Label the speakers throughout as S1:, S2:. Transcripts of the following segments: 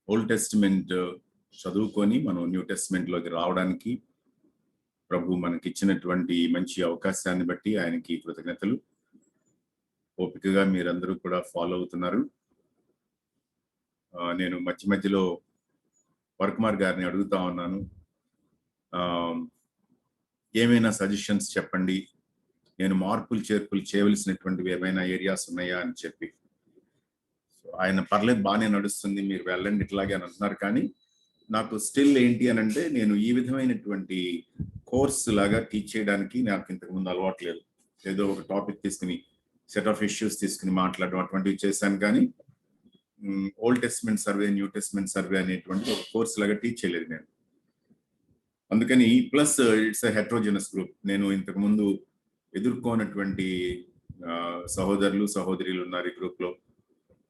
S1: Old testament చదువుకొని మనం new testament లోకి రావడానికి ప్రభు మనకి ఇచ్చినటువంటి మంచి అవకాశాన్ని బట్టి ఆయనకి కృతజ్ఞతలు. ఓపికగా మీరందరూ కూడా ఫాలో అవుతున్నారు. నేను మధ్య మధ్యలో వర్కుమార్ గారిని అడుగుతా ఉన్నాను, ఏమైనా సజెషన్స్ చెప్పండి, నేను మార్పులు చేర్పులు చేయవలసినటువంటివి ఏమైనా ఏరియాస్ ఉన్నాయా అని చెప్పి. ఆయన పర్లేదు, బాగానే నడుస్తుంది, మీరు వెళ్ళండి ఇట్లాగే అని అంటున్నారు. కానీ నాకు స్టిల్ ఏంటి అని అంటే, నేను ఈ విధమైనటువంటి కోర్స్ లాగా టీచ్ చేయడానికి నాకు ఇంతకుముందు అలవాటు లేదు. ఏదో ఒక టాపిక్ తీసుకుని సెట్ ఆఫ్ ఇష్యూస్ తీసుకుని మాట్లాడడం అటువంటివి చేశాను. కానీ old testament survey, new testament survey అనేటువంటి ఒక కోర్స్ లాగా టీచ్ చేయలేదు నేను. అందుకని plus it's a heterogeneous group. నేను ఇంతకుముందు ఎదుర్కొన్నటువంటి సహోదరులు సహోదరులు ఉన్నారు ఈ గ్రూప్ లో.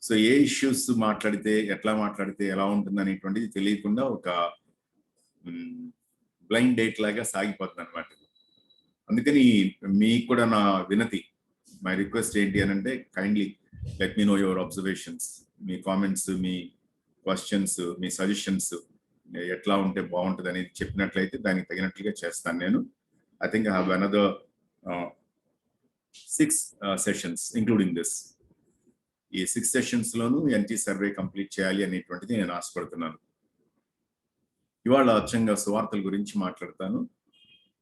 S1: సో ఏ ఇష్యూస్ మాట్లాడితే ఎట్లా మాట్లాడితే ఎలా ఉంటుంది అనేటువంటిది తెలియకుండా ఒక బ్లైండ్ డేట్ లాగా సాగిపోతుంది అనమాట. అందుకని మీకు కూడా నా వినతి, మై రిక్వెస్ట్ ఏంటి అని అంటే, kindly let me know your observations, మీ కామెంట్స్, మీ క్వశ్చన్స్, మీ సజెషన్స్ ఎట్లా ఉంటే బాగుంటుంది అనేది చెప్పినట్లయితే దానికి తగినట్లుగా చేస్తాను నేను. I think I have another 6 sessions including this. ఈ 6 సెషన్స్ లోనూ ఎన్టీ సర్వే కంప్లీట్ చేయాలి అనేటువంటిది నేను ఆశపడుతున్నాను. ఇవాళ అచ్చంగా సువార్తల గురించి మాట్లాడతాను,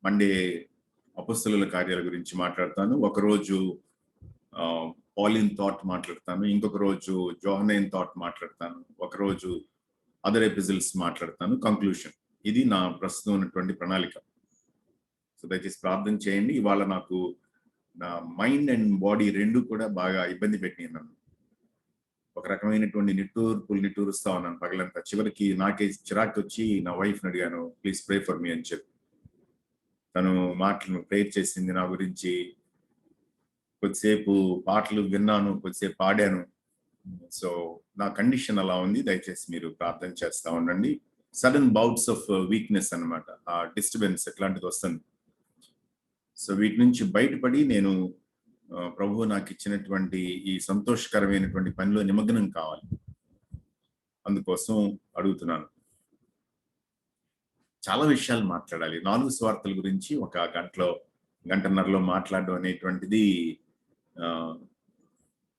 S1: మండే అపొస్తలుల కార్యాల గురించి మాట్లాడతాను, ఒకరోజు పాలిన్ థాట్ మాట్లాడతాను, ఇంకొక రోజు జోహనైన్ థాట్ మాట్లాడతాను, ఒకరోజు అదర్ ఎపిజిల్స్ మాట్లాడతాను, కంక్లూషన్. ఇది నా ప్రస్తుతం ఉన్నటువంటి ప్రణాళిక. సో దయచేసి ప్రార్థన చేయండి. ఇవాళ నాకు నా మైండ్ అండ్ బాడీ రెండు కూడా బాగా ఇబ్బంది పెట్టినాయి నన్ను. ఒక రకమైనటువంటి నిట్టూరుస్తా ఉన్నాను పగలంతా. చివరికి నాకే చిరాకు వచ్చి నా వైఫ్ని అడిగాను, ప్లీజ్ ప్రే ఫర్ మీ అని చెప్పి. తను మాటలు ప్రేయర్ చేసింది నా గురించి. కొద్దిసేపు పాటలు విన్నాను, కొద్దిసేపు పాడాను. సో నా కండిషన్ అలా ఉంది. దయచేసి మీరు ప్రార్థన చేస్తా ఉండండి. సడన్ బౌట్స్ ఆఫ్ వీక్నెస్ అన్నమాట, ఆ డిస్టర్బెన్స్ ఎట్లాంటిది వస్తుంది. సో వీటి నుంచి బయటపడి నేను ప్రభువు నాకు ఇచ్చినటువంటి ఈ సంతోషకరమైనటువంటి పనిలో నిమగ్నం కావాలి. అందుకోసం అడుగుతున్నాను. చాలా విషయాలు మాట్లాడాలి. 4 సువార్తల గురించి ఒక గంటన్నరలో మాట్లాడడం అనేటువంటిది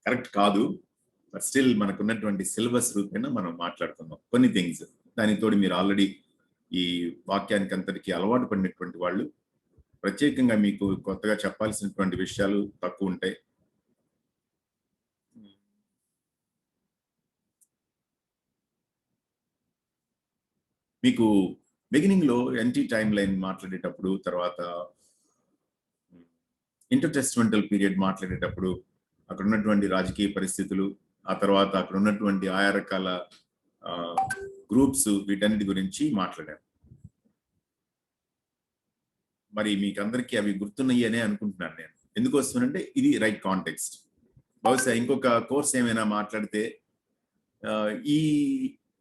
S1: కరెక్ట్ కాదు. బట్ స్టిల్ మనకున్నటువంటి సిలబస్ రూపేణ మనం మాట్లాడుతున్నాం కొన్ని థింగ్స్. దానితోటి మీరు ఆల్రెడీ ఈ వాక్యానికి అంతటికి అలవాటు పడినటువంటి వాళ్ళు, ప్రత్యేకంగా మీకు కొత్తగా చెప్పాల్సినటువంటి విషయాలు తక్కువ ఉంటాయి. మీకు బిగినింగ్ లో ఎన్టీ టైమ్ లైన్ మాట్లాడేటప్పుడు, తర్వాత ఇంటర్ టెస్టిమెంటల్ పీరియడ్ మాట్లాడేటప్పుడు అక్కడ ఉన్నటువంటి రాజకీయ పరిస్థితులు, ఆ తర్వాత అక్కడ ఉన్నటువంటి ఆయా రకాల గ్రూప్స్, వీటన్నిటి గురించి మాట్లాడాను. మరి మీకు అందరికీ అవి గుర్తున్నాయి అనే అనుకుంటున్నాను నేను. ఎందుకోసమనంటే ఇది రైట్ కాంటెక్స్ట్. బహుశా ఇంకొక కోర్స్ ఏమైనా మాట్లాడితే ఈ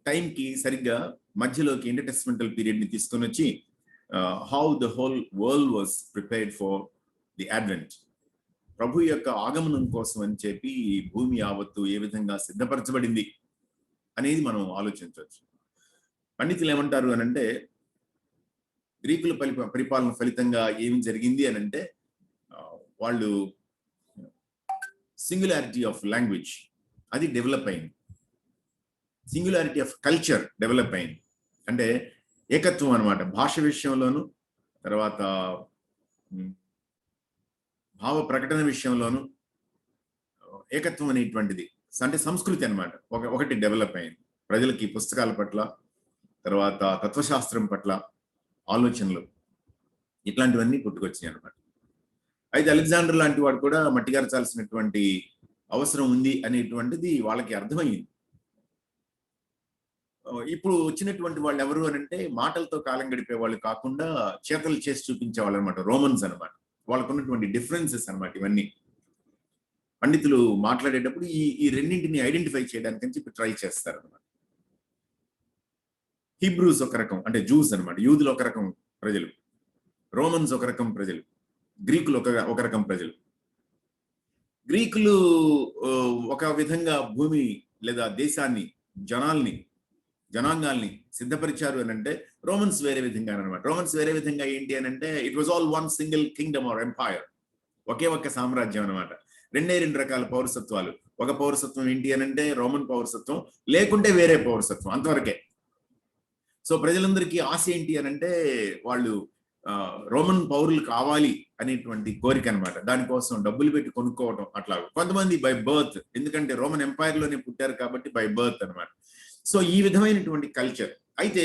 S1: టైంకి సరిగ్గా మధ్యలోకి ఇంటర్ టెస్టిమెంటల్ పీరియడ్ ని తీసుకొని వచ్చి how the whole world was prepared for the advent, ప్రభు యొక్క ఆగమనం కోసం అని చెప్పి ఈ భూమి యావత్తు ఏ విధంగా సిద్ధపరచబడింది అనేది మనం ఆలోచించవచ్చు. పండితులు ఏమంటారు అని అంటే, గ్రీకుల పరిపాలన ఫలితంగా ఏమి జరిగింది అని అంటే, వాళ్ళు సింగులారిటీ ఆఫ్ లాంగ్వేజ్ అది డెవలప్ అయింది, సింగులారిటీ ఆఫ్ కల్చర్ డెవలప్ అయింది. అంటే ఏకత్వం అనమాట, భాష విషయంలోను, తర్వాత భావ ప్రకటన విషయంలోను ఏకత్వం అనేటువంటిది, అంటే సంస్కృతి అనమాట ఒకటి డెవలప్ అయింది. ప్రజలకి పుస్తకాల పట్ల, తర్వాత తత్వశాస్త్రం పట్ల ఆలోచనలు, ఇట్లాంటివన్నీ పుట్టుకొచ్చాయి అనమాట. అయితే అలెగ్జాండర్ లాంటి వాడు కూడా మట్టిగార్చాల్సినటువంటి అవసరం ఉంది అనేటువంటిది వాళ్ళకి అర్థమైంది. ఇప్పుడు వచ్చినటువంటి వాళ్ళు ఎవరు అని అంటే, మాటలతో కాలం గడిపే వాళ్ళు కాకుండా చేతలు చేసి చూపించే వాళ్ళు అనమాట, రోమన్స్ అనమాట. వాళ్ళకు ఉన్నటువంటి డిఫరెన్సెస్ అనమాట ఇవన్నీ. పండితులు మాట్లాడేటప్పుడు ఈ రెండింటిని ఐడెంటిఫై చేయడానికి అని చెప్పి ట్రై చేస్తారు అనమాట. హీబ్రూస్ ఒక రకం, అంటే జూస్ అనమాట, యూదులు ఒక రకం ప్రజలు, రోమన్స్ ఒక రకం ప్రజలు, గ్రీకులు ఒక రకం ప్రజలు. గ్రీకులు ఒక విధంగా భూమి లేదా దేశాన్ని, జనాంగాల్ని సిద్ధపరిచారు అని అంటే రోమన్స్ వేరే విధంగా అనమాట. రోమన్స్ వేరే విధంగా ఏంటి అని అంటే it was all one single kingdom or empire, ఒకే ఒక్క సామ్రాజ్యం అనమాట. రెండు రకాల పౌరసత్వాలు. ఒక పౌరసత్వం ఏంటి అని అంటే రోమన్ పౌరసత్వం, లేకుంటే వేరే పౌరసత్వం, అంతవరకే. సో ప్రజలందరికీ ఆశ ఏంటి అని అంటే వాళ్ళు రోమన్ పౌరులు కావాలి అనేటువంటి కోరిక అనమాట. దానికోసం డబ్బులు పెట్టి కొనుక్కోవటం అట్లా. కొంతమంది బై బర్త్, ఎందుకంటే రోమన్ ఎంపైర్ లోనే పుట్టారు కాబట్టి బై బర్త్ అనమాట. సో ఈ విధమైనటువంటి కల్చర్. అయితే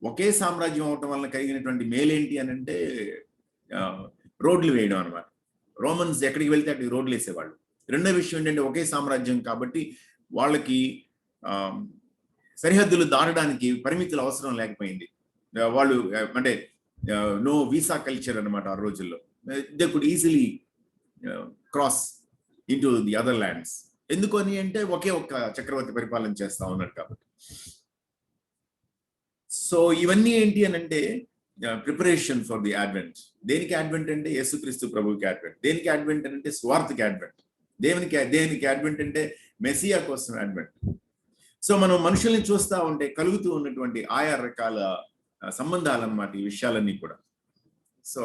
S1: ఒకే సామ్రాజ్యం అవటం వలన కలిగినటువంటి మేలేంటి అని అంటే రోడ్లు వేయడం అనమాట. రోమన్స్ ఎక్కడికి వెళ్తే అక్కడికి రోడ్లు వేసేవాళ్ళు. రెండో విషయం ఏంటంటే ఒకే సామ్రాజ్యం కాబట్టి వాళ్ళకి సరిహద్దులు దాటడానికి పరిమితులు అవసరం లేకపోయింది. వాళ్ళు అంటే నో వీసా కల్చర్ అనమాట ఆ రోజుల్లో. They could easily cross into the other lands. ఎందుకని అంటే ఒకే ఒక్క చక్రవర్తి పరిపాలన చేస్తా ఉన్నాడు కాబట్టి. సో ఇవన్నీ ఏంటి అని అంటే ప్రిపరేషన్ ఫర్ ది అడ్వెంట్. దేనికి అడ్వెంట్ అంటే యేసుక్రీస్తు ప్రభువుకి అడ్వెంట్. దేనికి అడ్వెంట్ అంటే స్వార్థకి అడ్వెంట్. దేనికి అడ్వెంట్ అంటే మెస్సియా కోసం అడ్వెంట్. సో మనం మనుషుల్ని చూస్తూ ఉంటే కలుగుతూ ఉన్నటువంటి ఆయా రకాల సంబంధాలు అన్నమాట ఈ విషయాలన్నీ కూడా. సో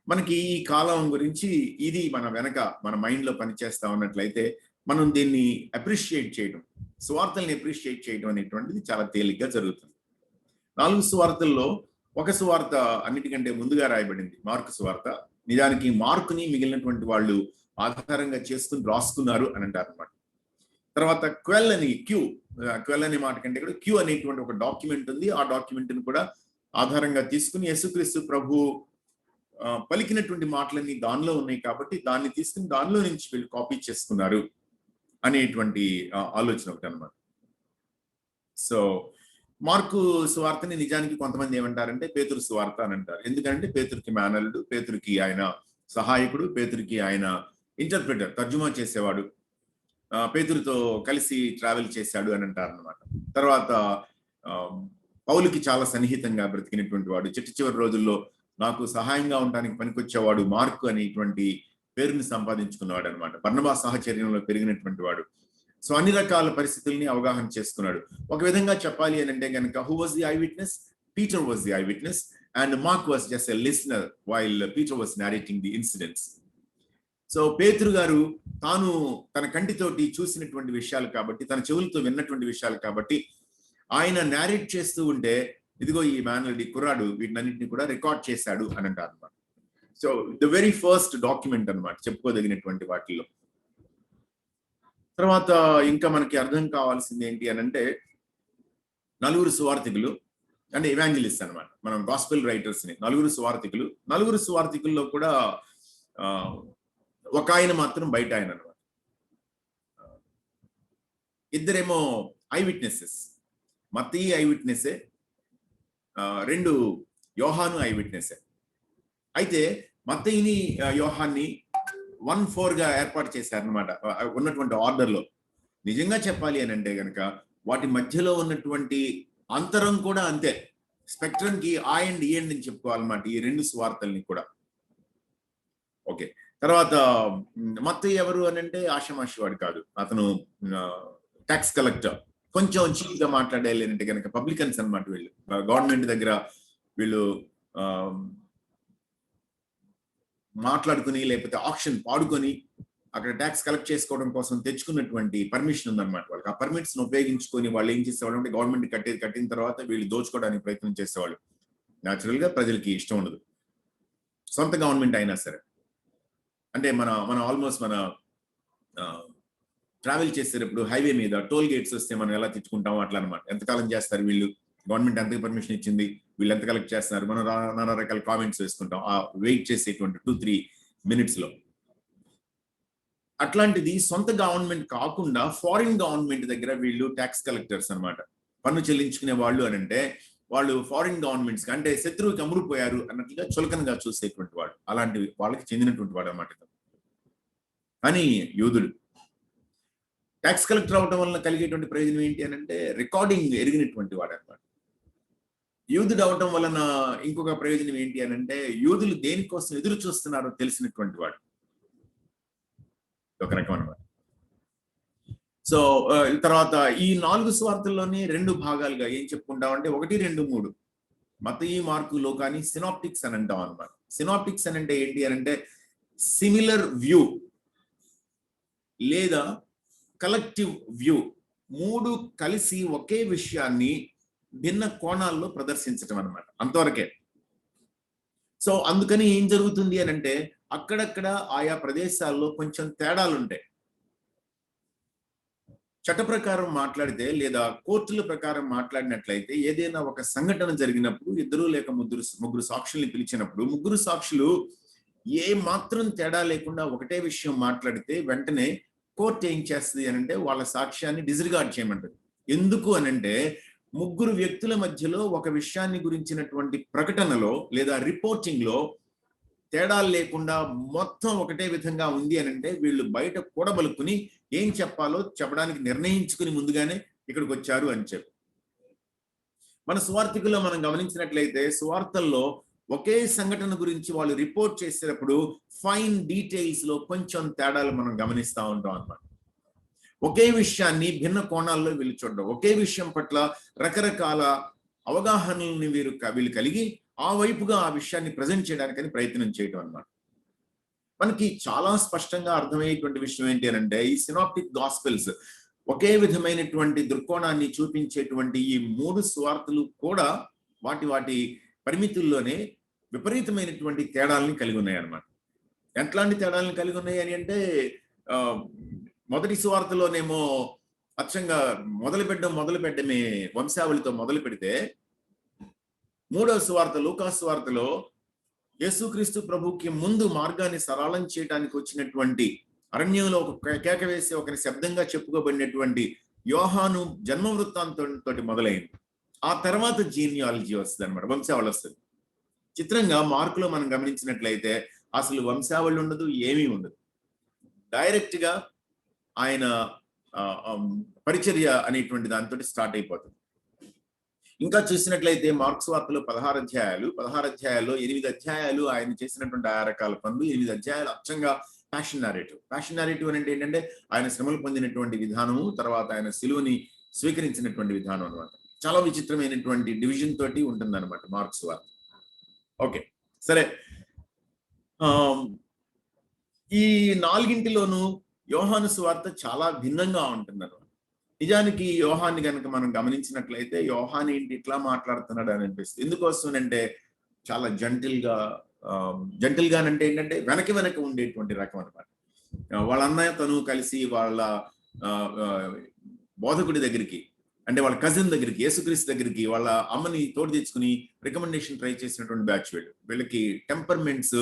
S1: మనకి ఈ కాలం గురించి ఇది మన మైండ్ లో పనిచేస్తా ఉన్నట్లయితే మనం దీన్ని అప్రిషియేట్ చేయడం, సువార్తల్ని అప్రిషియేట్ చేయడం అనేటువంటిది చాలా తేలిగ్గా జరుగుతుంది. 4 సువార్తల్లో ఒక సువార్త అన్నిటికంటే ముందుగా రాయబడింది, మార్కు సువార్త. నిజానికి మార్కుని మిగిలినటువంటి వాళ్ళు ఆధారంగా చేసుకుని రాసుకున్నారు అని అంటారు అనమాట. తర్వాత క్వెల్ అనే మాట కంటే కూడా క్యూ అనేటువంటి ఒక డాక్యుమెంట్ ఉంది. ఆ డాక్యుమెంట్ ని కూడా ఆధారంగా తీసుకుని యేసుక్రీస్తు ప్రభు పలికినటువంటి మాటలన్నీ దానిలో ఉన్నాయి కాబట్టి దాన్ని తీసుకుని దానిలో నుంచి వీళ్ళు కాపీ చేసుకున్నారు అనేటువంటి ఆలోచన ఒకటి అనమాట. సో మార్కు సువార్తని నిజానికి కొంతమంది ఏమంటారంటే పేతురు సువార్త అని అంటారు. ఎందుకంటే పేతురుకి మేనల్లుడు, పేతురుకి ఆయన సహాయకుడు, పేతురుకి ఆయన ఇంటర్ప్రిటర్, తర్జుమా చేసేవాడు, పేతురుతో కలిసి ట్రావెల్ చేశాడు అని అంటారు అనమాట. తర్వాత పౌలుకి చాలా సన్నిహితంగా బ్రతికినటువంటి వాడు, చివరి రోజుల్లో నాకు సహాయంగా ఉండడానికి పనికొచ్చేవాడు మార్కు అనేటువంటి పేరుని సంపాదించుకున్నవాడు అనమాట. బర్నబా సాహచర్యంలో పెరిగినటువంటి వాడు. సో అన్ని రకాల పరిస్థితుల్ని అవగాహన చేసుకున్నాడు. ఒక విధంగా చెప్పాలి అని అంటే కనుక who was the eye witness? Peter was the eye witness and Mark was just a listener while Peter was narrating the incidents. So పేతురు గారు తాను తన కంటితోటి చూసినటువంటి విషయాలు కాబట్టి, తన చెవులతో విన్నటువంటి విషయాలు కాబట్టి ఆయన నారేట్ చేస్తూ ఉంటే ఇదిగో ఈ మేనల్డి కుర్రాడు వీటినన్నింటినీ కూడా రికార్డ్ చేశాడు అని అంటారు అనమాట. So the very first document అనమాట చెప్పుకోదగినటువంటి వాటిల్లో. తర్వాత ఇంకా మనకి అర్థం కావాల్సింది ఏంటి అని అంటే 4 సువార్థికులు అంటే ఎవాంజలిస్ట్ అనమాట. మనం గాస్పెల్ రైటర్స్ ని 4 సువార్థికులు. 4 సువార్థికుల్లో కూడా ఒక ఆయన మాత్రం బయట ఆయన అనమాట. ఇద్దరేమో ఐ విట్నెసెస్. మత్తయి ఐ విట్నెసే, 2 యోహాను ఐ విట్నెసే. అయితే మత్తయిని యోహాన్ని 1-4 గా ఏర్పాటు చేశారనమాట ఉన్నటువంటి ఆర్డర్లో. నిజంగా చెప్పాలి అని అంటే కనుక వాటి మధ్యలో ఉన్నటువంటి అంతరం కూడా అంతే. స్పెక్ట్రమ్ కి ఆ అండ్ ఈ అండ్ అని చెప్పుకోవాలన్నమాట ఈ 2 సువార్తల్ని కూడా. ఓకే, తర్వాత మత్తయి ఎవరు అని అంటే ఆషమాషి వాడు కాదు. అతను ట్యాక్స్ కలెక్టర్. కొంచెం చీప్ గా మాట్లాడాలి అంటే కనుక పబ్లికన్స్ అనమాట. వీళ్ళు గవర్నమెంట్ దగ్గర వీళ్ళు మాట్లాడుకుని లేకపోతే ఆక్షన్ పాడుకొని అక్కడ ట్యాక్స్ కలెక్ట్ చేసుకోవడం కోసం తెచ్చుకున్నటువంటి పర్మిషన్ ఉందన్నమాట వాళ్ళకి. ఆ పర్మిట్స్ ఉపయోగించుకొని వాళ్ళు ఏం చేసేవాళ్ళు అంటే గవర్నమెంట్ కట్టిన తర్వాత వీళ్ళు దోచుకోవడానికి ప్రయత్నం చేసేవాళ్ళు. న్యాచురల్ గా ప్రజలకి ఇష్టం ఉండదు, సొంత గవర్నమెంట్ అయినా సరే. అంటే మన ఆల్మోస్ట్ మన ట్రావెల్ చేసేటప్పుడు హైవే మీద టోల్ గేట్స్ వస్తే మనం ఎలా తెచ్చుకుంటామో అట్లా అనమాట. ఎంతకాలం చేస్తారు వీళ్ళు, గవర్నమెంట్ ఎంత పర్మిషన్ ఇచ్చింది, వీళ్ళు ఎంత కలెక్ట్ చేస్తున్నారు, మనం నానా రకాల కామెంట్స్ వేసుకుంటాం ఆ వెయిట్ చేసేటువంటి 2-3 minutes లో. అట్లాంటిది సొంత గవర్నమెంట్ కాకుండా ఫారిన్ గవర్నమెంట్ దగ్గర వీళ్ళు ట్యాక్స్ కలెక్టర్స్ అనమాట. పన్ను చెల్లించుకునే వాళ్ళు అని అంటే వాళ్ళు ఫారిన్ గవర్నమెంట్స్ అంటే శత్రువుకి అమ్ముడుపోయారు అన్నట్లుగా చులకనగా చూసేటువంటి వాడు. అలాంటి వాళ్ళకి చెందినటువంటి వాడు అనమాట. కానీ యూదుడు ట్యాక్స్ కలెక్టర్ అవడం వల్ల కలిగేటువంటి ప్రయోజనం ఏంటి అని అంటే రికార్డింగ్ ఎరిగినటువంటి వాడు అనమాట. యూదుడు అవటం వలన ఇంకొక ప్రయోజనం ఏంటి అని అంటే యూదులు దేనికోసం ఎదురు చూస్తున్నారో తెలిసినటువంటి వాడు. ఒక రకం అనమాట. సో తర్వాత ఈ 4 సువార్తల్లోని 2 భాగాలుగా ఏం చెప్పుకుంటామంటే 1, 2, 3 మత్తయి, మార్కు, లూకాని సినాప్టిక్స్ అని అంటాం అనమాట. సినాప్టిక్స్ అని అంటే ఏంటి అని అంటే సిమిలర్ వ్యూ లేదా కలెక్టివ్ వ్యూ, 3 కలిసి ఒకే విషయాన్ని భిన్న కోణాల్లో ప్రదర్శించటం అనమాట. అంతవరకే. సో అందుకని ఏం జరుగుతుంది అని అంటే అక్కడక్కడ ఆయా ప్రదేశాల్లో కొంచెం తేడాలు ఉంటాయి. చట్ట ప్రకారం మాట్లాడితే లేదా కోర్టుల ప్రకారం మాట్లాడినట్లయితే ఏదైనా ఒక సంఘటన జరిగినప్పుడు 2 లేక 3 సాక్షుల్ని పిలిచినప్పుడు 3 సాక్షులు ఏ మాత్రం తేడా లేకుండా ఒకటే విషయం మాట్లాడితే వెంటనే కోర్టు ఏం చేస్తుంది అని అంటే వాళ్ళ సాక్ష్యాన్ని డిస్రిగార్డ్ చేయమంటది. ఎందుకు అనంటే 3 వ్యక్తుల మధ్యలో ఒక విషయాన్ని గురించినటువంటి ప్రకటనలో లేదా రిపోర్టింగ్ లో తేడాలు లేకుండా మొత్తం ఒకటే విధంగా ఉంది అని అంటే వీళ్ళు బయట కూడబలుకుని ఏం చెప్పాలో చెప్పడానికి నిర్ణయించుకుని ముందుగానే ఇక్కడికి వచ్చారు అని చెప్పి. మన సువార్తికుల్లో మనం గమనించినట్లయితే సువార్తల్లో ఒకే సంఘటన గురించి వాళ్ళు రిపోర్ట్ చేసేటప్పుడు ఫైన్ డీటెయిల్స్ లో కొంచెం తేడాలు మనం గమనిస్తూ ఉంటాం అన్నమాట. ఒకే విషయాన్ని భిన్న కోణాల్లో వీళ్ళు చూడడం, ఒకే విషయం పట్ల రకరకాల అవగాహనల్ని వీళ్ళు కలిగి ఆ వైపుగా ఆ విషయాన్ని ప్రజెంట్ చేయడానికని ప్రయత్నం చేయడం అన్నమాట. మనకి చాలా స్పష్టంగా అర్థమయ్యేటువంటి విషయం ఏంటి అంటే ఈ సినాప్టిక్ గాస్పెల్స్ ఒకే విధమైనటువంటి దృక్కోణాన్ని చూపించేటువంటి ఈ 3 సువార్తలు కూడా వాటి పరిమితుల్లోనే విపరీతమైనటువంటి తేడాలని కలిగి ఉన్నాయి అన్నమాట. ఎట్లాంటి తేడాలను కలిగి ఉన్నాయి అని అంటే మొదటి సువార్తలోనేమో అచ్చంగా మొదలుపెట్టడమే వంశావళితో మొదలు పెడితే, 3వ సువార్త లూకా సువార్తలో యేసుక్రీస్తు ప్రభుకి ముందు మార్గాన్ని సరళం చేయడానికి వచ్చినటువంటి అరణ్యంలో ఒక కేక వేసి ఒకరి శబ్దంగా చెప్పుకోబడినటువంటి యోహాను జన్మ వృత్తాంతంతో మొదలైంది. ఆ తర్వాత జీనియాలజీ వస్తుంది అనమాట, వంశావళి వస్తుంది. చిత్రంగా మార్కులో మనం గమనించినట్లయితే అసలు వంశావళి ఉండదు, ఏమీ ఉండదు. డైరెక్ట్ గా ఆయన పరిచర్య అనేటువంటి దాంతో స్టార్ట్ అయిపోతుంది. ఇంకా చూసినట్లయితే మార్క్స్ వార్తలో 16 అధ్యాయాల్లో 8 అధ్యాయాలు ఆయన చేసినటువంటి ఆయా రకాల పనులు, 8 అధ్యాయాలు అచ్చంగా ప్యాషన్ నారేటివ్ అంటే ఏంటంటే ఆయన శ్రమలు పొందినటువంటి విధానము, తర్వాత ఆయన సిలువని స్వీకరించినటువంటి విధానం అనమాట. చాలా విచిత్రమైనటువంటి డివిజన్ తోటి ఉంటుంది అనమాట మార్క్స్ వార్త. ఓకే, సరే. ఈ 4 యోహాను సువార్త చాలా భిన్నంగా ఉంటుంది. నిజానికి యోహాన్ని కనుక మనం గమనించినట్లయితే యోహాన్ ఏంటి ఇట్లా మాట్లాడుతున్నాడు అని అనిపిస్తుంది. ఎందుకోసం అంటే చాలా జంటిల్ గానంటే ఏంటంటే వెనక ఉండేటువంటి రకం అనమాట. వాళ్ళ అన్నయ్య తను కలిసి వాళ్ళ బోధకుడి దగ్గరికి, అంటే వాళ్ళ కజిన్ దగ్గరికి, యేసుక్రీస్తు దగ్గరికి వాళ్ళ అమ్మని తోడు తెచ్చుకుని రికమెండేషన్ ట్రై చేసినటువంటి బ్యాచ్ వీళ్ళకి టెంపర్మెంట్స్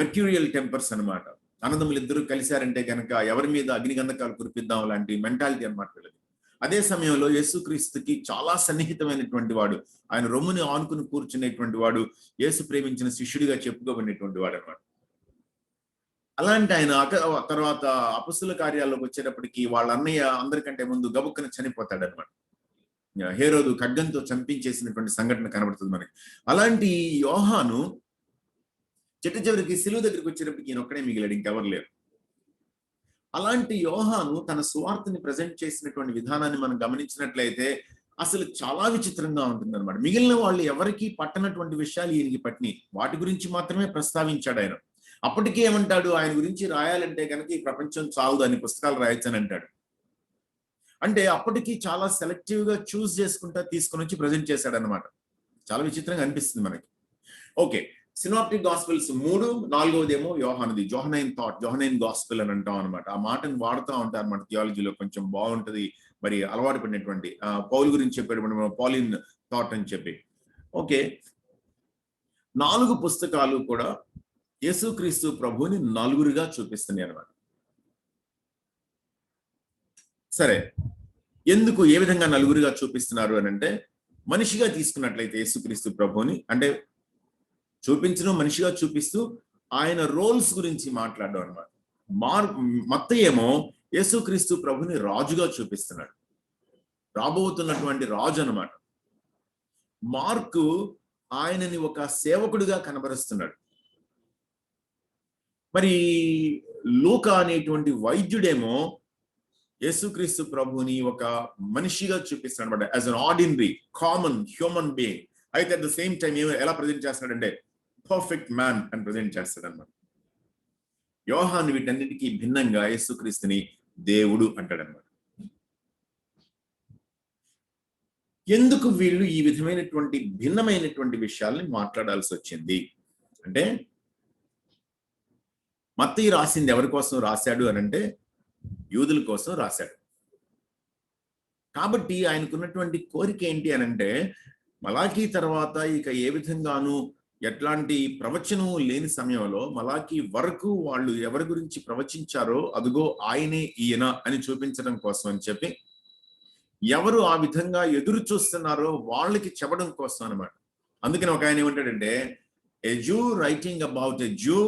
S1: మెర్క్యూరియల్ టెంపర్స్ అనమాట. అన్నదమ్ములు ఇద్దరు కలిశారంటే కనుక ఎవరి మీద అగ్నిగంధకాలు కురిపిద్దాం లాంటి మెంటాలిటీ అనమాట వీళ్ళది. అదే సమయంలో యేసుక్రీస్తుకి చాలా సన్నిహితమైనటువంటి వాడు, ఆయన రొమ్ముని ఆనుకుని కూర్చునేటువంటి వాడు, యేసు ప్రేమించిన శిష్యుడిగా చెప్పుకోబడినటువంటి వాడు అనమాట. అలాంటి ఆయన తర్వాత అపొస్తలుల కార్యాల్లోకి వచ్చేటప్పటికి వాళ్ళ అన్నయ్య అందరికంటే ముందు గబుక్కన చనిపోతాడు అనమాట. హేరోదు ఖడ్గంతో చంపించేసినటువంటి సంఘటన కనబడుతుంది మనకి. అలాంటి యోహాను చివరికి సిలువ దగ్గరికి వచ్చేటప్పటికి ఈయన ఒక్కడే మిగిలాడు, ఇంకెవరు లేరు. అలాంటి యోహాను తన సువార్తని ప్రజెంట్ చేసినటువంటి విధానాన్ని మనం గమనించినట్లయితే అసలు చాలా విచిత్రంగా ఉంటుంది అనమాట. మిగిలిన వాళ్ళు ఎవరికి పట్టనటువంటి విషయాలు ఈయనకి పట్టినాయి, వాటి గురించి మాత్రమే ప్రస్తావించాడు ఆయన. అప్పటికే ఏమంటాడు, ఆయన గురించి రాయాలంటే కనుక ఈ ప్రపంచం చాలదు, అని పుస్తకాలు రాయొచ్చని అంటాడు. అంటే అప్పటికి చాలా సెలెక్టివ్ గా చూస్ చేసుకుంటా తీసుకొని వచ్చి ప్రజెంట్ చేశాడు అనమాట. చాలా విచిత్రంగా అనిపిస్తుంది మనకి. ఓకే, సినాప్టిక్ గాస్పెల్స్ 3, 4వదేమో యోహానుది, జోహనైన్ గాస్పెల్ అని అంటాం అనమాట. ఆ మాటను వాడుతూ ఉంటారు అనమాట థియాలజీలో, కొంచెం బాగుంటది. మరి అలవాటు పడినటువంటి పౌలు గురించి చెప్పాడు, పాలిన్ థాట్ అని చెప్పి. ఓకే, 4 పుస్తకాలు కూడా యేసుక్రీస్తు ప్రభువుని నలుగురుగా చూపిస్తున్నాయి అనమాట. సరే, ఎందుకు ఏ విధంగా నలుగురుగా చూపిస్తున్నారు అని అంటే, మనిషిగా తీసుకున్నట్లయితే యేసుక్రీస్తు ప్రభువుని అంటే చూపించడం, మనిషిగా చూపిస్తూ ఆయన రోల్స్ గురించి మాట్లాడడం అనమాట. మత్తయి ఏమో యేసుక్రీస్తు ప్రభుని రాజుగా చూపిస్తున్నాడు, రాబోతున్నటువంటి రాజు అనమాట. మార్కు ఆయనని ఒక సేవకుడిగా కనబరుస్తున్నాడు. మరి లూకా అనేటువంటి వైద్యుడేమో యేసుక్రీస్తు ప్రభుని ఒక మనిషిగా చూపిస్తాడు అనమాట, as an ordinary common human being. అయితే అట్ ద సేమ్ టైం ఎలా ప్రజెంట్ చేస్తున్నాడంటే పర్ఫెక్ట్ మ్యాన్ అని ప్రజెంట్ చేస్తాడు అనమాట. యోహాను వీటన్నిటికీ భిన్నంగా యేసుక్రీస్తుని దేవుడు అంటాడనమాట. ఎందుకు వీళ్ళు ఈ విధమైనటువంటి భిన్నమైనటువంటి విషయాల్ని మాట్లాడాల్సి వచ్చింది అంటే, మత్తయి రాసింది ఎవరి కోసం రాశాడు అనంటే యూదుల కోసం రాశాడు. కాబట్టి ఆయనకున్నటువంటి కోరిక ఏంటి అనంటే, మలాకీ తర్వాత ఇక ఏ విధంగానూ ఎట్లాంటి ప్రవచనం లేని సమయంలో మలాకీ వరకు వాళ్ళు ఎవరి గురించి ప్రవచించారో అదుగో ఆయనే ఈయన అని చూపించడం కోసం అని చెప్పి, ఎవరు ఆ విధంగా ఎదురు చూస్తున్నారో వాళ్ళకి చెప్పడం కోసం అనమాట. అందుకని ఒక ఆయన ఏమంటాడంటే, a Jew writing about a Jew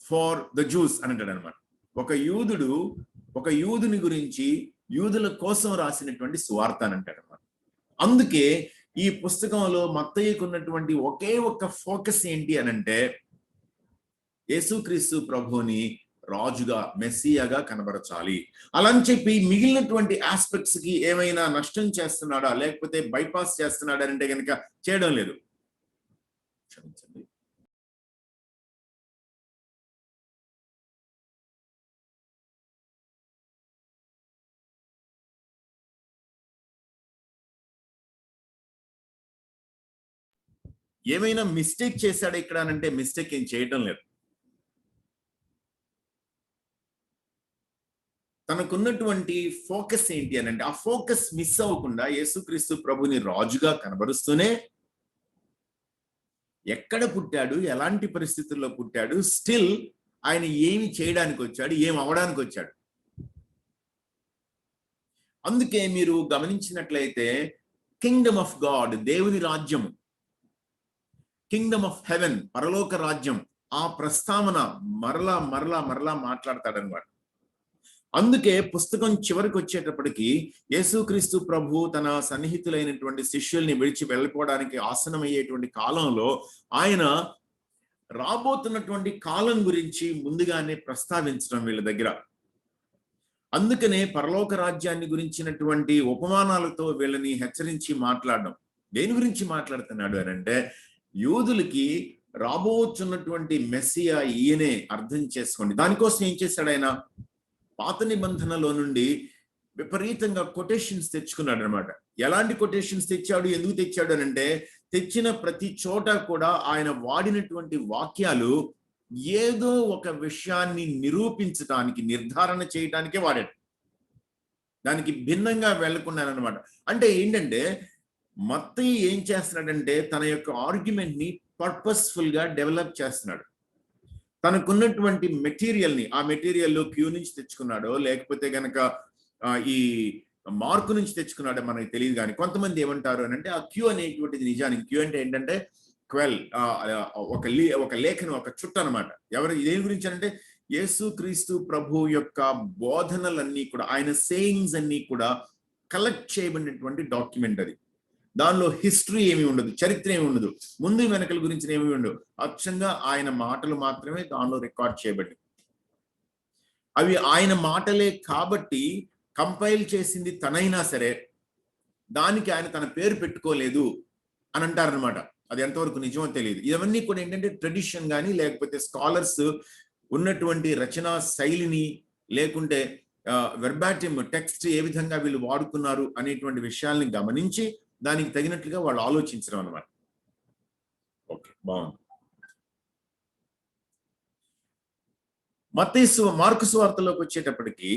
S1: for the Jews అని అంటాడు అనమాట. ఒక యూదుని గురించి యూదుల కోసం రాసినటువంటి సువార్త అని అంటాడు అనమాట. అందుకే ఈ పుస్తకంలో మత్తయికి ఉన్నటువంటి ఒకే ఒక్క ఫోకస్ ఏంటి అనంటే, యేసుక్రీస్తు ప్రభుని రాజుగా మెస్సియాగా కనబరచాలి. అలా అని చెప్పి మిగిలినటువంటి ఆస్పెక్ట్స్ కి ఏమైనా నష్టం చేస్తున్నాడా లేకపోతే బైపాస్ చేస్తున్నాడా అంటే కనుక చేయడం లేదు. క్షమించండి. ఏమైనా మిస్టేక్ చేశాడా ఇక్కడ అనంటే మిస్టేక్ ఏం చేయటం లేదు. తనకున్నటువంటి ఫోకస్ ఏంటి అనంటే, ఆ ఫోకస్ మిస్ అవ్వకుండా యేసుక్రీస్తు ప్రభుని రాజుగా కనబరుస్తూనే ఎక్కడ పుట్టాడు, ఎలాంటి పరిస్థితుల్లో పుట్టాడు, స్టిల్ ఆయన ఏమి చేయడానికి వచ్చాడు, ఏం అవడానికి వచ్చాడు. అందుకే మీరు గమనించినట్లయితే కింగ్డమ్ ఆఫ్ గాడ్, దేవుని రాజ్యము, కింగ్డమ్ ఆఫ్ హెవెన్, పరలోక రాజ్యం, ఆ ప్రస్తావన మరలా మాట్లాడతాడన్నమాట. అందుకే పుస్తకం చివరికి వచ్చేటప్పటికి యేసుక్రీస్తు ప్రభు తన సన్నిహితులైనటువంటి శిష్యుల్ని విడిచి వెళ్ళిపోవడానికి ఆసనమయ్యేటువంటి కాలంలో ఆయన రాబోతున్నటువంటి కాలం గురించి ముందుగానే ప్రస్తావించడం వీళ్ళ దగ్గర. అందుకనే పరలోక రాజ్యాన్ని గురించినటువంటి ఉపమానాలతో వీళ్ళని హెచ్చరించి మాట్లాడడం. దేని గురించి మాట్లాడుతున్నాడు అని అంటే, యూదులకి రాబోతున్నటువంటి మెస్సియా ఈయనే అర్థం చేసుకోండి. దానికోసం ఏం చేశాడు ఆయన? పాత నిబంధనలో నుండి విపరీతంగా కొటేషన్స్ తెచ్చుకున్నాడు అనమాట. ఎలాంటి కొటేషన్స్ తెచ్చాడు, ఎందుకు తెచ్చాడు అని అంటే, తెచ్చిన ప్రతి చోట కూడా ఆయన వాడినటువంటి వాక్యాలు ఏదో ఒక విషయాన్ని నిరూపించడానికి, నిర్ధారణ చేయడానికే వాడాడు. దానికి భిన్నంగా వెళ్ళకున్నానమాట. అంటే ఏంటంటే, మత్తయి ఏం చేస్తున్నాడంటే తన యొక్క ఆర్గ్యుమెంట్ ని పర్పస్ఫుల్ గా డెవలప్ చేస్తున్నాడు. తనకున్నటువంటి మెటీరియల్ ని, ఆ మెటీరియల్ క్యూ నుంచి తెచ్చుకున్నాడో లేకపోతే గనక ఈ మార్కు నుంచి తెచ్చుకున్నాడో మనకి తెలియదు. కానీ కొంతమంది ఏమంటారు అని అంటే, ఆ క్యూ అనేటువంటిది నిజానికి క్యూ అంటే ఏంటంటే క్వెల్, ఒక లేఖను, ఒక చుట్ట అనమాట. ఎవరు దేని గురించి అంటే, యేసుక్రీస్తు ప్రభు యొక్క బోధనలన్నీ కూడా, ఆయన సేయింగ్స్ అన్ని కూడా కలెక్ట్ చేయబడినటువంటి డాక్యుమెంట్ అది. దానిలో హిస్టరీ ఏమి ఉండదు, చరిత్ర ఏమి ఉండదు, ముందు వెనకల గురించి ఏమి ఉండదు. అచ్చంగా ఆయన మాటలు మాత్రమే దానిలో రికార్డ్ చేయబడి, అవి ఆయన మాటలే కాబట్టి కంపైల్ చేసింది తనైనా సరే దానికి ఆయన తన పేరు పెట్టుకోలేదు అని అంటారనమాట. అది ఎంతవరకు నిజమో తెలియదు. ఇవన్నీ కూడా ఏంటంటే ట్రెడిషన్ కానీ లేకపోతే స్కాలర్స్ ఉన్నటువంటి రచనా శైలిని లేకుంటే వెర్బాటిమ్ టెక్స్ట్ ఏ విధంగా వీళ్ళు వాడుకున్నారు అనేటువంటి విషయాల్ని గమనించి దానికి తగినట్లుగా వాళ్ళు ఆలోచించడం అనమాట. ఓకే, బాగుంది. మత్తయి మార్కు సువార్తలోకి వచ్చేటప్పటికి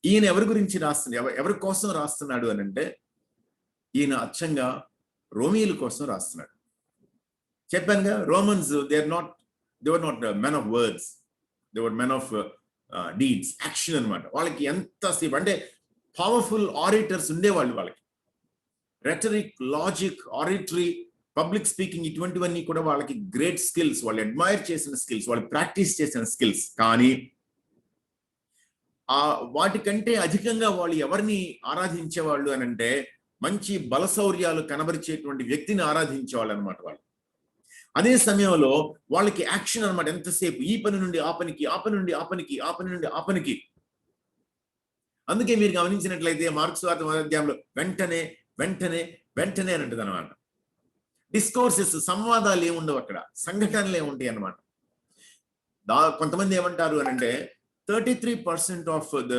S1: ఈయన ఎవరి గురించి రాస్తున్నాడు, ఎవరి కోసం రాస్తున్నాడు అని అంటే, ఈయన అచ్చంగా రోమియోల కోసం రాస్తున్నాడు. చెప్పానుగా, Romans they were not men of words, they were men of deeds, action అనమాట. వాళ్ళకి ఎంతసేపు అంటే పవర్ఫుల్ ఆరేటర్స్ ఉండేవాళ్ళు. వాళ్ళకి రెటరిక్, లాజిక్, ఆరిటరీ, పబ్లిక్ స్పీకింగ్ ఇటువంటివన్నీ కూడా వాళ్ళకి గ్రేట్ స్కిల్స్, వాళ్ళు అడ్మైర్ చేసిన స్కిల్స్, వాళ్ళు ప్రాక్టీస్ చేసిన స్కిల్స్. కానీ వాటికంటే అధికంగా వాళ్ళు ఎవరిని ఆరాధించేవాళ్ళు అని అంటే, మంచి బలశౌర్యాలు కనబరిచేటువంటి వ్యక్తిని ఆరాధించేవాళ్ళు అనమాట వాళ్ళు. అదే సమయంలో వాళ్ళకి యాక్షన్ అనమాట. ఎంతసేపు ఈ పని నుండి ఆ పనికి, ఆ పని నుండి ఆ పనికి, ఆ పని నుండి ఆ పనికి. అందుకే మీరు గమనించినట్లయితే మార్కు సువార్త 1వ అధ్యాయంలో వెంటనే వెంటనే వెంటనే అని అంటది అనమాట. డిస్కోర్సెస్, సంవాదాలు ఏముండవు అక్కడ, సంఘటనలు ఏముంటాయి అనమాట. కొంతమంది ఏమంటారు అని అంటే 33% of the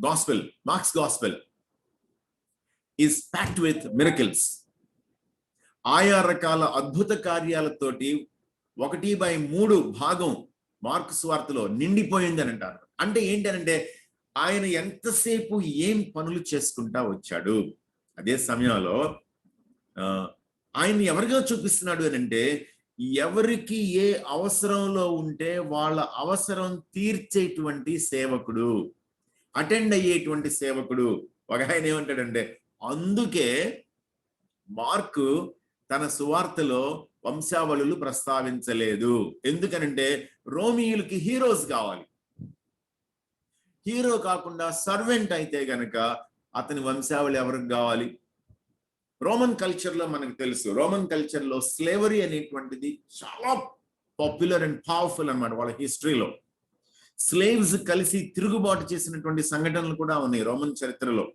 S1: gospel, marks gospel is packed with miracles. ఆయా రకాల అద్భుత కార్యాలతోటి 1/3 భాగం మార్కు సువార్తలో నిండిపోయింది అని అంటారు. అంటే ఏంటనంటే ఆయన ఎంతసేపు ఏం పనులు చేసుకుంటా వచ్చాడు. అదే సమయంలో ఆయన ఎవరిగా చూపిస్తున్నాడు అని అంటే ఎవరికి ఏ అవసరంలో ఉంటే వాళ్ళ అవసరం తీర్చేటువంటి సేవకుడు, అటెండ్ అయ్యేటువంటి సేవకుడు. ఒక ఆయన ఏమంటాడంటే అందుకే మార్కు తన సువార్తలో వంశావళులు ప్రస్తావించలేదు. ఎందుకనంటే రోమియులకి హీరోస్ కావాలి. హీరో కాకుండా సర్వెంట్ అయితే గనక అతని వంశావళి ఎవరికి కావాలి? రోమన్ కల్చర్ లో మనకు తెలుసు, రోమన్ కల్చర్ లో స్లేవరీ అనేటువంటిది చాలా పాపులర్ అండ్ పవర్ఫుల్ అన్నమాట. వాళ్ళ హిస్టరీలో స్లేవ్స్ కలిసి తిరుగుబాటు చేసినటువంటి సంఘటనలు కూడా ఉన్నాయి రోమన్ చరిత్రలో.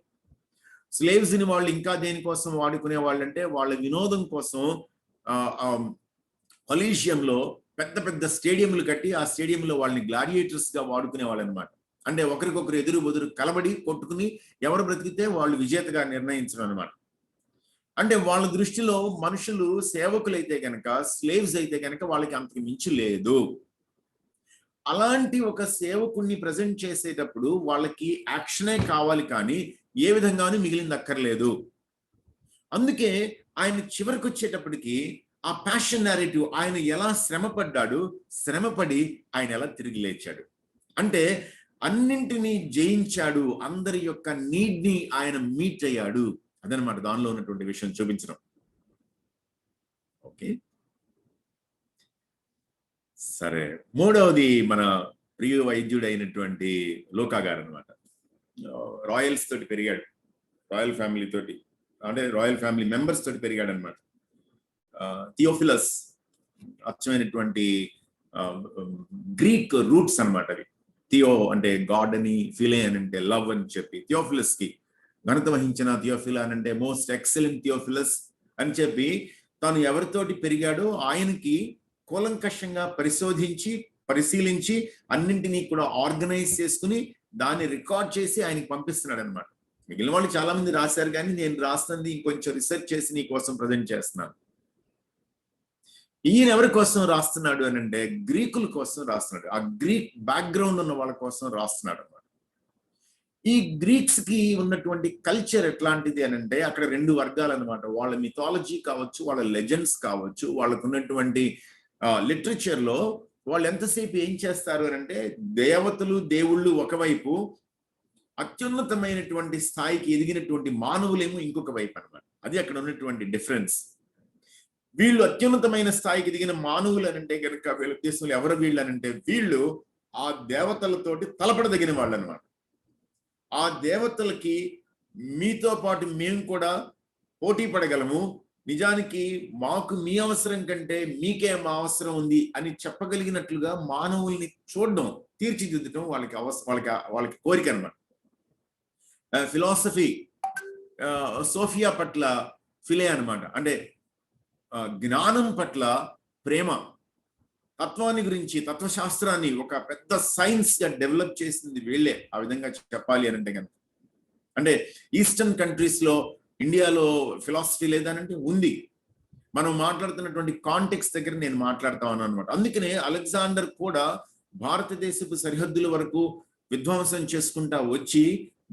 S1: స్లేవ్స్ ని వాళ్ళు ఇంకా దేనికోసం వాడుకునే వాళ్ళంటే వాళ్ళ వినోదం కోసం కొలీషియంలో పెద్ద పెద్ద స్టేడియంలు కట్టి ఆ స్టేడియంలో వాళ్ళని గ్లాడియేటర్స్ గా వాడుకునే వాళ్ళు అనమాట. అంటే ఒకరికొకరు ఎదురు బదురు కలబడి కొట్టుకుని ఎవరు బ్రతికితే వాళ్ళు విజేతగా నిర్ణయించడం అనమాట. అంటే వాళ్ళ దృష్టిలో మనుషులు సేవకులైతే గనక, స్లేవ్స్ అయితే గనక వాళ్ళకి అంతకు మించి లేదు. అలాంటి ఒక సేవకుణ్ణి ప్రజెంట్ చేసేటప్పుడు వాళ్ళకి యాక్షనే కావాలి కానీ ఏ విధంగానూ మిగిలింది అక్కర్లేదు. అందుకే ఆయన చివరికి వచ్చేటప్పటికి ఆ ప్యాషన్ నారేటివ్, ఆయన ఎలా శ్రమపడ్డాడు, శ్రమపడి ఆయన ఎలా తిరిగి లేచాడు, అంటే అన్నింటినీ జయించాడు, అందరి యొక్క నీడ్ ని ఆయన మీట్ అయ్యాడు. అదనమాట దానిలో ఉన్నటువంటి విషయం చూపించడం. ఓకే, సరే. మూడవది మన ప్రియ వైద్యుడు అయినటువంటి లోకా గారు అనమాట. రాయల్స్ తోటి పెరిగాడు, రాయల్ ఫ్యామిలీ తోటి, అంటే రాయల్ ఫ్యామిలీ మెంబర్స్ తోటి పెరిగాడు అనమాట. థియోఫిలస్ అచ్చమైనటువంటి గ్రీక్ రూట్స్ అనమాట అవి. థియో అంటే గాడ్ అని, ఫిలే అని అంటే లవ్ అని చెప్పి థియోఫిలస్ కి ఘనత వహించిన థియోఫిలా అని అంటే మోస్ట్ ఎక్సలెంట్ థియోఫిలస్ అని చెప్పి తాను ఎవరితోటి పెరిగాడో ఆయనకి కూలంకషంగా పరిశీలించి అన్నింటినీ కూడా ఆర్గనైజ్ చేసుకుని దాన్ని రికార్డ్ చేసి ఆయనకి పంపిస్తున్నాడు అనమాట. మిగిలిన వాళ్ళు చాలా మంది రాశారు కానీ నేను రాస్తుంది ఇంకొంచెం రీసెర్చ్ చేసి నీ కోసం ప్రజెంట్ చేస్తున్నాను. ఈయన ఎవరి కోసం రాస్తున్నాడు అని అంటే గ్రీకుల కోసం రాస్తున్నాడు. ఆ గ్రీక్ బ్యాక్గ్రౌండ్ ఉన్న వాళ్ళ కోసం రాస్తున్నాడు అనమాట. ఈ గ్రీక్స్ కి ఉన్నటువంటి కల్చర్ ఎట్లాంటిది అని అంటే అక్కడ 2 వర్గాలు అనమాట. వాళ్ళ మిథాలజీ కావచ్చు, వాళ్ళ లెజెండ్స్ కావచ్చు, వాళ్ళకు ఉన్నటువంటి లిటరేచర్ లో వాళ్ళు ఎంతసేపు ఏం చేస్తారు అని అంటే దేవతలు దేవుళ్ళు ఒకవైపు, అత్యున్నతమైనటువంటి స్థాయికి ఎదిగినటువంటి మానవులేమో ఇంకొక వైపు అనమాట. అది అక్కడ ఉన్నటువంటి డిఫరెన్స్. వీళ్ళు అత్యున్నతమైన స్థాయికి ఎదిగిన మానవులు అని అంటే కనుక వీళ్ళ ఉద్దేశంలో ఎవరు వీళ్ళు అని అంటే వీళ్ళు ఆ దేవతలతోటి తలపడదగిన వాళ్ళు అనమాట. ఆ దేవతలకి మీతో పాటు మేము కూడా పోటీ పడగలము, నిజానికి మాకు మీ అవసరం కంటే మీకే మా అవసరం ఉంది అని చెప్పగలిగినట్లుగా మానవుల్ని చూడడం, తీర్చిదిద్దడం వాళ్ళకి కోరిక అనమాట. ఫిలాసఫీ సోఫియా పట్ల ఫిలే అనమాట. అంటే జ్ఞానం పట్ల ప్రేమ, తత్వాన్ని గురించి, తత్వశాస్త్రాన్ని ఒక పెద్ద సైన్స్ గా డెవలప్ చేసింది వీళ్ళే. ఆ విధంగా చెప్పాలి అని అంటే కనుక, అంటే ఈస్టర్న్ కంట్రీస్ లో, ఇండియాలో ఫిలాసఫీ లేదనంటే ఉంది. మనం మాట్లాడుతున్నటువంటి కాంటెక్స్ట్ దగ్గర నేను మాట్లాడుతా ఉన్నాను అనమాట. అందుకనే అలెగ్జాండర్ కూడా భారతదేశపు సరిహద్దుల వరకు విధ్వంసం చేసుకుంటా వచ్చి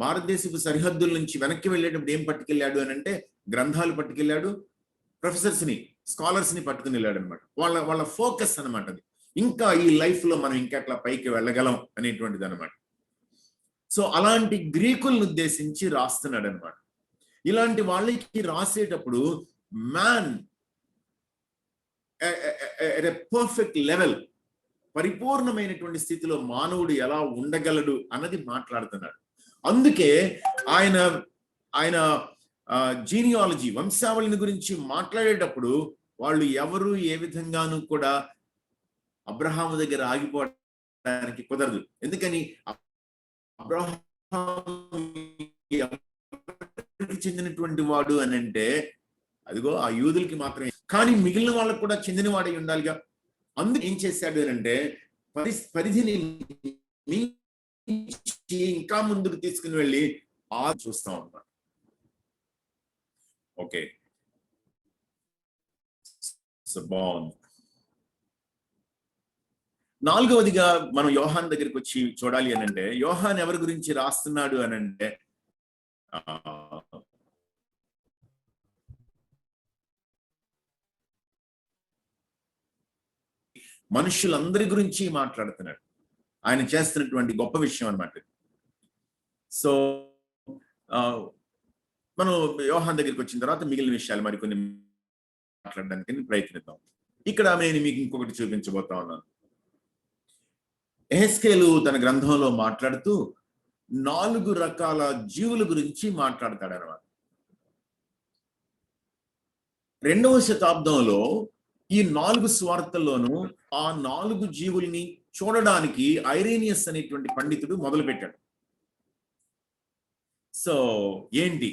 S1: భారతదేశపు సరిహద్దుల నుంచి వెనక్కి వెళ్ళేటప్పుడు ఏం పట్టుకెళ్ళాడు అని అంటే గ్రంథాలు పట్టుకెళ్ళాడు, ప్రొఫెసర్స్ ని, స్కాలర్స్ ని పట్టుకుని వెళ్ళాడు అనమాట. వాళ్ళ ఫోకస్ అనమాట అది. ఇంకా ఈ లైఫ్ లో మనం ఇంకా అట్లా పైకి వెళ్ళగలం అనేటువంటిది అనమాట. సో అలాంటి గ్రీకులను ఉద్దేశించి రాస్తున్నాడు అనమాట. ఇలాంటి వాళ్ళకి రాసేటప్పుడు man at a perfect level, పరిపూర్ణమైనటువంటి స్థితిలో మానవుడు ఎలా ఉండగలడు అన్నది మాట్లాడుతున్నాడు. అందుకే ఆయన జీనియాలజీ, వంశావళిని గురించి మాట్లాడేటప్పుడు వాళ్ళు ఎవరు ఏ విధంగానూ కూడా అబ్రహాము దగ్గర ఆగిపోవడానికి కుదరదు. ఎందుకని అబ్రహాము చెందినటువంటి వాడు అని అంటే అదిగో ఆ యూదులకి మాత్రమే, కానీ మిగిలిన వాళ్ళకు కూడా చెందిన వాడై ఉండాలిగా. అందుకు ఏం చేశాడు అని అంటే పరిధిని ఇంకా ముందుకు తీసుకుని వెళ్ళి చూస్తాం అన్నమాట. ఓకే, బాగుంది. నాలుగవదిగా మనం యోహాన్ దగ్గరికి వచ్చి చూడాలి అని అంటే, యోహాన్ ఎవరి గురించి రాస్తున్నాడు అని అంటే మనుషులందరి గురించి మాట్లాడుతున్నాడు. ఆయన చేస్తున్నటువంటి గొప్ప విషయం అన్నమాట. సో మనం యోహాన్ దగ్గరికి వచ్చిన తర్వాత మిగిలిన విషయాలు మరికొన్ని మాట్లాడడానికి ప్రయత్నిద్దాం. ఇక్కడ నేను మీకు ఇంకొకటి చూపించబోతా ఉన్నాను. యెహెజ్కేలు తన గ్రంథంలో మాట్లాడుతూ 4 రకాల జీవుల గురించి మాట్లాడతాడు అన్నమాట. 2వ శతాబ్దంలో ఈ 4 సువార్తల్లోనూ ఆ 4 జీవుల్ని చూడడానికి ఐరేనియస్ అనేటువంటి పండితుడు మొదలుపెట్టాడు. సో ఏంటి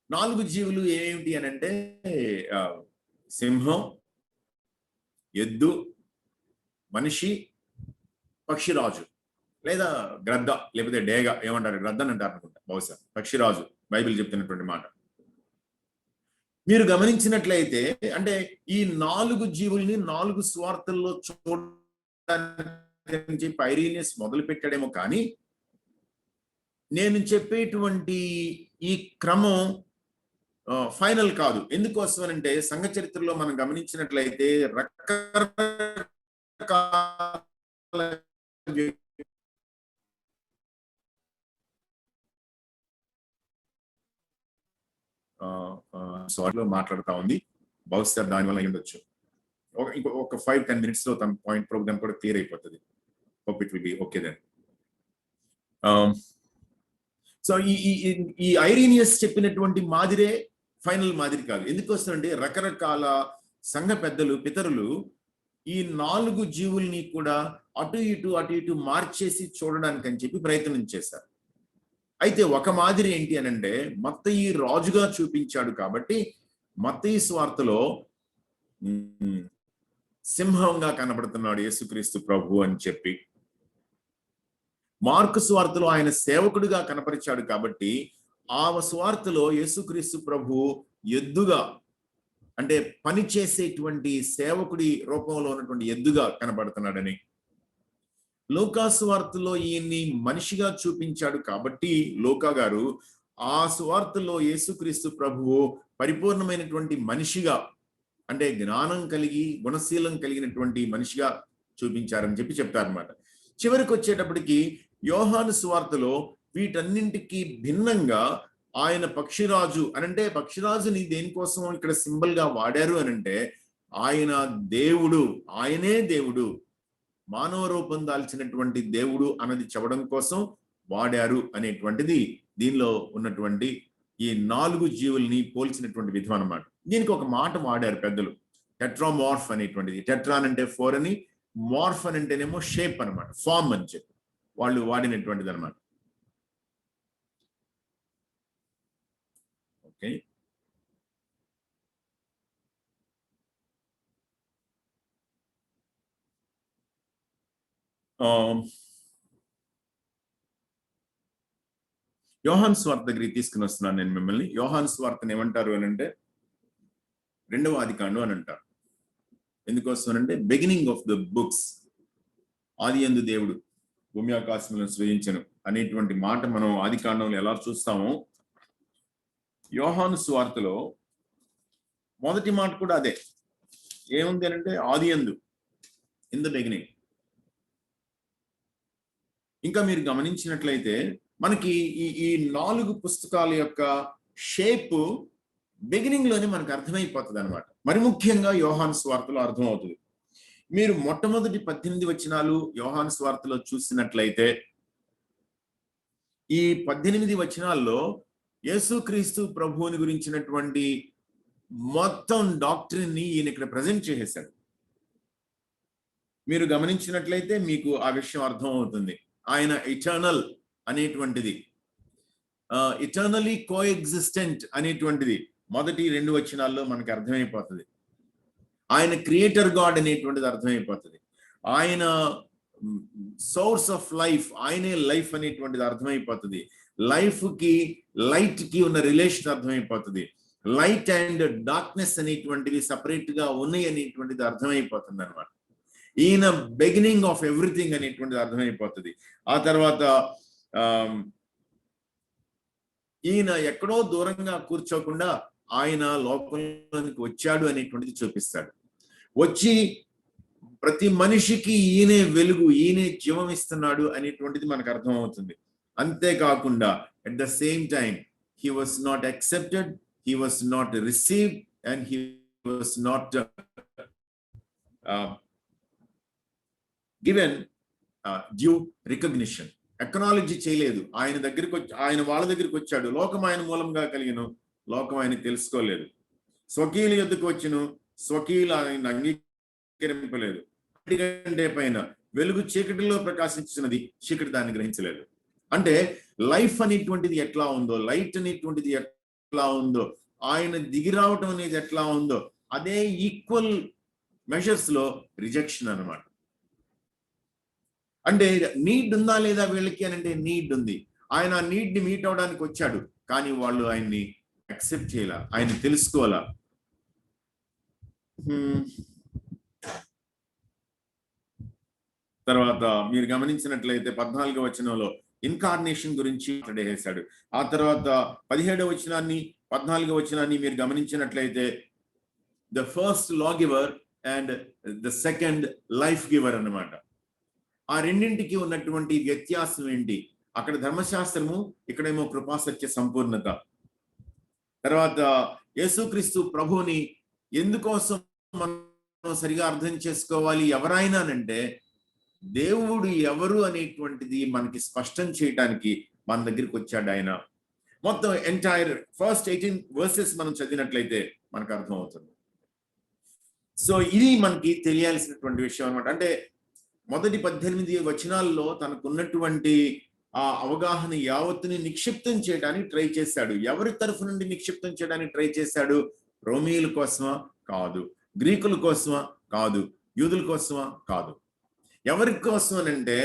S1: 4 జీవులు ఏమిటి అని అంటే, సింహం, ఎద్దు, మనిషి, పక్షిరాజు, లేదా గ్రద్ద, లేకపోతే డేగ, ఏమంటారు, గ్రద్దని అంటారు అనుకుంటా బహుశా, పక్షిరాజు బైబిల్ చెప్తున్నటువంటి మాట. మీరు గమనించినట్లయితే అంటే ఈ 4 జీవుల్ని 4 సువార్తల్లో చూడడానికి చెప్పి ఐరేనియస్ మొదలు పెట్టాడేమో, కానీ నేను చెప్పేటువంటి ఈ క్రమం ఫైనల్ కాదు. ఎందుకోసం అంటే సంఘ చరిత్రలో మనం గమనించినట్లయితే రకరకాల సారీలో మాట్లాడుతా ఉంది. బహుశా దానివల్ల ఉండొచ్చు. ఇంకొక 5-10 minutes లో తన పాయింట్ ప్రోగ్రామ్ కూడా క్లియర్ అయిపోతుంది. Hope it will be okay then. So ఈ ఐరేనియస్ చెప్పినటువంటి మాదిరే ఫైనల్ మాదిరి కాదు. ఎందుకోసమంటే రకరకాల సంఘ పెద్దలు, పితరులు ఈ 4 జీవుల్ని కూడా అటు ఇటు మార్చేసి చూడడానికి అని చెప్పి ప్రయత్నం చేశారు. అయితే ఒక మాదిరి ఏంటి అని అంటే, మత్తయి రాజుగా చూపించాడు కాబట్టి మత్తయి సువార్తలో సింహంగా కనబడుతున్నాడు యేసుక్రీస్తు ప్రభు అని చెప్పి, మార్కు సువార్తలో ఆయన సేవకుడిగా కనపరిచాడు కాబట్టి ఆ సువార్తలో యేసుక్రీస్తు ప్రభు ఎద్దుగా, అంటే పని చేసేటువంటి సేవకుడి రూపంలో ఉన్నటువంటి ఎద్దుగా కనబడుతున్నాడని, లూకా సువార్తలో ఈయన్ని మనిషిగా చూపించాడు కాబట్టి లూకా గారు ఆ సువార్తలో యేసుక్రీస్తు ప్రభువు పరిపూర్ణమైనటువంటి మనిషిగా, అంటే జ్ఞానం కలిగి గుణశీలం కలిగినటువంటి మనిషిగా చూపించారని చెప్పి చెప్తారన్నమాట. చివరికి వచ్చేటప్పటికి యోహాను సువార్తలో వీటన్నింటికి భిన్నంగా ఆయన పక్షిరాజు అనంటే, పక్షిరాజుని దేనికోసం ఇక్కడ సింబల్ గా వాడారు అనంటే, ఆయన దేవుడు, ఆయనే దేవుడు, మానవ రూపం దాల్చినటువంటి దేవుడు అన్నది చెప్పడం కోసం వాడారు అనేటువంటిది దీనిలో ఉన్నటువంటి ఈ 4 జీవుల్ని పోల్చినటువంటి విధం అన్నమాట. దీనికి ఒక మాట వాడారు పెద్దలు, టెట్రామార్ఫ్ అనేటువంటిది. టెట్రాన్ అంటే 4 అని, మార్ఫ్ అని అంటేనేమో షేప్ అనమాట, ఫామ్ అని చెప్పి వాళ్ళు వాడినటువంటిది అనమాట. ఓకే, యోహాను సువార్త దగ్గరికి తీసుకుని వస్తున్నాను నేను మిమ్మల్ని. యోహాను సువార్తను ఏమంటారు అని అంటే 2వ ఆదికాండం అని అంటారు. ఎందుకోసం అంటే బిగినింగ్ ఆఫ్ ద బుక్స్, ఆది యందు దేవుడు భూమి ఆకాశములను సృజించెను అనేటువంటి మాట మనం ఆదికాండంలో ఎలా చూస్తామో, యోహాను సువార్తలో మొదటి మాట కూడా అదే. ఏముంది అని అంటే ఆది యందు, ఇన్ ద బిగినింగ్. ఇంకా మీరు గమనించినట్లయితే మనకి ఈ 4 పుస్తకాల యొక్క షేప్ బిగినింగ్ లోనే మనకు అర్థమైపోతుంది అనమాట. మరి ముఖ్యంగా యోహాను సువార్తలో అర్థమవుతుంది. మీరు మొట్టమొదటి 18 వచనాలు యోహాను సువార్తలో చూసినట్లయితే, ఈ 18 వచనాల్లో యేసుక్రీస్తు ప్రభువుని గురించినటువంటి మొత్తం డాక్టరీని ఈయన ఇక్కడ ప్రజెంట్ చేసేసాడు. మీరు గమనించినట్లయితే మీకు ఆ విషయం అర్థం అవుతుంది. ఆయన ఇటర్నల్ అనేటువంటిది, ఇటర్నలీ కోఎగ్జిస్టెంట్ అనేటువంటిది మొదటి 2 వచనాల్లో మనకి అర్థమైపోతుంది. ఆయన క్రియేటర్ గాడ్ అనేటువంటిది అర్థమైపోతుంది. ఆయన సోర్స్ ఆఫ్ లైఫ్, ఆయనే లైఫ్ అనేటువంటిది అర్థమైపోతుంది. లైఫ్ కి లైట్ కి ఉన్న రిలేషన్ అర్థమైపోతుంది. లైట్ అండ్ డార్క్నెస్ అనేటువంటివి సపరేట్ గా ఉన్నాయి అనేటువంటిది అర్థమైపోతుంది అనమాట. ఈయన బిగినింగ్ ఆఫ్ ఎవ్రీథింగ్ అనేటువంటిది అర్థమైపోతుంది. ఆ తర్వాత ఈయన ఎక్కడో దూరంగా కూర్చోకుండా ఆయన లోకంలోనికి వచ్చాడు అనేటువంటిది చూపిస్తాడు. వచ్చి ప్రతి మనిషికి ఈయనే వెలుగు, ఈయనే జీవం ఇస్తున్నాడు అనేటువంటిది మనకు అర్థం అవుతుంది. అంతేకాకుండా at the same time he was not accepted, he was not received, and he was not given due recognition. అక్నాలజీ చేయలేదు. ఆయన దగ్గరికి వచ్చి, ఆయన వాళ్ళ దగ్గరికి వచ్చాడు. లోకం ఆయన మూలంగా కలిగిను, లోకం ఆయన తెలుసుకోలేదు. స్వకీయుల యొద్దకు వచ్చును, స్వకీయులు ఆయన అంగీకరింపలేదు. కంటే పైన వెలుగు చీకటిలో ప్రకాశించినది, చీకటి దాన్ని గ్రహించలేదు. అంటే లైఫ్ అనేటువంటిది ఎట్లా ఉందో, లైట్ అనేటువంటిది ఎట్లా ఉందో, ఆయన దిగి రావటం అనేది ఎట్లా ఉందో, అదే ఈక్వల్ మెజర్స్ లో రిజెక్షన్ అన్నమాట. అంటే నీడ్ ఉందా లేదా వీళ్ళకి అని అంటే నీడ్ ఉంది. ఆయన ఆ నీడ్ ని మీట్ అవడానికి వచ్చాడు, కానీ వాళ్ళు ఆయన్ని యాక్సెప్ట్ చేయాల, ఆయన తెలుసుకోవాలా. తర్వాత మీరు గమనించినట్లయితే 14వ వచనంలో ఇన్కార్నేషన్ గురించి మాట్లాడేశాడు. ఆ తర్వాత 17వ వచనాన్ని 14వ వచనాన్ని మీరు గమనించినట్లయితే the first law giver and the second life giver అన్నమాట. ఆ రెండింటికి ఉన్నటువంటి వ్యత్యాసం ఏంటి? అక్కడ ధర్మశాస్త్రము, ఇక్కడేమో కృపాసత్య సంపూర్ణత. తర్వాత యేసుక్రీస్తు ప్రభువుని ఎందుకోసం మనం సరిగా అర్థం చేసుకోవాలి ఎవరైనానంటే, దేవుడు ఎవరు అనేటువంటిది మనకి స్పష్టం చేయడానికి మన దగ్గరికి వచ్చాడు ఆయన. మొత్తం ఎంటైర్ ఫస్ట్ 18 వర్సెస్ మనం చదివినట్లయితే మనకు అర్థం అవుతుంది. సో ఇది మనకి తెలియాల్సినటువంటి విషయం అనమాట. అంటే మొదటి 18 వచనాల్లో తనకున్నటువంటి ఆ అవగాహన యావత్తుని నిక్షిప్తం చేయడానికి ట్రై చేశాడు. ఎవరి తరఫు నుండి నిక్షిప్తం చేయడానికి ట్రై చేశాడు? రోమీయుల కోసమా? కాదు. గ్రీకుల కోసమా? కాదు. యూదుల కోసమా? కాదు. ఎవరి కోసం అంటే,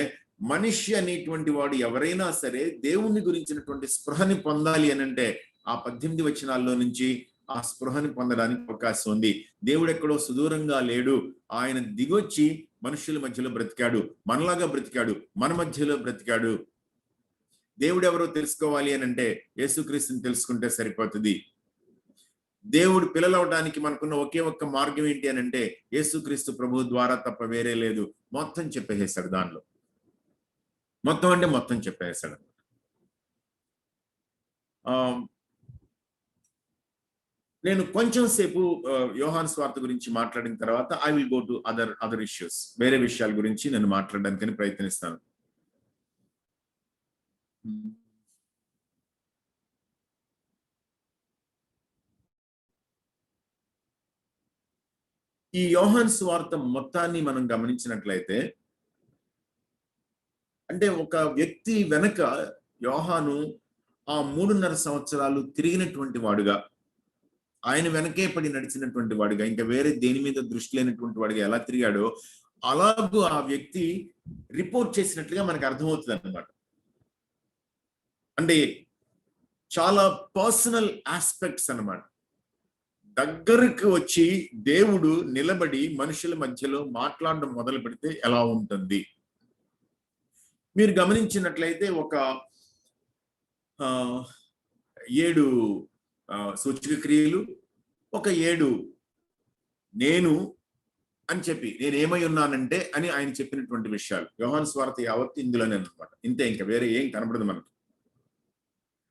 S1: మనిషి అనేటువంటి వాడు ఎవరైనా సరే దేవుని గురించినటువంటి స్పృహని పొందాలి అని అంటే ఆ 18 వచనాల్లో నుంచి ఆ స్పృహని పొందడానికి అవకాశం ఉంది. దేవుడు ఎక్కడో సుదూరంగా లేడు, ఆయన దిగొచ్చి మనుషుల మధ్యలో బ్రతికాడు, మనలాగా బ్రతికాడు, మన మధ్యలో బ్రతికాడు. దేవుడు ఎవరో తెలుసుకోవాలి అని అంటే యేసుక్రీస్తుని తెలుసుకుంటే సరిపోతుంది. దేవుడు పిల్లలవడానికి మనకున్న ఒకే ఒక్క మార్గం ఏంటి అని అంటే యేసుక్రీస్తు ప్రభు ద్వారా తప్ప వేరే లేదు. మొత్తం చెప్పేసాడు దానిలో. మొత్తం అంటే మొత్తం చెప్పేసాడు. నేను కొంచెం సేపు యోహాను స్వార్థ గురించి మాట్లాడిన తర్వాత I will go to other issues. వేరే విషయాల గురించి నేను మాట్లాడడానికి ప్రయత్నిస్తాను. ఈ యోహాను సువార్త మొత్తాన్ని మనం గమనించినట్లయితే, అంటే ఒక వ్యక్తి వెనక యోహాను ఆ 3.5 సంవత్సరాలు తిరిగినటువంటి వాడుగా, ఆయన వెనకే పడి నడిచినటువంటి వాడుగా, ఇంకా వేరే దేని మీద దృష్టి లేనటువంటి వాడుగా ఎలా తిరిగాడో అలాగూ ఆ వ్యక్తి రిపోర్ట్ చేసినట్లుగా మనకు అర్థమవుతుంది అన్నమాట. అంటే చాలా పర్సనల్ ఆస్పెక్ట్స్ అన్నమాట. దగ్గరకు వచ్చి దేవుడు నిలబడి మనుషుల మధ్యలో మాట్లాడడం మొదలు పెడితే ఎలా ఉంటుంది? మీరు గమనించినట్లయితే ఒక 7 సూచక క్రియలు, ఒక 7 నేను అని చెప్పి, నేనేమై ఉన్నానంటే అని ఆయన చెప్పినటువంటి విషయాలు. యోహాను సువార్త యావత్తు ఇందులోనే అన్నమాట. ఇంతే, ఇంకా వేరే ఏం కనబడదు మనకి.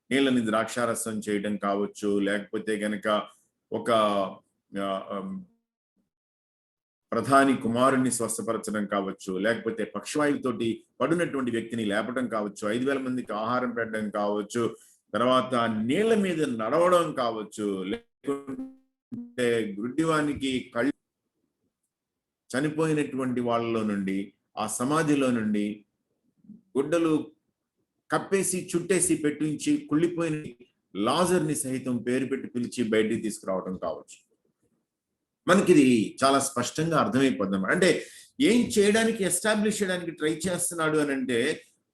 S1: నీళ్ళని ద్రాక్షారసం చేయడం కావచ్చు, లేకపోతే గనక ఒక ప్రధాని కుమారుణ్ణి స్వస్థపరచడం కావచ్చు, లేకపోతే పక్షవాయువుతోటి పడినటువంటి వ్యక్తిని లేపడం కావచ్చు, 5,000 మందికి ఆహారం పెట్టడం కావచ్చు, తర్వాత నీళ్ల మీద నడవడం కావచ్చు, లేకుంటే అంటే గుడ్డివానికి కళ్ళు, చనిపోయినటువంటి వాళ్ళలో నుండి, ఆ సమాధిలో నుండి గుడ్డలు కప్పేసి చుట్టేసి పెట్టించి కుళ్ళిపోయిన లాజర్ని సహితం పేరు పెట్టి పిలిచి బయటికి తీసుకురావడం కావచ్చు. మనకి ఇది చాలా స్పష్టంగా అర్థమైపోద్ది. అంటే ఏం చేయడానికి, ఎస్టాబ్లిష్ చేయడానికి ట్రై చేస్తున్నాడు అని అంటే,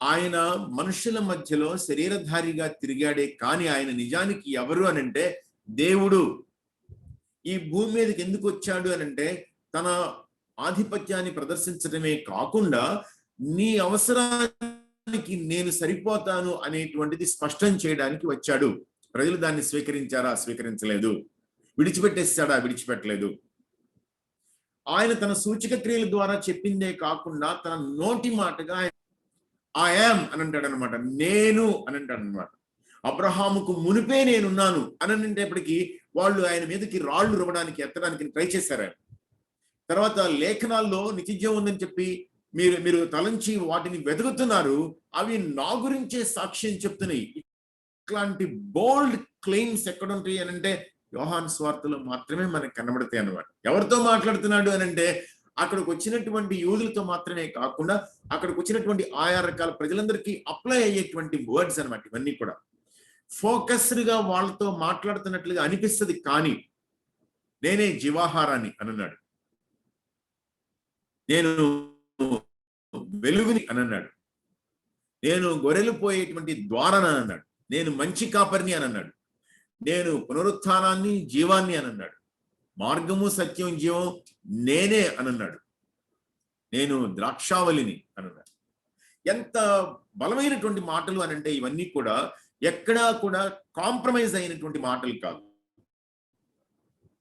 S1: ఆయన మనుషుల మధ్యలో శరీరధారిగా తిరిగాడే కానీ ఆయన నిజానికి ఎవరు అని అంటే దేవుడు. ఈ భూమి మీదకి ఎందుకు వచ్చాడు అని అంటే తన ఆధిపత్యాన్ని ప్రదర్శించడమే కాకుండా నీ అవసరానికి నేను సరిపోతాను అనేటువంటిది స్పష్టం చేయడానికి వచ్చాడు. ప్రజలు దాన్ని స్వీకరించారా? స్వీకరించలేదు. విడిచిపెట్టేశాడా? విడిచిపెట్టలేదు. ఆయన తన సూచక క్రియల ద్వారా చెప్పిందే కాకుండా తన నోటి మాటగా ఐ యామ్ అని అంటాడు అనమాట. నేను అని అంటాడు అనమాట. అబ్రహాముకు మునిపే నేనున్నాను అని అనేటప్పటికీ వాళ్ళు ఆయన మీదకి రాళ్లు రువ్వడానికి, ఎత్తడానికి ట్రై చేశారు. తర్వాత లేఖనాల్లో నిత్యజీవం ఉందని చెప్పి మీరు తలంచి వాటిని వెతుకుతున్నారు, అవి నా గురించే సాక్ష్యం చెప్తున్నాయి. ఇట్లాంటి బోల్డ్ క్లెయిమ్స్ ఎక్కడ ఉంటాయి అని అంటే యోహాను సువార్తలో మాత్రమే మనకు కనబడతాయి అన్నమాట. ఎవరితో మాట్లాడుతున్నాడు అని అంటే అక్కడికి వచ్చినటువంటి యూదులతో మాత్రమే కాకుండా అక్కడికి వచ్చినటువంటి ఆయా రకాల ప్రజలందరికీ అప్లై అయ్యేటువంటి వర్డ్స్ అనమాట. ఇవన్నీ కూడా ఫోకస్డ్ గా వాళ్ళతో మాట్లాడుతున్నట్లుగా అనిపిస్తుంది. కానీ నేనే జీవాహారాన్ని అని అన్నాడు, నేను వెలుగుని అని అన్నాడు, నేను గొర్రెలు పోయేటువంటి ద్వారాన్ని అని అన్నాడు, నేను మంచి కాపరిని అని అన్నాడు, నేను పునరుత్థానాన్ని జీవాన్ని అని అన్నాడు, మార్గము సత్యం జీవం నేనే అని అన్నాడు, నేను ద్రాక్షావళిని అని అన్నాడు. ఎంత బలమైనటువంటి మాటలు అని అంటే ఇవన్నీ కూడా ఎక్కడా కూడా కాంప్రమైజ్ అయినటువంటి మాటలు కాదు.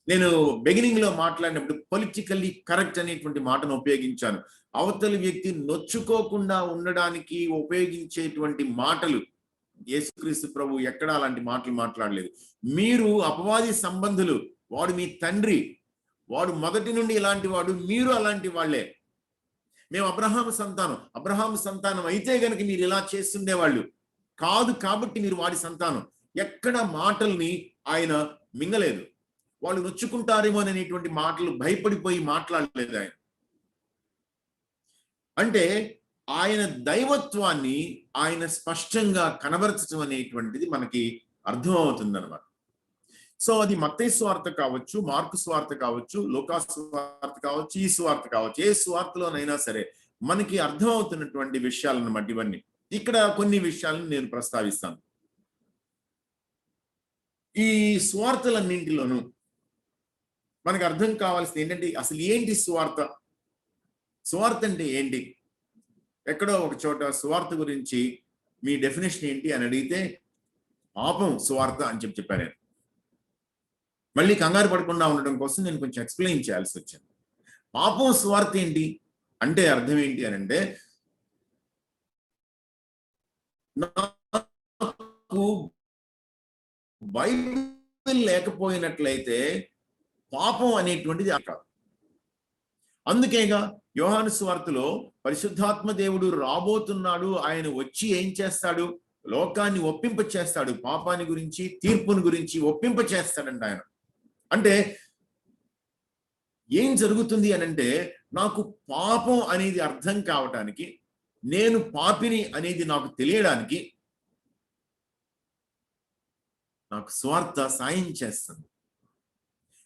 S1: నేను బిగినింగ్ లో మాట్లాడినప్పుడు పొలిటికల్లీ కరెక్ట్ అనేటువంటి మాటను ఉపయోగించాను. అవతలి వ్యక్తి నొచ్చుకోకుండా ఉండడానికి ఉపయోగించేటువంటి మాటలు యేసుక్రీస్తు ప్రభు ఎక్కడా అలాంటి మాటలు మాట్లాడలేదు. మీరు అపవాది సంబంధులు, వాడు మీ తండ్రి, వాడు మొదటి నుండి ఇలాంటి వాడు, మీరు అలాంటి వాళ్ళే. మేము అబ్రహాము సంతానం అయితే గనక మీరు ఇలా చేస్తుండేవాళ్ళు కాదు, కాబట్టి మీరు వాడి సంతానం. ఎక్కడ మాటల్ని ఆయన మింగలేదు. వాళ్ళు నొచ్చుకుంటారేమో అనేటువంటి మాటలు భయపడిపోయి మాట్లాడలేదు ఆయన. అంటే ఆయన దైవత్వాన్ని ఆయన స్పష్టంగా కనబరచడం అనేటువంటిది మనకి అర్థం అవుతుంది అనమాట. సో అది మత్తయి సువార్త కావచ్చు, మార్కు సువార్త కావచ్చు, లూకా సువార్త కావచ్చు, ఈ సువార్త కావచ్చు, ఏ సువార్తలోనైనా సరే మనకి అర్థం అవుతున్నటువంటి విషయాలు అన్నమాట ఇవన్నీ. ఇక్కడ కొన్ని విషయాలను నేను ప్రస్తావిస్తాను. ఈ సువార్తలన్నింటిలోనూ మనకు అర్థం కావాల్సింది ఏంటంటే అసలు ఏంటి సువార్త? సువార్త అంటే ఏంటి? ఎక్కడో ఒక చోట సువార్త గురించి మీ డెఫినేషన్ ఏంటి అని అడిగితే పాపం సువార్త అని చెప్పాను నేను. మళ్ళీ కంగారు పడకుండా ఉండడం కోసం నేను కొంచెం ఎక్స్ప్లెయిన్ చేయాల్సి వచ్చింది. పాపం సువార్త ఏంటి అంటే అర్థం ఏంటి అని అంటే నాకు బైబిల్ లేకపోయినట్లయితే పాపం అనేటువంటిది కాదు. అందుకేగా యోహాను సువార్తలో పరిశుద్ధాత్మ దేవుడు రాబోతున్నాడు, ఆయన వచ్చి ఏం చేస్తాడు? లోకాన్ని ఒప్పింప చేస్తాడు, పాపాన్ని గురించి తీర్పుని గురించి ఒప్పింప చేస్తాడంట ఆయన. అంటే ఏం జరుగుతుంది అని అంటే నాకు పాపం అనేది అర్థం కావటానికి, నేను పాపిని అనేది నాకు తెలియడానికి నాకు సువార్త సాయం చేస్తుంది.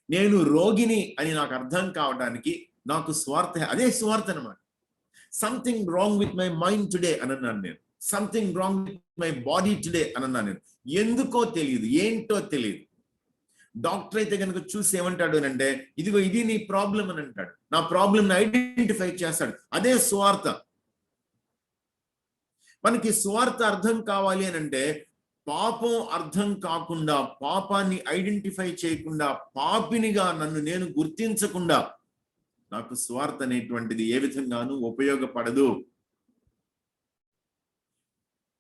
S1: నేను రోగిని అని నాకు అర్థం కావడానికి నాకు సువార్త, అదే సువార్త అనమాట. Something wrong with my mind today అని అన్నాను నేను, something wrong with my body today అని అన్నాను నేను. ఎందుకో తెలియదు, ఏంటో తెలియదు. డాక్టర్ అయితే కనుక చూసి ఏమంటాడు అని అంటే ఇదిగో ఇది నీ ప్రాబ్లం అని అంటాడు, నా ప్రాబ్లం ఐడెంటిఫై చేస్తాడు. అదే సువార్త. మనకి సువార్త అర్థం కావాలి అని అంటే పాపం అర్థం కాకుండా, పాపాన్ని ఐడెంటిఫై చేయకుండా, పాపినిగా నన్ను నేను గుర్తించకుండా నాకు సువార్త అనేటువంటిది ఏ విధంగానూ ఉపయోగపడదు.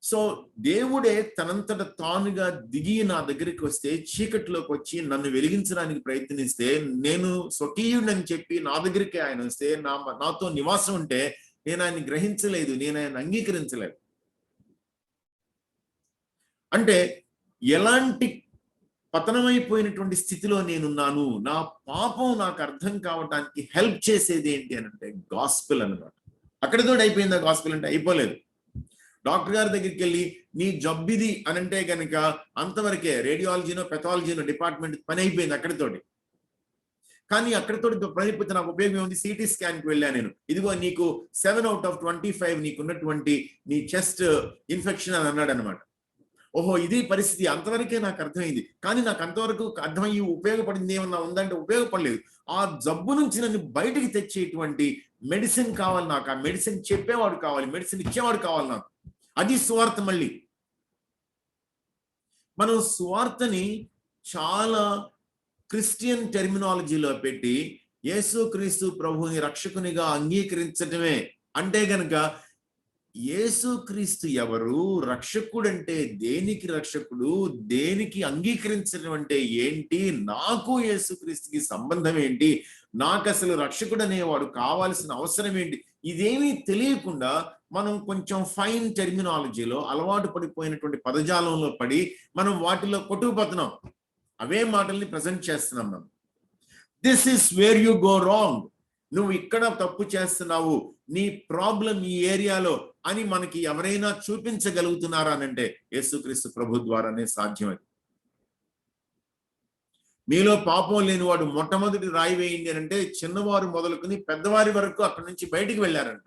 S1: సో దేవుడే తనంతట తానుగా దిగి నా దగ్గరికి వస్తే, చీకటిలోకి వచ్చి నన్ను వెలిగించడానికి ప్రయత్నిస్తే, నేను స్వకీయుడని చెప్పి నా దగ్గరికి ఆయన వస్తే, నాతో నివాసం ఉంటే నేను ఆయన్ని గ్రహించలేదు, నేను ఆయన అంగీకరించలేదు. అంటే ఎలాంటి పతనమైపోయినటువంటి స్థితిలో నేనున్నాను, నా పాపం నాకు అర్థం కావడానికి హెల్ప్ చేసేది ఏంటి అని అంటే గాస్పెల్ అన్నమాట. అక్కడితో అయిపోయిందా గాస్పెల్ అంటే? అయిపోలేదు. డాక్టర్ గారి దగ్గరికి వెళ్ళి నీ జబ్బిది అని అంటే కనుక అంతవరకే, రేడియాలజీనో పెథాలజీనో డిపార్ట్మెంట్ పని అయిపోయింది అక్కడితోటి. కానీ అక్కడితోటి పని అయిపోతే నాకు ఉపయోగం ఉంది. సిటీ స్కాన్కి వెళ్ళా నేను, ఇదిగో నీకు 7/25 నీకున్నటువంటి నీ చెస్ట్ ఇన్ఫెక్షన్ అని అన్నాడు అనమాట. ఓహో, ఇది పరిస్థితి. అంతవరకే నాకు అర్థమైంది. కానీ నాకు అంతవరకు అర్థమయ్యి ఉపయోగపడింది ఏమన్నా ఉందంటే ఉపయోగపడలేదు. ఆ జబ్బు నుంచి నన్ను బయటికి తెచ్చేటువంటి మెడిసిన్ కావాలి నాకు. ఆ మెడిసిన్ చెప్పేవాడు కావాలి, మెడిసిన్ ఇచ్చేవాడు కావాలి నాకు. అది సువార్త. మళ్ళీ మనం సువార్తని చాలా క్రిస్టియన్ టెర్మినాలజీలో పెట్టి యేసుక్రీస్తు ప్రభువుని రక్షకునిగా అంగీకరించటమే అంటే గనక, యేసుక్రీస్తు ఎవరు, రక్షకుడు అంటే దేనికి రక్షకుడు, దేనికి అంగీకరించడం అంటే ఏంటి, నాకు యేసుక్రీస్తుకి సంబంధం ఏంటి, నాకు అసలు రక్షకుడు అనేవాడు కావాల్సిన అవసరం ఏంటి, ఇదేమీ తెలియకుండా మనం కొంచెం ఫైన్ టెర్మినాలజీలో అలవాటు పడిపోయినటువంటి పదజాలంలో పడి మనం వాటిలో కొట్టుకుపోతున్నాం. అవే మాటల్ని ప్రజెంట్ చేస్తున్నాం మనం. This is where you go wrong. నువ్వు ఇక్కడ తప్పు చేస్తున్నావు, నీ ప్రాబ్లం ఈ ఏరియాలో అని మనకి ఎవరైనా చూపించగలుగుతున్నారా అనంటే యేసుక్రీస్తు ప్రభు ద్వారానే సాధ్యం. అది మీలో పాపం లేనివాడు మొట్టమొదటి రాయి వేయండి అని అంటే చిన్నవారు మొదలుకొని పెద్దవారి వరకు అక్కడి నుంచి బయటికి వెళ్ళారంట.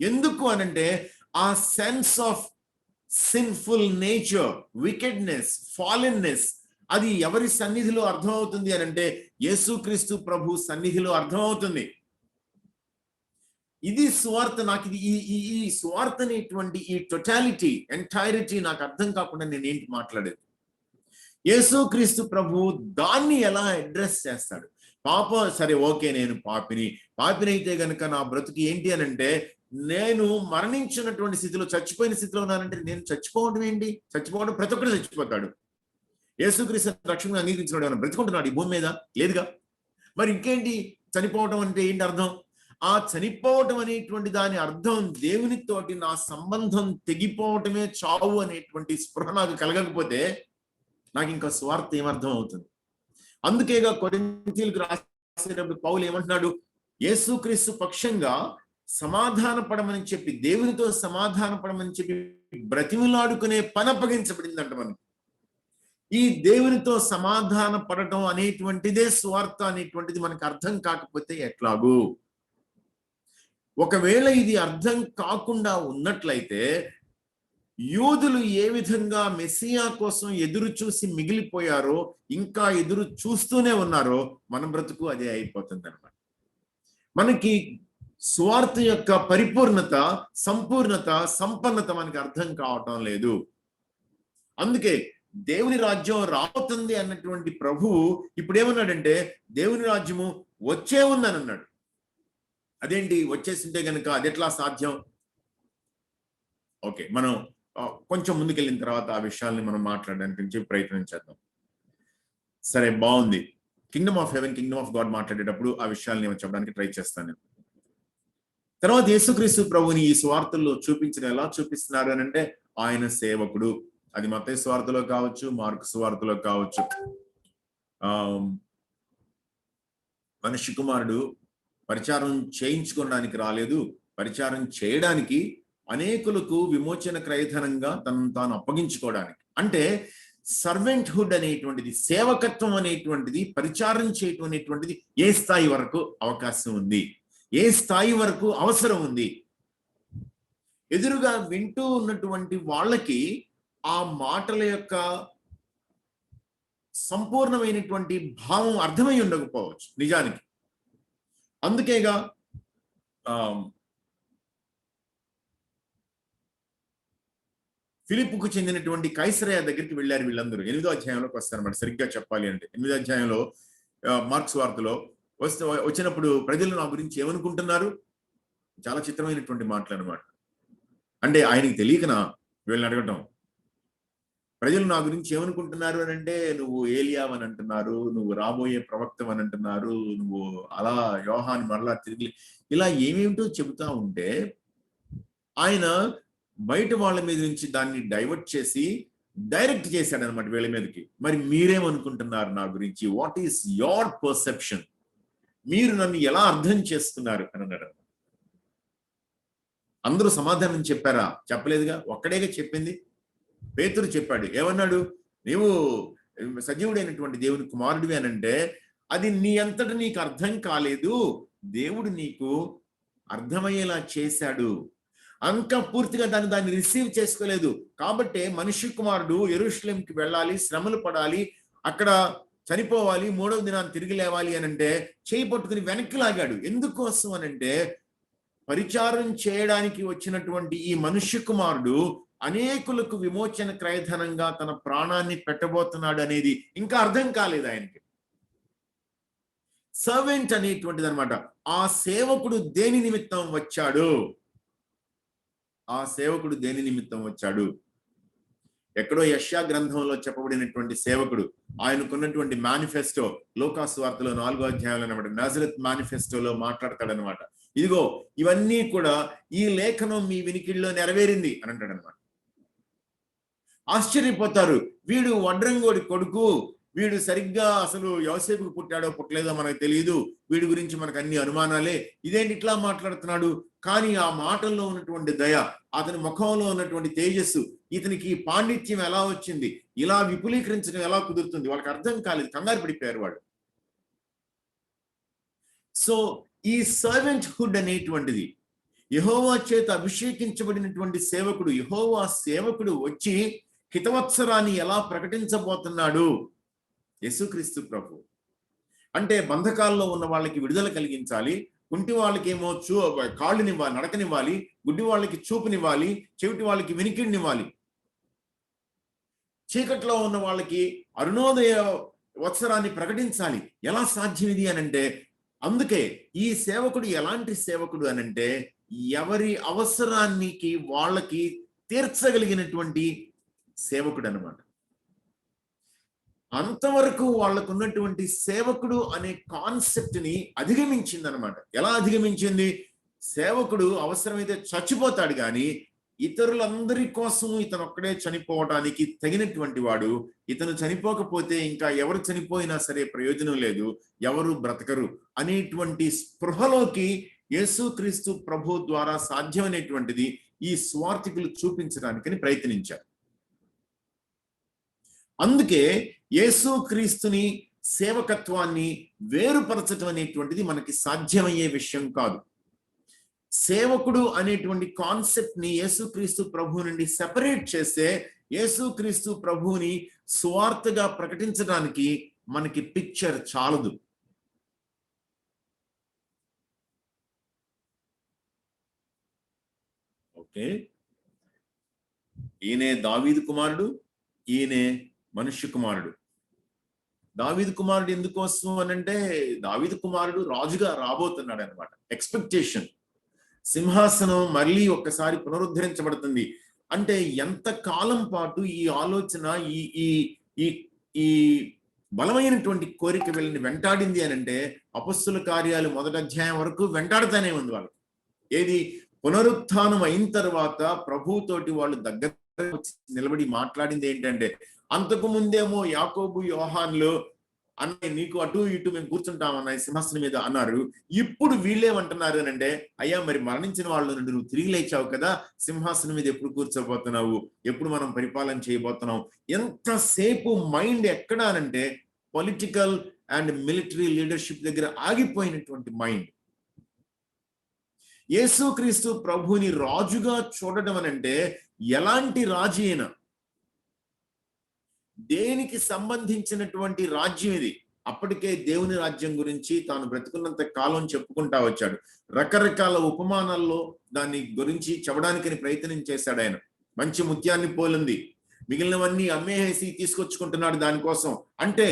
S1: ఎందుకు అనంటే ఆ sense of sinful nature, wickedness, fallenness అది ఎవరి సన్నిధిలో అర్థమవుతుంది అని అంటే యేసుక్రీస్తు ప్రభు సన్నిధిలో అర్థమవుతుంది. ఇది సువార్త. నాకు ఇది ఈ సువార్త అనేటువంటి ఈ టోటాలిటీ, ఎంటైరిటీ నాకు అర్థం కాకుండా నేను ఏంటి మాట్లాడేది. యేసుక్రీస్తు ప్రభు దాన్ని ఎలా అడ్రస్ చేస్తాడు? పాపం సరే, ఓకే, నేను పాపినైతే గనుక నా బ్రతుకు ఏంటి అని అంటే, నేను మరణించినటువంటి స్థితిలో, చచ్చిపోయిన స్థితిలో ఉన్నానంటే నేను చచ్చిపోవడం ఏంటి? చచ్చిపోవడం ప్రతి ఒక్కరు చచ్చిపోతాడు. యేసుక్రీస్తు రక్షణను అంగీకరించినాడు ఏమైనా బ్రతుకుంటున్నాడు ఈ భూమి మీద? లేదుగా. మరి ఇంకేంటి చనిపోవడం అంటే ఏంటి అర్థం? ఆ చనిపోవటం అనేటువంటి దాని అర్థం దేవునితోటి నా సంబంధం తెగిపోవటమే చావు అనేటువంటి స్పృహ నాకు కలగకపోతే నాకు ఇంకా స్వార్థ ఏమర్థం అవుతుంది? అందుకేగా కొరింథీయులకు రాసేటప్పుడు పౌలు ఏమంటున్నాడు? యేసుక్రీస్తు పక్షంగా సమాధాన పడమని చెప్పి, దేవునితో సమాధాన పడమని చెప్పి బ్రతిమిలాడుకునే పని అప్పగించబడిందంట మనకి. ఈ దేవునితో సమాధాన పడటం అనేటువంటిదే స్వార్థ అనేటువంటిది మనకు అర్థం కాకపోతే ఎట్లాగూ? ఒకవేళ ఇది అర్థం కాకుండా ఉన్నట్లయితే యూదులు ఏ విధంగా మెస్సియా కోసం ఎదురు చూసి మిగిలిపోయారో, ఇంకా ఎదురు చూస్తూనే ఉన్నారో, మన బ్రతుకు అదే అయిపోతుంది అన్నమాట. మనకి స్వార్థ యొక్క పరిపూర్ణత, సంపూర్ణత, సంపన్నత మనకి అర్థం కావటం లేదు. అందుకే దేవుని రాజ్యం రాబోతుంది అన్నటువంటి ప్రభువు ఇప్పుడు ఏమన్నాడంటే, దేవుని రాజ్యము వచ్చే ఉందని అన్నాడు. అదేంటి వచ్చేసింటే గనుక అది ఎట్లా సాధ్యం? ఓకే, మనం కొంచెం ముందుకెళ్ళిన తర్వాత ఆ విషయాల్ని మనం మాట్లాడడానికి ప్రయత్నం చేద్దాం. సరే, బాగుంది. Kingdom of haven, Kingdom of God మాట్లాడేటప్పుడు ఆ విషయాల్ని నేను చెప్పడానికి ట్రై చేస్తాను. తర్వాత యేసుక్రీస్తు ప్రభుని ఈ సువార్తల్లో ఎలా చూపిస్తున్నారు అని అంటే, ఆయన సేవకుడు. అది మత్తయి సువార్తలో కావచ్చు, మార్కు సువార్తలో కావచ్చు. మనిషి కుమారుడు పరిచారం చేయించుకోవడానికి రాలేదు, పరిచారం చేయడానికి, అనేకులకు విమోచన క్రయధనంగా తనను తాను అప్పగించుకోవడానికి. అంటే సర్వెంట్హుడ్ అనేటువంటిది, సేవకత్వం అనేటువంటిది, పరిచారం చేయటం అనేటువంటిది ఏ స్థాయి వరకు అవకాశం ఉంది, ఏ స్థాయి వరకు అవసరం ఉంది? ఎదురుగా వింటూ ఉన్నటువంటి వాళ్ళకి ఆ మాటల యొక్క సంపూర్ణమైనటువంటి భావం అర్థమై ఉండకపోవచ్చు నిజానికి. అందుకేగా ఫిలిప్పుకు చెందినటువంటి కైసరయ దగ్గరికి వెళ్ళారు వీళ్ళందరూ. 8వ అధ్యాయంలోకి వస్తారన్నమాట. సరిగ్గా చెప్పాలి అంటే 8వ అధ్యాయంలో మార్క్స్ వార్తలో వచ్చినప్పుడు ప్రజలు నా గురించి ఏమనుకుంటున్నారు? చాలా చిత్రమైనటువంటి మాటలు అన్నమాట. అంటే ఆయనకి తెలియకనా వీళ్ళని అడగటం? ప్రజలు నా గురించి ఏమనుకుంటున్నారు అని అంటే, నువ్వు ఏలియావ్ అని అంటున్నారు, నువ్వు రాబోయే ప్రవక్తం అని అంటున్నారు, నువ్వు అలా యోహాను మరలా తిరిగి ఇలా ఏమేమిటో చెబుతా ఉంటే ఆయన బయట వాళ్ళ మీద నుంచి దాన్ని డైవర్ట్ చేసి డైరెక్ట్ చేశాడు అనమాట వీళ్ళ మీదకి. మరి మీరేమనుకుంటున్నారు నా గురించి? What is your perception? మీరు నన్ను ఎలా అర్థం చేస్తున్నారు అని అన్నాడు. అందరూ సమాధానం చెప్పారా? చెప్పలేదుగా, ఒక్కడేగా చెప్పింది. పేతురు చెప్పాడు. ఏమన్నాడు? నీవు సజీవుడైనటువంటి దేవుని కుమారుడివి అనంటే అది నీ అంతటా నీకు అర్థం కాలేదు, దేవుడు నీకు అర్థమయ్యేలా చేశాడు. ఇంకా పూర్తిగా దాన్ని రిసీవ్ చేసుకోలేదు. కాబట్టి మనిషి కుమారుడు యెరూషలేంకి వెళ్ళాలి, శ్రమలు పడాలి, అక్కడ చనిపోవాలి, 3వ దినాన్ని తిరిగి లేవాలి అనంటే చేయి పట్టుకుని వెనక్కి లాగాడు. ఎందుకోసం అనంటే పరిచారం చేయడానికి వచ్చినటువంటి ఈ మనుష్య కుమారుడు అనేకులకు విమోచన క్రయధనంగా తన ప్రాణాన్ని పెట్టబోతున్నాడు అనేది ఇంకా అర్థం కాలేదు ఆయనకి. సర్వెంట్ అనేటువంటిది అనమాట. ఆ సేవకుడు దేని నిమిత్తం వచ్చాడు? ఆ సేవకుడు దేని నిమిత్తం వచ్చాడు? ఎక్కడో యెషయా గ్రంథంలో చెప్పబడినటువంటి సేవకుడు, ఆయనకున్నటువంటి మేనిఫెస్టో, లూకాసు వార్తలో 4వ అధ్యాయంలో అనమాట, నజరత్ మేనిఫెస్టోలో మాట్లాడతాడనమాట. ఇదిగో ఇవన్నీ కూడా ఈ లేఖనం మీ వినికిడిలో నెరవేరింది అని అంటాడనమాట. ఆశ్చర్యపోతారు. వీడు వడ్రంగోడి కొడుకు, వీడు సరిగ్గా అసలు యోసేపుకు పుట్టాడో పుట్టలేదో మనకు తెలియదు, వీడి గురించి మనకు అన్ని అనుమానాలే, ఇదేంటి ఇట్లా మాట్లాడుతున్నాడు? కానీ ఆ మాటల్లో ఉన్నటువంటి దయ, అతని ముఖంలో ఉన్నటువంటి తేజస్సు, ఇతనికి పాండిత్యం ఎలా వచ్చింది, ఇలా విపులీకరించడం ఎలా కుదురుతుంది, వాళ్ళకి అర్థం కాలేదు, కంగారు పడిపోయారు వాళ్ళు. సో ఈ సర్వెంట్ హుడ్ అనేటువంటిది యెహోవా చేత అభిషేకించబడినటువంటి సేవకుడు, యెహోవా సేవకుడు వచ్చి హితవత్సరాన్ని ఎలా ప్రకటించబోతున్నాడు? యేసుక్రీస్తు ప్రభు అంటే బంధకాల్లో ఉన్న వాళ్ళకి విడుదల కలిగించాలి, కుంటి వాళ్ళకి ఏమో కాళ్ళునివ్వాలి, నడకనివ్వాలి, గుడ్డి వాళ్ళకి చూపునివ్వాలి, చెవిటి వాళ్ళకి వినికిడినివ్వాలి, చీకట్లో ఉన్న వాళ్ళకి అరుణోదయ వత్సరాన్ని ప్రకటించాలి. ఎలా సాధ్యం ఇది అనంటే, అందుకే ఈ సేవకుడు ఎలాంటి సేవకుడు అనంటే ఎవరి అవసరానికి వాళ్ళకి తీర్చగలిగినటువంటి సేవకుడు అనమాట. అంతవరకు వాళ్ళకు ఉన్నటువంటి సేవకుడు అనే కాన్సెప్ట్ ని అధిగమించింది అనమాట. ఎలా అధిగమించింది? సేవకుడు అవసరమైతే చచ్చిపోతాడు కానీ ఇతరులందరి కోసం ఇతను ఒక్కడే చనిపోవడానికి తగినటువంటి వాడు. ఇతను చనిపోకపోతే ఇంకా ఎవరు చనిపోయినా సరే ప్రయోజనం లేదు, ఎవరు బ్రతకరు అనేటువంటి స్పృహలోకి యేసుక్రీస్తు ప్రభు ద్వారా సాధ్యమైనటువంటిది ఈ స్వార్థికులు చూపించడానికని ప్రయత్నించారు. అందుకే యేసుక్రీస్తుని సేవకత్వాన్ని వేరుపరచడం అనేటువంటిది మనకి సాధ్యమయ్యే విషయం కాదు. సేవకుడు అనేటువంటి కాన్సెప్ట్ ని యేసుక్రీస్తు ప్రభు నుండి సెపరేట్ చేస్తే యేసుక్రీస్తు ప్రభువుని సువార్తగా ప్రకటించడానికి మనకి పిక్చర్ చాలదు. ఓకే, ఈయనే దావీదు కుమారుడు, ఈయనే మనుష్య కుమారుడు. దావీదు కుమారుడు ఎందుకోసం అనంటే దావీదు కుమారుడు రాజుగా రాబోతున్నాడు అనమాట. ఎక్స్పెక్టేషన్, సింహాసనం మళ్ళీ ఒక్కసారి పునరుద్ధరించబడుతుంది అంటే ఎంత కాలం పాటు ఈ ఆలోచన, ఈ ఈ ఈ బలమైనటువంటి కోరిక వీళ్ళని వెంటాడింది అనంటే అపొస్తలుల కార్యాలు 1వ అధ్యాయం వరకు వెంటాడుతూనే ఉంది వాళ్ళకి. ఏది? పునరుత్థానం అయిన తర్వాత ప్రభువుతోటి వాళ్ళు దగ్గర వచ్చి నిలబడి మాట్లాడింది ఏంటంటే, అంతకు ముందేమో యాకోబు యోహాన్లు అన్నయ్య నీకు అటు ఇటు మేము కూర్చుంటామన్న సింహాసనం మీద అన్నారు. ఇప్పుడు వీళ్ళేమంటున్నారు అని అంటే, అయ్యా మరి మరణించిన వాళ్ళ నుండి నువ్వు తిరిగి లేచావు కదా, సింహాసనం మీద ఎప్పుడు కూర్చోబోతున్నావు, ఎప్పుడు మనం పరిపాలన చేయబోతున్నాం. ఎంతసేపు మైండ్ ఎక్కడ అనంటే పొలిటికల్ అండ్ మిలిటరీ లీడర్షిప్ దగ్గర ఆగిపోయినటువంటి మైండ్. యేసుక్రీస్తు ప్రభుని రాజుగా చూడడం అనంటే ఎలాంటి రాజు అయినా, దేనికి సంబంధించినటువంటి రాజ్యం ఇది? అప్పటికే దేవుని రాజ్యం గురించి తాను బ్రతుకున్నంత కాలం చెప్పుకుంటా వచ్చాడు. రకరకాల ఉపమానాల్లో దాని గురించి చెప్పడానికని ప్రయత్నం చేశాడు ఆయన. మంచి ముత్యాన్ని పోలింది, మిగిలినవన్నీ అమ్మేసి తీసుకొచ్చుకుంటున్నాడు దానికోసం. అంటే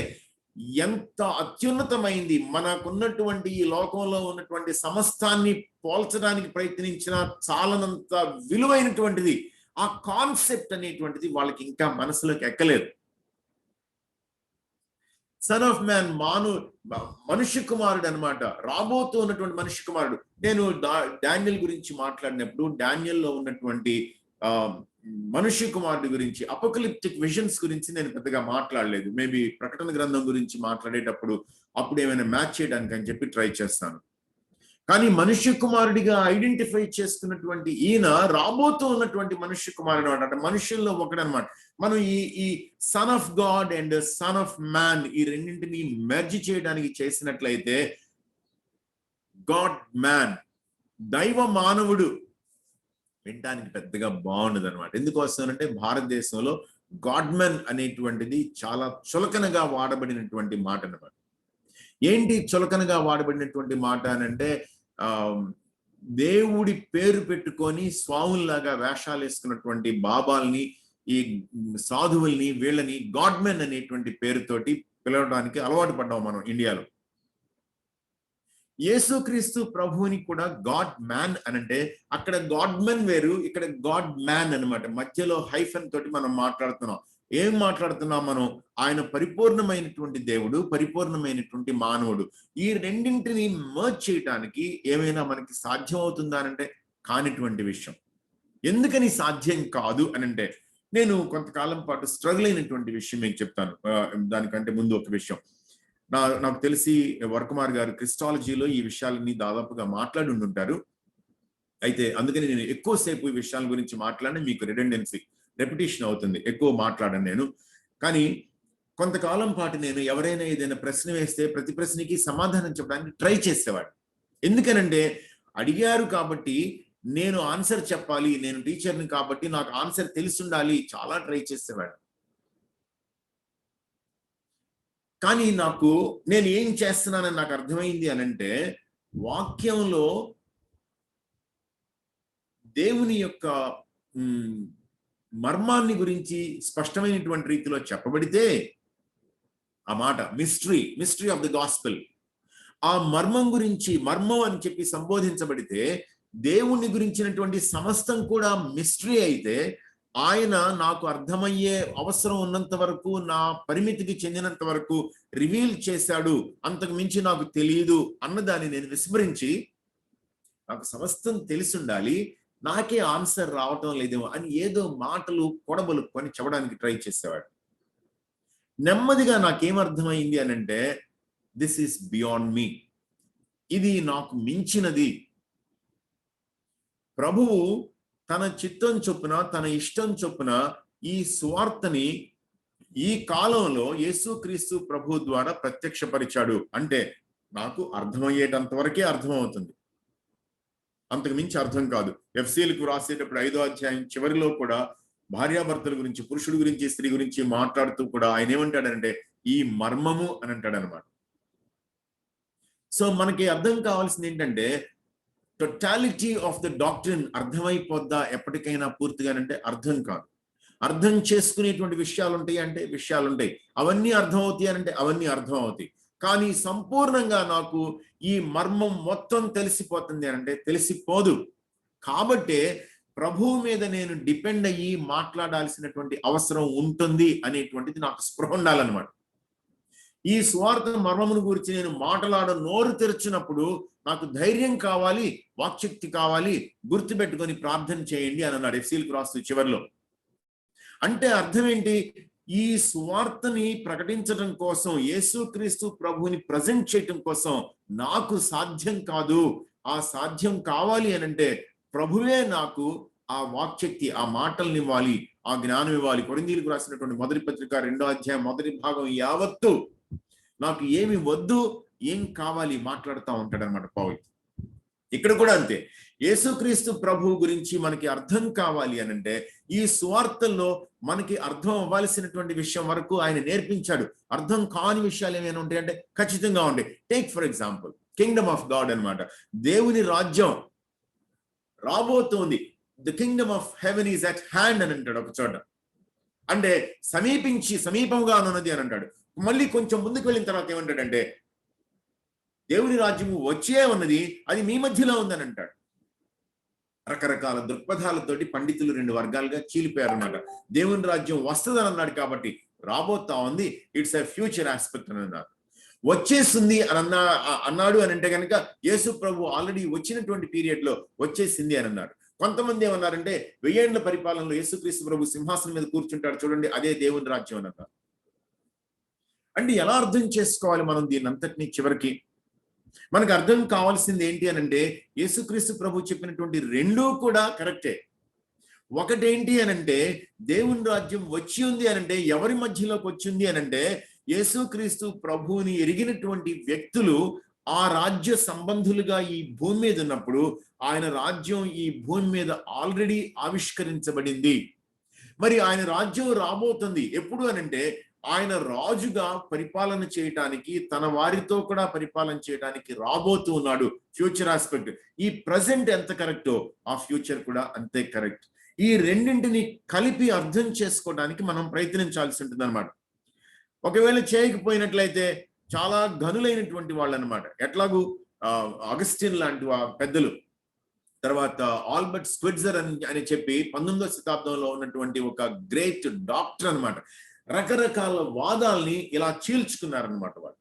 S1: ఎంత అత్యున్నతమైంది, మనకున్నటువంటి ఈ లోకంలో ఉన్నటువంటి సమస్తాన్ని పోల్చడానికి ప్రయత్నించిన చాలనంత విలువైనటువంటిది. ఆ కాన్సెప్ట్ అనేటువంటిది వాళ్ళకి ఇంకా మనసులోకి ఎక్కలేదు. సన్ ఆఫ్ మ్యాన్, మనుష్య కుమారుడు అనమాట, రాబోతూ ఉన్నటువంటి మనుష్య కుమారుడు. నేను డానియల్ గురించి మాట్లాడినప్పుడు డానియల్లో ఉన్నటువంటి మనుష్య కుమారుడి గురించి, అపోకలిప్టిక్ విజన్స్ గురించి నేను పెద్దగా మాట్లాడలేదు. మేబీ ప్రకటన గ్రంథం గురించి మాట్లాడేటప్పుడు అప్పుడు ఏమైనా మ్యాచ్ చేయడానికి అని చెప్పి ట్రై చేస్తాను. కానీ మనుష్య కుమారుడిగా ఐడెంటిఫై చేసుకున్నటువంటి ఈయన రాబోతూ ఉన్నటువంటి మనుష్య కుమారుడు అంటే మనుషుల్లో ఒకడనమాట. మనం ఈ son of God and son of man ఈ రెండింటిని మెర్జ్ చేయడానికి చేసినట్లయితే గాడ్ మ్యాన్, దైవ మానవుడు వినడానికి పెద్దగా బాగుండదు అనమాట. ఎందుకోసమంటే భారతదేశంలో గాడ్ మ్యాన్ అనేటువంటిది చాలా చులకనగా వాడబడినటువంటి మాట అనమాట. ఏంటి చులకనగా వాడబడినటువంటి మాట అని అంటే, దేవుడి పేరు పెట్టుకొని స్వాముల్లాగా వేషాలు వేసుకున్నటువంటి బాబాల్ని, ఈ సాధువుల్ని, వీళ్ళని గాడ్ మ్యాన్ అనేటువంటి పేరుతోటి పిలవడానికి అలవాటు పడ్డాం మనం ఇండియాలో. యేసుక్రీస్తు ప్రభువుని కూడా గాడ్ మ్యాన్ అనంటే అక్కడ గాడ్ మ్యాన్ వేరు, ఇక్కడ గాడ్ మ్యాన్ అనమాట. మధ్యలో హైఫన్ తోటి మనం మాట్లాడుతున్నాం. ఏం మాట్లాడుతున్నాం మనం? ఆయన పరిపూర్ణమైనటువంటి దేవుడు, పరిపూర్ణమైనటువంటి మానవుడు. ఈ రెండింటిని మర్జ్ చేయటానికి ఏమైనా మనకి సాధ్యం అవుతుందా అనంటే కానిటువంటి విషయం. ఎందుకని సాధ్యం కాదు అనంటే, నేను కొంతకాలం పాటు స్ట్రగుల్ అయినటువంటి విషయం మీకు చెప్తాను. దానికంటే ముందు ఒక విషయం, నాకు తెలిసి వరకుమార్ గారు క్రిస్టాలజీలో ఈ విషయాలన్నీ దాదాపుగా మాట్లాడి ఉంటుంటారు. అయితే అందుకని నేను ఎక్కువసేపు ఈ విషయాల గురించి మాట్లాడి మీకు రెపిటేషన్ అవుతుంది, ఎక్కువ మాట్లాడను నేను. కానీ కొంతకాలం పాటు నేను ఎవరైనా ఏదైనా ప్రశ్న వేస్తే ప్రతి ప్రశ్నకి సమాధానం చెప్పడానికి ట్రై చేసేవాడు. ఎందుకనంటే అడిగారు కాబట్టి నేను ఆన్సర్ చెప్పాలి, నేను టీచర్ని కాబట్టి నాకు ఆన్సర్ తెలిసి ఉండాలి, చాలా ట్రై చేసేవాడు. కానీ నేను ఏం చేస్తున్నానని నాకు అర్థమైంది అనంటే, వాక్యంలో దేవుని యొక్క మర్మాన్ని గురించి స్పష్టమైనటువంటి రీతిలో చెప్పబడితే, ఆ మాట మిస్టరీ ఆఫ్ ద గాస్పెల్, ఆ మర్మం గురించి, మర్మం అని చెప్పి సంబోధించబడితే దేవుని గురించినటువంటి సమస్తం కూడా మిస్టరీ అయితే, ఆయన నాకు అర్థమయ్యే అవసరం ఉన్నంత వరకు, నా పరిమితికి చెందినంత వరకు రివీల్ చేశాడు, అంతకు మించి నాకు తెలియదు అన్నదాన్ని నేను విస్మరించి, నాకు సమస్తం తెలిసి ఉండాలి, నాకే ఆన్సర్ రావటం లేదేమో అని ఏదో మాటలు కొడబలుకొని చెప్పడానికి ట్రై చేసేవాడు. నెమ్మదిగా నాకేమర్థమైంది అనంటే, దిస్ ఈస్ బియాండ్ మీ, ఇది నాకు మించినది. ప్రభువు తన చిత్తం చొప్పున, తన ఇష్టం చొప్పున ఈ సువార్తని ఈ కాలంలో యేసుక్రీస్తు ప్రభు ద్వారా ప్రత్యక్షపరిచాడు. అంటే నాకు అర్థమయ్యేటంత వరకే అర్థమవుతుంది, అంతకు మించి అర్థం కాదు. ఎఫ్సీలకు రాసేటప్పుడు 5వ అధ్యాయం చివరిలో కూడా భార్యాభర్తల గురించి, పురుషుడి గురించి, స్త్రీ గురించి మాట్లాడుతూ కూడా ఆయన ఏమంటాడంటే ఈ మర్మము అని అంటాడనమాట. సో మనకి అర్థం కావాల్సింది ఏంటంటే, టోటాలిటీ ఆఫ్ ద డాక్ట్రిన్ అర్థమైపోద్దా ఎప్పటికైనా పూర్తిగానంటే అర్థం కాదు. అర్థం చేసుకునేటువంటి విషయాలు ఉంటాయి అంటే విషయాలు ఉంటాయి, అవన్నీ అర్థం అవుతాయి అంటే అవన్నీ అర్థం అవుతాయి. కానీ సంపూర్ణంగా నాకు ఈ మర్మం మొత్తం తెలిసిపోతుంది అంటే తెలిసిపోదు. కాబట్టే ప్రభువు మీద నేను డిపెండ్ అయ్యి మాట్లాడాల్సినటువంటి అవసరం ఉంటుంది అనేటువంటిది నాకు స్పృహ ఉండాలన్నమాట. ఈ స్వార్థ మర్మమును గురించి నేను నోరు తెరిచినప్పుడు నాకు ధైర్యం కావాలి, వాక్శక్తి కావాలి, గుర్తుపెట్టుకొని ప్రార్థన చేయండి అని అన్నాడు ఎఫ్సీలకు రాస్తూ చివరిలో. అంటే అర్థం ఏంటి? ఈ సువార్తని ప్రకటించడం కోసం, యేసుక్రీస్తు ప్రభువుని ప్రజెంట్ చేయటం కోసం నాకు సాధ్యం కాదు. ఆ సాధ్యం కావాలి అనంటే ప్రభువే నాకు ఆ వాక్శక్తి, ఆ మాటల్ని ఇవ్వాలి, ఆ జ్ఞానం ఇవ్వాలి. కొరింథీయులకు రాసినటువంటి మొదటి పత్రిక 2వ అధ్యాయం మొదటి భాగం యావత్తు నాకు ఏమి వద్దు, ఏం కావాలి మాట్లాడుతూ ఉంటాడు అనమాట పౌలు. ఇక్కడ కూడా అంతే, యేసుక్రీస్తు ప్రభు గురించి మనకి అర్థం కావాలి అనంటే ఈ సువార్తల్లో మనకి అర్థం అవ్వాల్సినటువంటి విషయం వరకు ఆయన నేర్పించాడు. అర్థం కాని విషయాలు ఏమైనా ఉంటాయంటే ఖచ్చితంగా ఉంటాయి. Take for example Kingdom of God అనమాట. దేవుని రాజ్యం రాబోతోంది. The Kingdom of heaven is at hand అని అంటాడు ఒక చోట. అంటే సమీపంగా ఉన్నది అని అంటాడు. మళ్ళీ కొంచెం ముందుకు వెళ్ళిన తర్వాత ఏమంటాడంటే దేవుని రాజ్యము వచ్చే ఉన్నది, అది మీ మధ్యలో ఉందని అంటాడు. రకరకాల దృక్పథాలతోటి పండితులు 2 వర్గాలుగా చీలిపోయారు అన్నమాట. దేవుని రాజ్యం వస్తుందని అన్నాడు కాబట్టి రాబోతా ఉంది, ఇట్స్ ఎ ఫ్యూచర్ ఆస్పెక్ట్ అని అన్నారు. వచ్చేసింది అని అన్నాడు అని అంటే కనుక యేసు ప్రభు ఆల్రెడీ వచ్చినటువంటి పీరియడ్ లో వచ్చేసింది అని అన్నాడు. కొంతమంది ఏమన్నారంటే 1000 ఏళ్ల పరిపాలనలో యేసుక్రీస్తు ప్రభు సింహాసనం మీద కూర్చుంటాడు చూడండి, అదే దేవుని రాజ్యం అని అన్నారు. అంటే ఎలా అర్థం చేసుకోవాలి మనం దీన్ని అంతటినీ? చివరికి మనకు అర్థం కావాల్సింది ఏంటి అని అంటే, యేసుక్రీస్తు ప్రభు చెప్పినటువంటి రెండూ కూడా కరెక్టే. ఒకటేంటి అనంటే, దేవుని రాజ్యం వచ్చి ఉంది అనంటే ఎవరి మధ్యలోకి వచ్చింది అనంటే, యేసుక్రీస్తు ప్రభువుని ఎరిగినటువంటి వ్యక్తులు ఆ రాజ్య సంబంధులుగా ఈ భూమి మీద ఉన్నప్పుడు ఆయన రాజ్యం ఈ భూమి మీద ఆల్రెడీ ఆవిష్కరించబడింది. మరి ఆయన రాజ్యం రాబోతుంది ఎప్పుడు అనంటే, ఆయన రాజుగా పరిపాలన చేయటానికి, తన వారితో కూడా పరిపాలన చేయడానికి రాబోతూ ఉన్నాడు. Future aspect. ఈ ప్రజెంట్ ఎంత కరెక్టో ఆ ఫ్యూచర్ కూడా అంతే కరెక్ట్. ఈ రెండింటిని కలిపి అర్థం చేసుకోవడానికి మనం ప్రయత్నించాల్సి ఉంటుంది అనమాట. ఒకవేళ చేయకపోయినట్లయితే చాలా ఘనులైనటువంటి వాళ్ళు అనమాట. ఎట్లాగూ అగస్టిన్ లాంటి పెద్దలు, తర్వాత ఆల్బర్ట్ స్క్విట్జర్ అని చెప్పి 19వ శతాబ్దంలో ఉన్నటువంటి ఒక గ్రేట్ డాక్టర్ అనమాట. రకరకాల వాదాల్ని ఇలా చీల్చుకున్నారనమాట వాళ్ళు.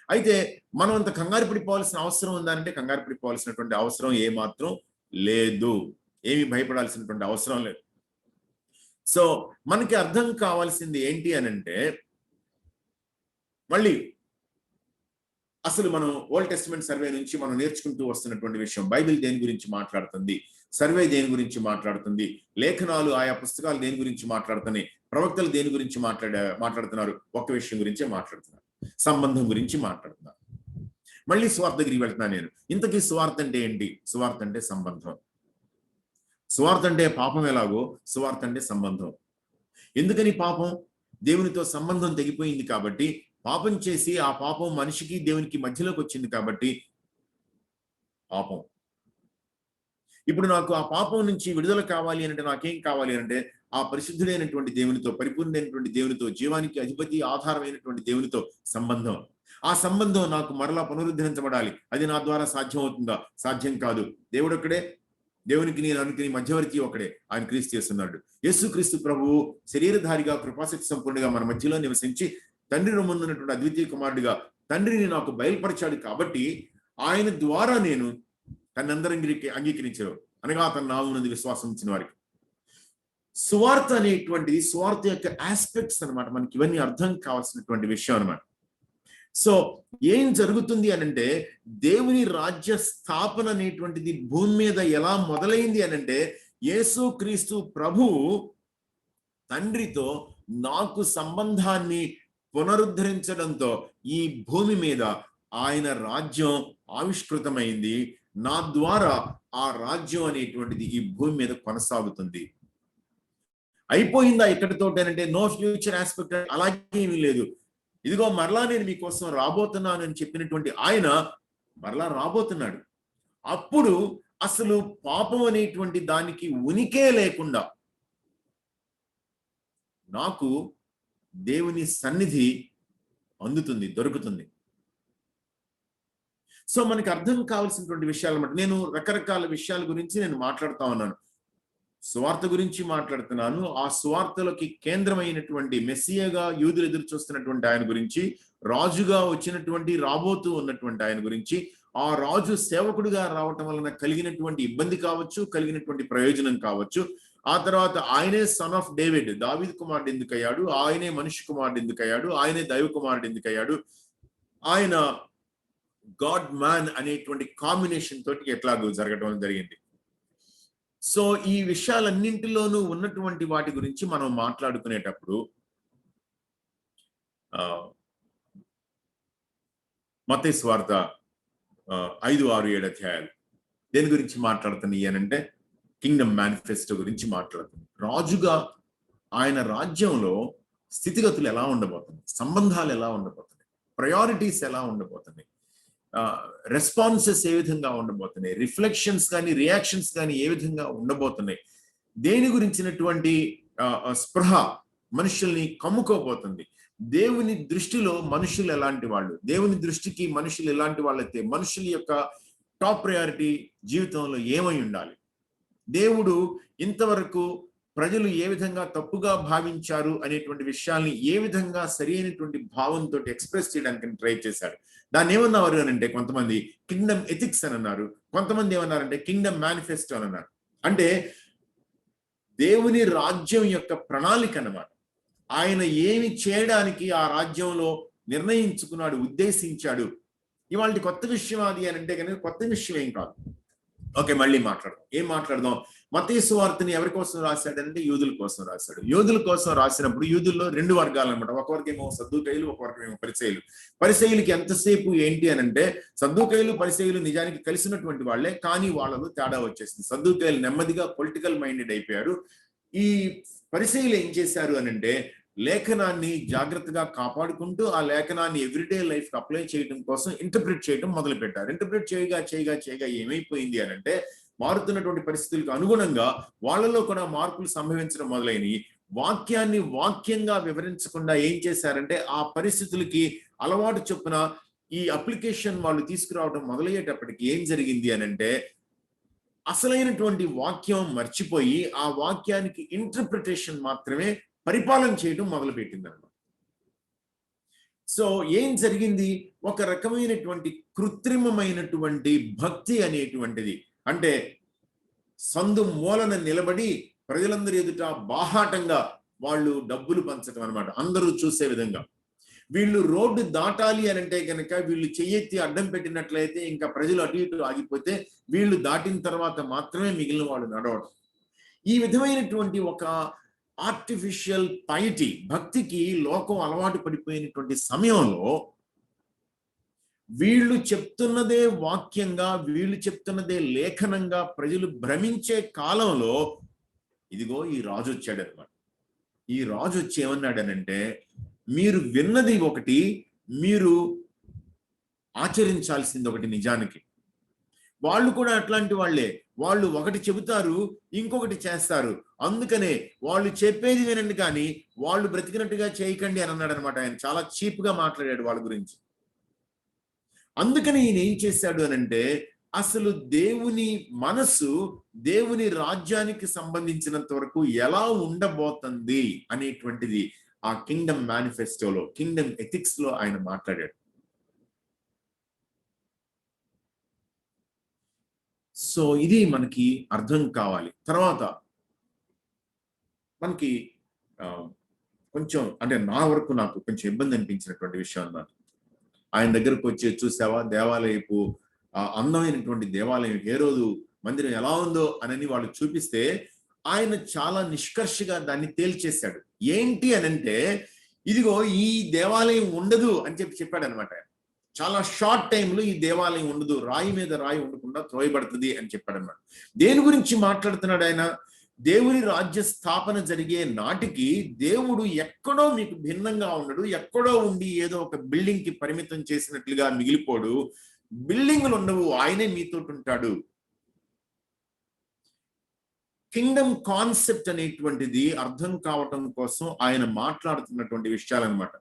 S1: అయితే మనం అంత కంగారు పడిపోవాల్సిన అవసరం ఉందంటే కంగారు పడిపోవాల్సినటువంటి అవసరం ఏమాత్రం లేదు. ఏమి భయపడాల్సినటువంటి అవసరం లేదు. సో మనకి అర్థం కావాల్సింది ఏంటి అనంటే, మళ్ళీ అసలు మనం ఓల్డ్ టెస్టిమెంట్ సర్వే నుంచి మనం నేర్చుకుంటూ వస్తున్నటువంటి విషయం, బైబిల్ దేని గురించి మాట్లాడుతుంది, సర్వే దేని గురించి మాట్లాడుతుంది, లేఖనాలు ఆయా పుస్తకాలు దేని గురించి మాట్లాడుతున్నాయి, ప్రవక్తలు దేని గురించి మాట్లాడుతున్నారు, ఒక విషయం గురించే మాట్లాడుతున్నారు, సంబంధం గురించి మాట్లాడుతున్నారు. మళ్ళీ సువార్త దగ్గరికి వెళ్తున్నాను నేను. ఇంతకీ సువార్త అంటే ఏంటి? సువార్త అంటే సంబంధం. సువార్త అంటే పాపం ఎలాగో సువార్త అంటే సంబంధం. ఎందుకని పాపం? దేవునితో సంబంధం తెగిపోయింది కాబట్టి, పాపం చేసి ఆ పాపం మనిషికి దేవునికి మధ్యలోకి వచ్చింది కాబట్టి పాపం. ఇప్పుడు నాకు ఆ పాపం నుంచి విడుదల కావాలి అంటే నాకేం కావాలి అంటే, ఆ పరిశుద్ధుడైనటువంటి దేవునితో, పరిపూర్ణమైనటువంటి దేవునితో, జీవానికి అధిపతి ఆధారమైనటువంటి దేవునితో సంబంధం. ఆ సంబంధం నాకు మరలా పునరుద్ధరించబడాలి. అది నా ద్వారా సాధ్యం అవుతుందా? సాధ్యం కాదు. దేవుడొక్కడే, దేవునికి నేను అనుకుని మధ్యవర్తి ఒకడే, ఆయన క్రీస్తు చేస్తున్నాడు. యేసుక్రీస్తు ప్రభువు శరీరధారిగా కృపాశక్తి సంపూర్ణంగా మన మధ్యలో నివసించి తండ్రి రొమ్మున్నటువంటి అద్వితీయ కుమారుడిగా తండ్రిని నాకు బయలుపరిచాడు కాబట్టి ఆయన ద్వారా నేను తనందరికి అంగీకరించారు, అనగా తన నామమునందు విశ్వాసం ఇచ్చిన వారికి. సువార్త అనేటువంటిది, సువార్త యొక్క ఆస్పెక్ట్స్ అనమాట. మనకి ఇవన్నీ అర్థం కావాల్సినటువంటి విషయం అనమాట. సో ఏం జరుగుతుంది అనంటే, దేవుని రాజ్య స్థాపన అనేటువంటిది భూమి మీద ఎలా మొదలైంది అనంటే, యేసుక్రీస్తు ప్రభువు తండ్రితో నాకు సంబంధాన్ని పునరుద్ధరించడంతో ఈ భూమి మీద ఆయన రాజ్యం ఆవిష్కృతమైంది. నా ద్వారా ఆ రాజ్యం అనేటువంటిది ఈ భూమి మీద కొనసాగుతుంది. అయిపోయిందా ఇక్కడితో అంటే? నో ఫ్యూచర్ ఆస్పెక్ట్ అలాగే ఏమీ లేదు. ఇదిగో మరలా నేను మీకోసం రాబోతున్నాను అని చెప్పినటువంటి ఆయన మరలా రాబోతున్నాడు. అప్పుడు అసలు పాపం అనేటువంటి దానికి ఉనికే లేకుండా నాకు దేవుని సన్నిధి అందుతుంది, దొరుకుతుంది. సో మనకి అర్థం కావాల్సినటువంటి విషయాలు అన్నమాట. నేను రకరకాల విషయాల గురించి నేను మాట్లాడుతా ఉన్నాను. సువార్త గురించి మాట్లాడుతున్నాను. ఆ సువార్తలోకి కేంద్రమైనటువంటి మెస్సియాగా యూదులు ఎదురు చూస్తున్నటువంటి ఆయన గురించి, రాజుగా వచ్చినటువంటి రాబోతూ ఉన్నటువంటి ఆయన గురించి, ఆ రాజు సేవకుడిగా రావటం వలన కలిగినటువంటి ఇబ్బంది కావచ్చు, కలిగినటువంటి ప్రయోజనం కావచ్చు, ఆ తర్వాత ఆయనే సన్ ఆఫ్ డేవిడ్, దావీదు కుమారుడు ఎందుకయ్యాడు, ఆయనే మనిషి కుమారుడు ఎందుకయ్యాడు, ఆయనే దైవ కుమారుడు ఎందుకయ్యాడు, ఆయన గాడ్ మ్యాన్ అనేటువంటి కాంబినేషన్ తోటి ఎట్లాగో జరగడం జరిగింది. సో ఈ విషయాలన్నింటిలోనూ ఉన్నటువంటి వాటి గురించి మనం మాట్లాడుకునేటప్పుడు మత్తయి సువార్త 5, 6, 7 అధ్యాయాలు దేని గురించి మాట్లాడుతున్నాయి అనంటే, కింగ్డమ్ మేనిఫెస్టో గురించి మాట్లాడుతుంది. రాజుగా ఆయన రాజ్యంలో స్థితిగతులు ఎలా ఉండబోతున్నాయి, సంబంధాలు ఎలా ఉండబోతున్నాయి, ప్రయారిటీస్ ఎలా ఉండబోతున్నాయి, రెస్పాన్సెస్ ఏ విధంగా ఉండబోతున్నాయి, రిఫ్లెక్షన్స్ కానీ రియాక్షన్స్ కానీ ఏ విధంగా ఉండబోతున్నాయి, దేని గురించినటువంటి స్పృహ మనుషుల్ని కమ్ముకోబోతుంది, దేవుని దృష్టిలో మనుషులు ఎలాంటి వాళ్ళు, దేవుని దృష్టికి మనుషులు ఎలాంటి వాళ్ళైతే మనుషుల యొక్క టాప్ ప్రయారిటీ జీవితంలో ఏమై ఉండాలి, దేవుడు ఇంతవరకు ప్రజలు ఏ విధంగా తప్పుగా భావించారు అనేటువంటి విషయాల్ని ఏ విధంగా సరి అయినటువంటి భావంతో ఎక్స్ప్రెస్ చేయడానికి ట్రై చేశాడు. దాన్ని ఏమన్నారు అని అంటే, కొంతమంది కింగ్డమ్ ఎథిక్స్ అని అన్నారు, కొంతమంది ఏమన్నారంటే కింగ్డమ్ మేనిఫెస్టో అని అన్నారు. అంటే దేవుని రాజ్యం యొక్క ప్రణాళిక అన్నమాట. ఆయన ఏమి చేయడానికి ఆ రాజ్యంలో నిర్ణయించుకున్నాడు, ఉద్దేశించాడు. ఇవాళ కొత్త విషయం అది అని అంటే కనుక కొత్త విషయం ఏం కాదు. ఓకే, మళ్ళీ మాట్లాడదాం. ఏం మాట్లాడదాం? మత్తయి సువార్తని ఎవరి కోసం రాశాడంటే యూదుల కోసం రాశాడు. యూదుల కోసం రాసినప్పుడు యూదుల్లో 2 వర్గాలు అనమాట. ఒక వర్గమేమో సద్దూకయ్యులు, ఒక వర్గమేమో పరిసయ్యులు. పరిసయ్యులకి ఎంతసేపు ఏంటి అని అంటే సద్దూకయ్యులు పరిసయ్యులు నిజానికి కలిసినటువంటి వాళ్లే, కానీ వాళ్ళలో తేడా వచ్చేసింది. సద్దూకయ్యులు నెమ్మదిగా పొలిటికల్ మైండెడ్ అయిపోయారు. ఈ పరిసయ్యులు ఏం చేశారు అని అంటే లేఖనాన్ని జాగ్రత్తగా కాపాడుకుంటూ ఆ లేఖనాన్ని ఎవ్రీడే లైఫ్ కి అప్లై చేయడం కోసం ఇంటర్ప్రిట్ చేయడం మొదలు పెట్టారు. ఇంటర్ప్రిట్ చేయగా ఏమైపోయింది అని అంటే మారుతున్నటువంటి పరిస్థితులకు అనుగుణంగా వాళ్ళలో కూడా మార్పులు సంభవించడం మొదలైనవి. వాక్యాన్ని వాక్యంగా వివరించకుండా ఏం చేశారంటే ఆ పరిస్థితులకి అలవాటు చొప్పున ఈ అప్లికేషన్ వాళ్ళు తీసుకురావడం మొదలయ్యేటప్పటికి ఏం జరిగింది అని అంటే అసలైనటువంటి వాక్యం మర్చిపోయి ఆ వాక్యానికి ఇంటర్ప్రిటేషన్ మాత్రమే పరిపాలన చేయడం మొదలుపెట్టింది అన్నమాట. సో ఏం జరిగింది? ఒక రకమైనటువంటి కృత్రిమమైనటువంటి భక్తి అనేటువంటిది, అంటే సందు మూలన నిలబడి ప్రజలందరి ఎదుట బాహాటంగా వాళ్ళు డబ్బులు పంచడం అనమాట, అందరూ చూసే విధంగా. వీళ్ళు రోడ్డు దాటాలి అని అంటే కనుక వీళ్ళు చెయ్యెత్తి అడ్డం పెట్టినట్లయితే ఇంకా ప్రజలు అటు ఇటు ఆగిపోతే వీళ్ళు దాటిన తర్వాత మాత్రమే మిగిలిన వాళ్ళు నడవడం. ఈ విధమైనటువంటి ఒక ఆర్టిఫిషియల్ పైటీ, భక్తికి లోకం అలవాటు పడిపోయినటువంటి సమయంలో వీళ్ళు చెప్తున్నదే వాక్యంగా, వీళ్ళు చెప్తున్నదే లేఖనంగా ప్రజలు భ్రమించే కాలంలో ఇదిగో ఈ రాజు వచ్చాడు అనమాట. ఈ రాజు వచ్చి ఏమన్నాడనంటే మీరు విన్నది ఒకటి, మీరు ఆచరించాల్సింది ఒకటి. నిజానికి వాళ్ళు కూడా అట్లాంటి వాళ్లే. వాళ్ళు ఒకటి చెబుతారు, ఇంకొకటి చేస్తారు. అందుకనే వాళ్ళు చెప్పేది వినండి కానీ వాళ్ళు బ్రతికినట్టుగా చేయకండి అని అన్నాడు అనమాట. ఆయన చాలా చీప్ గా మాట్లాడాడు వాళ్ళ గురించి. అందుకని ఈయన ఏం చేశాడు అనంటే అసలు దేవుని మనసు దేవుని రాజ్యానికి సంబంధించినంత వరకు ఎలా ఉండబోతుంది అనేటువంటిది ఆ కింగ్డమ్ మేనిఫెస్టోలో, కింగ్డమ్ ఎథిక్స్ లో ఆయన మాట్లాడాడు. సో ఇది మనకి అర్థం కావాలి. తర్వాత మనకి కొంచెం అంటే నా వరకు నాకు కొంచెం ఇబ్బంది అనిపించినటువంటి విషయం అన్నమాట. ఆయన దగ్గరకు వచ్చి చూసావా దేవాలయపు అందమైనటువంటి దేవాలయం హేరోదు మందిరం ఎలా ఉందో అని వాళ్ళు చూపిస్తే ఆయన చాలా నిష్కర్షగా దాన్ని తేల్చేశాడు. ఏంటి అనంటే ఇదిగో ఈ దేవాలయం ఉండదు అని చెప్పాడు అనమాట. చాలా షార్ట్ టైంలో ఈ దేవాలయం ఉండదు, రాయి మీద రాయి ఉండకుండా త్రోయబడుతుంది అని చెప్పాడు అనమాట. దేని గురించి మాట్లాడుతున్నాడు ఆయన? దేవుని రాజ్య స్థాపన జరిగే నాటికి దేవుడు ఎక్కడో మీకు భిన్నంగా ఉండడు, ఎక్కడో ఉండి ఏదో ఒక బిల్డింగ్ కి పరిమితం చేసినట్లుగా మిగిలిపోడు. బిల్డింగులు ఉండవు, ఆయనే మీతో ఉంటాడు. కింగ్డమ్ కాన్సెప్ట్ అనేటువంటిది అర్థం కావటం కోసం ఆయన మాట్లాడుతున్నటువంటి విషయాలన్నమాట.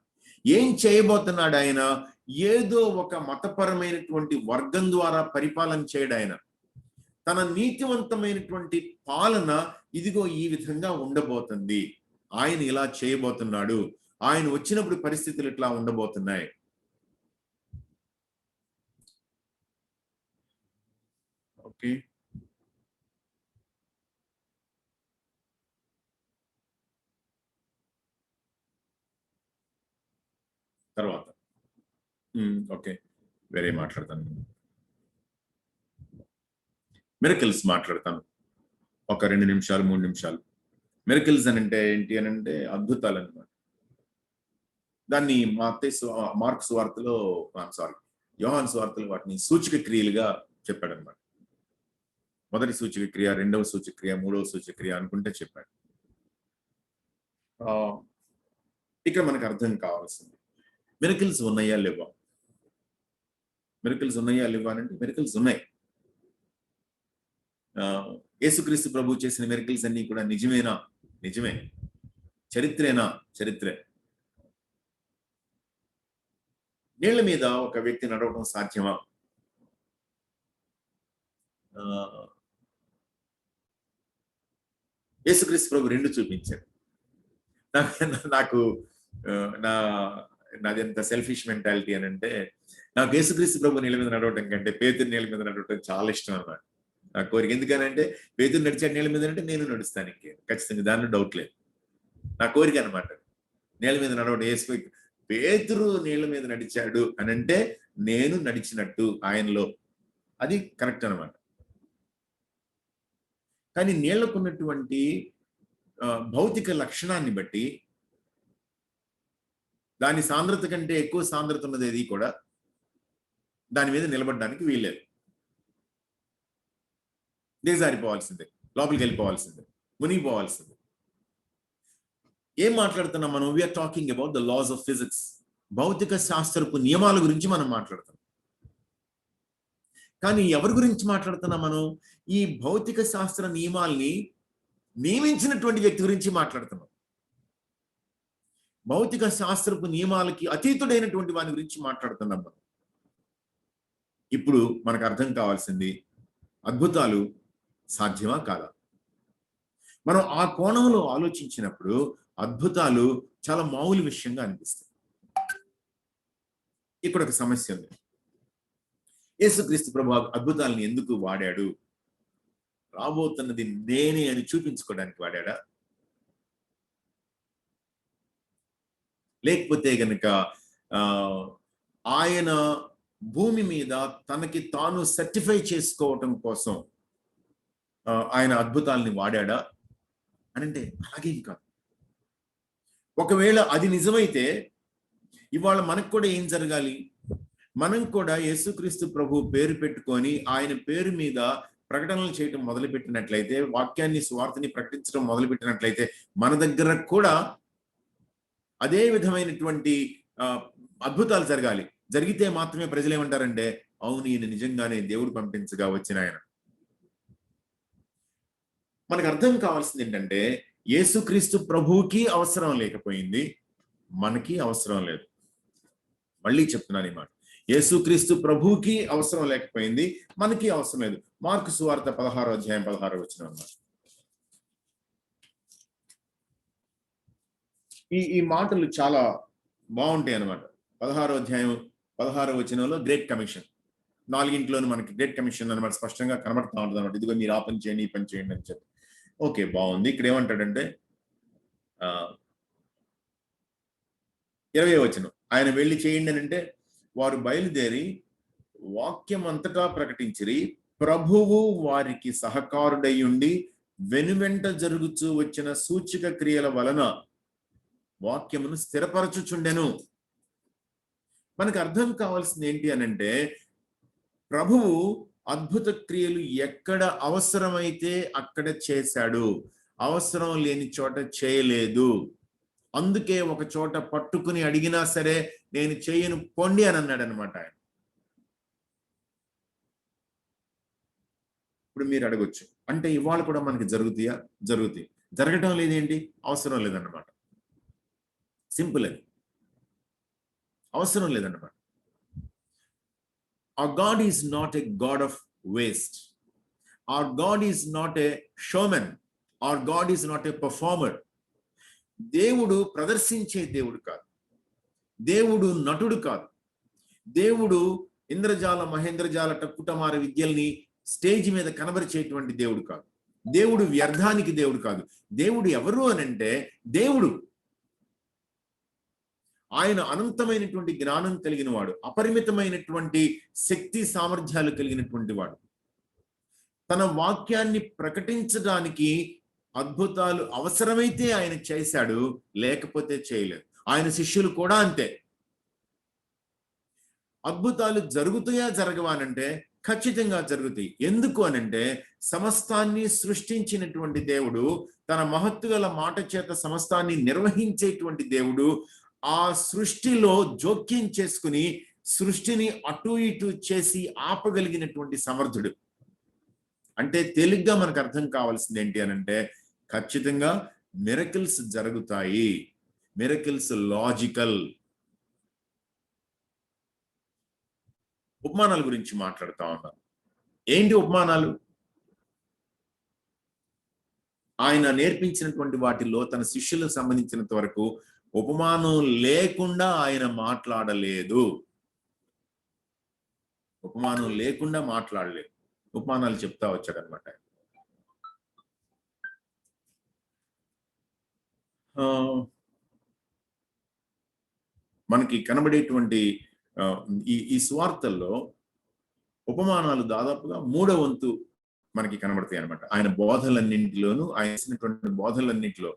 S1: ఏం చేయబోతున్నాడు ఆయన? ఏదో ఒక మతపరమైనటువంటి వర్గం ద్వారా పరిపాలన చేయడు ఆయన. తన నీతివంతమైనటువంటి పాలన ఇదిగో ఈ విధంగా ఉండబోతుంది, ఆయన ఇలా చేయబోతున్నాడు, ఆయన వచ్చినప్పుడు పరిస్థితులు ఇట్లా ఉండబోతున్నాయి. ఓకే, తర్వాత ఓకే వేరే మాట్లాడతాను. మిరకిల్స్ మాట్లాడతాను ఒక 2 నిమిషాలు 3 నిమిషాలు. మిరకిల్స్ అని అంటే ఏంటి అని అంటే అద్భుతాలు అన్నమాట. దాన్ని మార్క్ సువార్తలో యోహాను సువార్తలో వాటిని సూచక క్రియలుగా చెప్పాడు అనమాట. మొదటి సూచక క్రియ, రెండవ సూచక క్రియ, మూడవ సూచక క్రియ అనుకుంటే చెప్పాడు. ఇక్కడ మనకు అర్థం కావాల్సింది మిరకిల్స్ ఉన్నాయా లేవా? మిరకిల్స్ ఉన్నాయా లేవా అంటే మిరకిల్స్ ఉన్నాయి. యేసుక్రీస్తు ప్రభు చేసిన మిరకిల్స్ అన్ని కూడా నిజమేనా? నిజమే. చరిత్రేనా? చరిత్రే. నీళ్ల మీద ఒక వ్యక్తి నడవడం సాధ్యమా? యేసుక్రీస్తు ప్రభు 2 చూపించాడు. నాకు నాది ఎంత సెల్ఫిష్ మెంటాలిటీ అని అంటే నాకు యేసుక్రీస్తు ప్రభు నీళ్ళ మీద నడవటం కంటే పేతురు నీళ్ళ మీద నడవటం చాలా ఇష్టం అన్నమాట. నా కోరిక. ఎందుకనంటే పేతురు నడిచాడు నీళ్ళ మీద అంటే నేను నడుస్తాను, ఇంకే ఖచ్చితంగా, దానిలో డౌట్ లేదు. నా కోరిక అనమాట నీళ్ళ మీద నడవడం. వేసిపోయి పేతురు నీళ్ళ మీద నడిచాడు అని అంటే నేను నడిచినట్టు ఆయనలో, అది కరెక్ట్ అనమాట. కానీ నీళ్లకున్నటువంటి భౌతిక లక్షణాన్ని బట్టి దాని సాంద్రత కంటే ఎక్కువ సాంద్రత ఉన్నది ఏది కూడా దాని మీద నిలబడడానికి వీల్లేదు. దేజారిపోవాల్సిందే, లోపలికి వెళ్ళిపోవాల్సిందే, మునిగిపోవాల్సిందే. ఏం మాట్లాడుతున్నాం మనం? We are talking about the laws of physics. భౌతిక శాస్త్రపు నియమాల గురించి మనం మాట్లాడుతున్నాం. కానీ ఎవరి గురించి మాట్లాడుతున్నాం మనం? ఈ భౌతిక శాస్త్ర నియమాల్ని నియమించినటువంటి వ్యక్తి గురించి మాట్లాడుతున్నాం. భౌతిక శాస్త్రపు నియమాలకి అతీతుడైనటువంటి వాని గురించి మాట్లాడుతున్నాం మనం. ఇప్పుడు మనకు అర్థం కావాల్సింది, అద్భుతాలు సాధ్యమా కాదా? మనం ఆ కోణంలో ఆలోచించినప్పుడు అద్భుతాలు చాలా మామూలు విషయంగా అనిపిస్తాయి. ఇక్కడ ఒక సమస్య ఉంది. యేసుక్రీస్తు ప్రభు అద్భుతాలను ఎందుకు వాడాడు? రాబోతున్నది నేనే అని చూపించుకోవడానికి వాడాడా? లేకపోతే గనక ఆయన భూమి మీద తనకి తాను సర్టిఫై చేసుకోవటం కోసం ఆయన అద్భుతాలని వాడాడా అని అంటే అలాగేం కాదు. ఒకవేళ అది నిజమైతే ఇవాళ మనకు కూడా ఏం జరగాలి? మనం కూడా యేసుక్రీస్తు ప్రభు పేరు పెట్టుకొని ఆయన పేరు మీద ప్రకటనలు చేయటం మొదలుపెట్టినట్లయితే, వాక్యాన్ని సువార్తని ప్రకటించడం మొదలుపెట్టినట్లయితే మన దగ్గర కూడా అదే విధమైనటువంటి అద్భుతాలు జరగాలి. జరిగితే మాత్రమే ప్రజలు ఏమంటారంటే, అవును ఈయన నిజంగానే దేవుడు పంపించగా వచ్చిన ఆయన. మనకు అర్థం కావాల్సింది ఏంటంటే, యేసుక్రీస్తు ప్రభువుకి అవసరం లేకపోయింది, మనకి అవసరం లేదు. మళ్ళీ చెప్తున్నాను ఈ మాట. యేసుక్రీస్తు ప్రభువుకి అవసరం లేకపోయింది, మనకి అవసరం లేదు. మార్కు సువార్త 16వ అధ్యాయం 16వ వచనం అన్నమాట. ఈ మాటలు చాలా బాగుంటాయి అన్నమాట. 16వ అధ్యాయం 16వ వచనంలో గ్రేట్ కమిషన్, 4 మనకి గ్రేట్ కమిషన్ అనమాట స్పష్టంగా కనబడుతూ ఉంటుంది అనమాట. ఇదిగో మీరు ఆ పని చేయండి, ఈ పని చేయండి అని చెప్పి. ఓకే, బాగుంది. ఇక్కడ ఏమంటాడంటే 20వ వచనం, ఆయన వెళ్ళి చేయండి అని అంటే వారు బయలుదేరి వాక్యం అంతటా ప్రకటించిరి. ప్రభువు వారికి సహకారుడై ఉండి వెనువెంట జరుగుతూ వచ్చిన సూచక క్రియల వలన వాక్యమును స్థిరపరచుచుండెను. మనకు అర్థం కావాల్సింది ఏంటి అనంటే, ప్రభువు అద్భుత క్రియలు ఎక్కడ అవసరమైతే అక్కడ చేశాడు, అవసరం లేని చోట చేయలేదు. అందుకే ఒక చోట పట్టుకుని అడిగినా సరే నేను చేయను పొండి అని అన్నాడు అనమాట ఆయన. ఇప్పుడు మీరు అడగొచ్చు, అంటే ఇవాళ కూడా మనకి జరుగుతాయా? జరుగుతాయి. జరగటం లేదేంటి? అవసరం లేదన్నమాట. సింపుల్ అది, అవసరం లేదన్నమాట. Our God is not a God of waste. Our God is not a showman. Our God is not a performer. దేవుడు ప్రదర్శించే దేవుడు కాదు, దేవుడు నటుడు కాదు, దేవుడు ఇంద్రజాల మహేంద్రజాల టక్కుటమార విద్యల్ని స్టేజ్ మీద కనబరిచేటువంటి దేవుడు కాదు, దేవుడు వ్యర్థానికి దేవుడు కాదు. దేవుడు ఎవరు అనంటే దేవుడు. ఆయన అనంతమైనటువంటి జ్ఞానం కలిగిన వాడు, అపరిమితమైనటువంటి శక్తి సామర్థ్యాలు కలిగినటువంటి వాడు. తన వాక్యాన్ని ప్రకటించడానికి అద్భుతాలు అవసరమైతే ఆయన చేశాడు, లేకపోతే చేయలేదు. ఆయన శిష్యులు కూడా అంతే. అద్భుతాలు జరుగుతాయా జరగవానంటే ఖచ్చితంగా జరుగుతాయి. ఎందుకు అనంటే సమస్తాన్ని సృష్టించినటువంటి దేవుడు, తన మహత్తు గల మాట చేత సమస్తాన్ని నిర్వహించేటువంటి దేవుడు, ఆ సృష్టిలో జోక్యం చేసుకుని సృష్టిని అటు ఇటు చేసి ఆపగలిగినటువంటి సమర్థుడు. అంటే తేలిగ్గా మనకు అర్థం కావాల్సింది ఏంటి అనంటే, ఖచ్చితంగా మిరకిల్స్ జరుగుతాయి. Miracles logical. ఉపమానాల గురించి మాట్లాడుతా ఉన్నాను. ఏంటి ఉపమానాలు? ఆయన నేర్పించినటువంటి వాటిలో తన శిష్యులకు సంబంధించినంత వరకు ఉపమానం లేకుండా ఆయన మాట్లాడలేదు. ఉపమానం లేకుండా మాట్లాడలేదు. ఉపమానాలు చెప్తా వచ్చాడనమాట. మనకి కనబడేటువంటి ఈ సువార్తల్లో ఉపమానాలు దాదాపుగా 3వ వంతు మనకి కనబడతాయి అనమాట. ఆయన బోధలన్నింటిలోనూ, ఆయన చేసినటువంటి బోధలన్నింటిలో,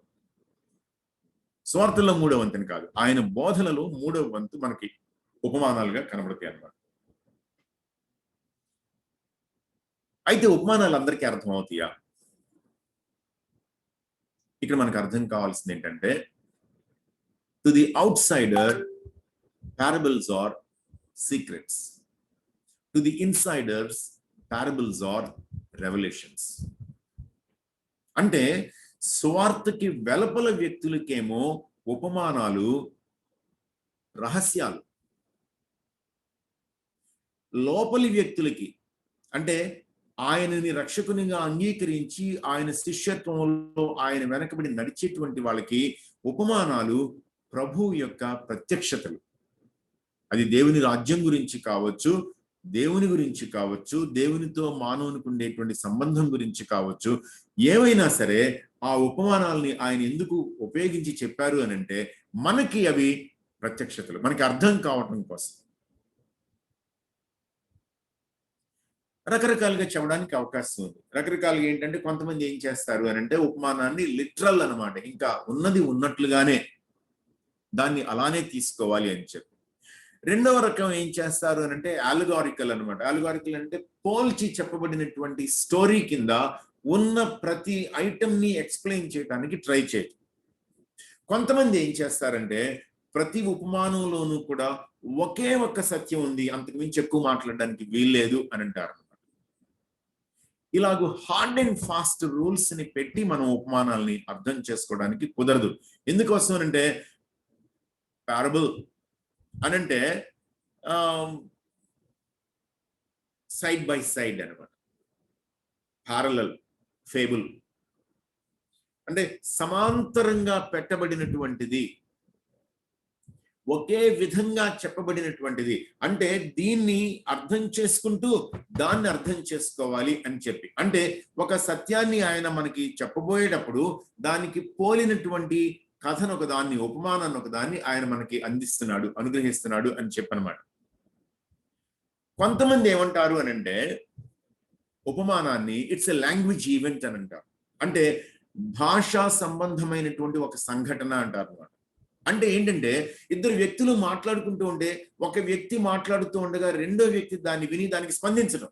S1: సువార్తల్లో 3వ వంతుని కాదు, ఆయన బోధలలో 3వ వంతు మనకి ఉపమానాలుగా కనబడతాయి అనమాట. అయితే ఉపమానాలు అందరికీ అర్థం అవుతాయా? ఇక్కడ మనకు అర్థం కావాల్సింది ఏంటంటే, to the outsider parables are secrets, to the insiders parables are revolutions. అంటే సువార్తకి వెలుపల వ్యక్తులకేమో ఉపమానాలు రహస్యాలు, లోపలి వ్యక్తులకి అంటే ఆయనని రక్షకునిగా అంగీకరించి ఆయన శిష్యత్వంలో ఆయన వెనకబడి నడిచేటువంటి వాళ్ళకి ఉపమానాలు ప్రభువు యొక్క ప్రత్యక్షతలు. అది దేవుని రాజ్యం గురించి కావచ్చు, దేవుని గురించి కావచ్చు, దేవునితో మానవునికి ఉండేటువంటి సంబంధం గురించి కావచ్చు, ఏమైనా సరే ఆ ఉపమానాలని ఆయన ఎందుకు ఉపయోగించి చెప్పారు అని అంటే మనకి అవి ప్రత్యక్షతలు, మనకి అర్థం కావటం కోసం. రకరకాలుగా చెప్పడానికి అవకాశం ఉంది. రకరకాలుగా ఏంటంటే కొంతమంది ఏం చేస్తారు అని అంటే ఉపమానాన్ని లిటరల్ అనమాట, ఇంకా ఉన్నది ఉన్నట్లుగానే దాన్ని అలానే తీసుకోవాలి అని చెప్పి. రెండవ రకం ఏం చేస్తారు అని అంటే అలగారికల్ అనమాట. అలగారికల్ అంటే పోల్చి చెప్పబడినటువంటి స్టోరీ కింద ఉన్న ప్రతి ఐటమ్ ని ఎక్స్ప్లెయిన్ చేయడానికి ట్రై చేయటం. కొంతమంది ఏం చేస్తారంటే ప్రతి ఉపమానంలోనూ కూడా ఒకే ఒక్క సత్యం ఉంది, అంతకు మించి ఎక్కువ మాట్లాడడానికి వీల్లేదు అని అంటారు. ఇలాగూ హార్డ్ అండ్ ఫాస్ట్ రూల్స్ ని పెట్టి మనం ఉపమానాల్ని అర్థం చేసుకోవడానికి కుదరదు. ఎందుకోసం అంటే పారబుల్ అనంటే సైడ్ బై సైడ్ అనమాట. పారలల్ ఫేబుల్ అంటే సమాంతరంగా పెట్టబడినటువంటిది, ఒకే విధంగా చెప్పబడినటువంటిది. అంటే దీన్ని అర్థం చేసుకుంటూ దాన్ని అర్థం చేసుకోవాలి అని చెప్పి, అంటే ఒక సత్యాన్ని ఆయన మనకి చెప్పబోయేటప్పుడు దానికి పోలినటువంటి కథను ఒకదాన్ని, ఉపమానాన్ని ఒకదాన్ని ఆయన మనకి అందిస్తున్నాడు, అనుగ్రహిస్తున్నాడు అని చెప్పనమాట. కొంతమంది ఏమంటారు అని అంటే ఉపమానాన్ని ఇట్స్ ఎ లాంగ్వేజ్ ఈవెంట్ అని అంటారు. అంటే భాషా సంబంధమైనటువంటి ఒక సంఘటన అంటారు అన్నమాట. అంటే ఏంటంటే ఇద్దరు వ్యక్తులు మాట్లాడుకుంటూ ఉంటే ఒక వ్యక్తి మాట్లాడుతూ ఉండగా రెండో వ్యక్తి దాన్ని విని దానికి స్పందించడం,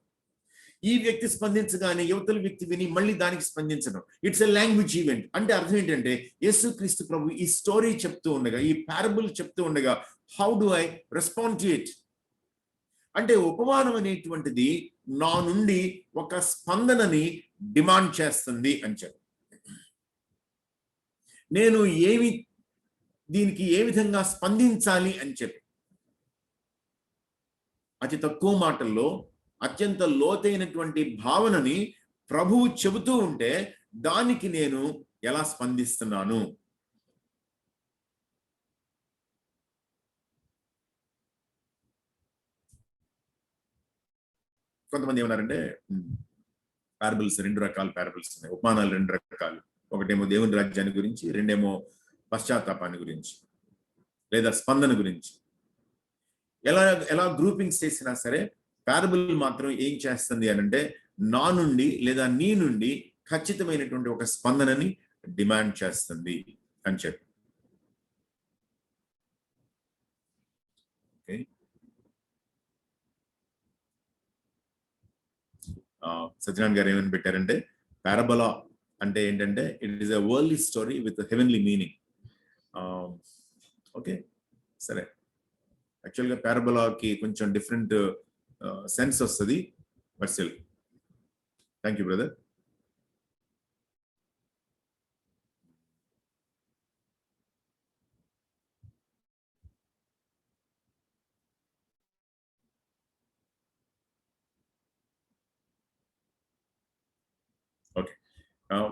S1: ఈ వ్యక్తి స్పందించగానే యువతల వ్యక్తి విని మళ్ళీ దానికి స్పందించడం. It's a language event. అంటే అర్థం ఏంటంటే యేసుక్రీస్తు ప్రభు ఈ స్టోరీ చెప్తూ ఉండగా, ఈ పారబుల్ చెప్తూ ఉండగా how do I respond to it, అంటే ఉపమానం అనేటువంటిది నా నుండి ఒక స్పందనని డిమాండ్ చేస్తుంది అని చెప్పి, నేను దీనికి ఏ విధంగా స్పందించాలి అని చెప్పి, అతి తక్కువ మాటల్లో అత్యంత లోతైనటువంటి భావనని ప్రభువు చెబుతూ ఉంటే దానికి నేను ఎలా స్పందిస్తున్నాను. కొంతమంది ఏమన్నారంటే పారబుల్స్ 2 రకాల పారబుల్స్ ఉన్నాయి, ఉపమానాలు 2 రకాలు. ఒకటేమో దేవుని రాజ్యాన్ని గురించి, రెండేమో పశ్చాత్తాపాన్ని గురించి లేదా స్పందన గురించి. ఎలా గ్రూపింగ్స్ చేసినా సరే పారబుల్ మాత్రం ఏం చేస్తుంది అని అంటే నా నుండి లేదా నీ నుండి ఖచ్చితమైనటువంటి ఒక స్పందనని డిమాండ్ చేస్తుంది అని చెప్పి. సత్యనారాయణ గారు ఏమని పెట్టారంటే పారబోలా అంటే ఏంటంటే it is a worldly story with heavenly meaning. Okay, సరే, యాక్చువల్గా పారబోలాకి కొంచెం డిఫరెంట్ సెన్స్ వస్తుంది, but still thank you brother.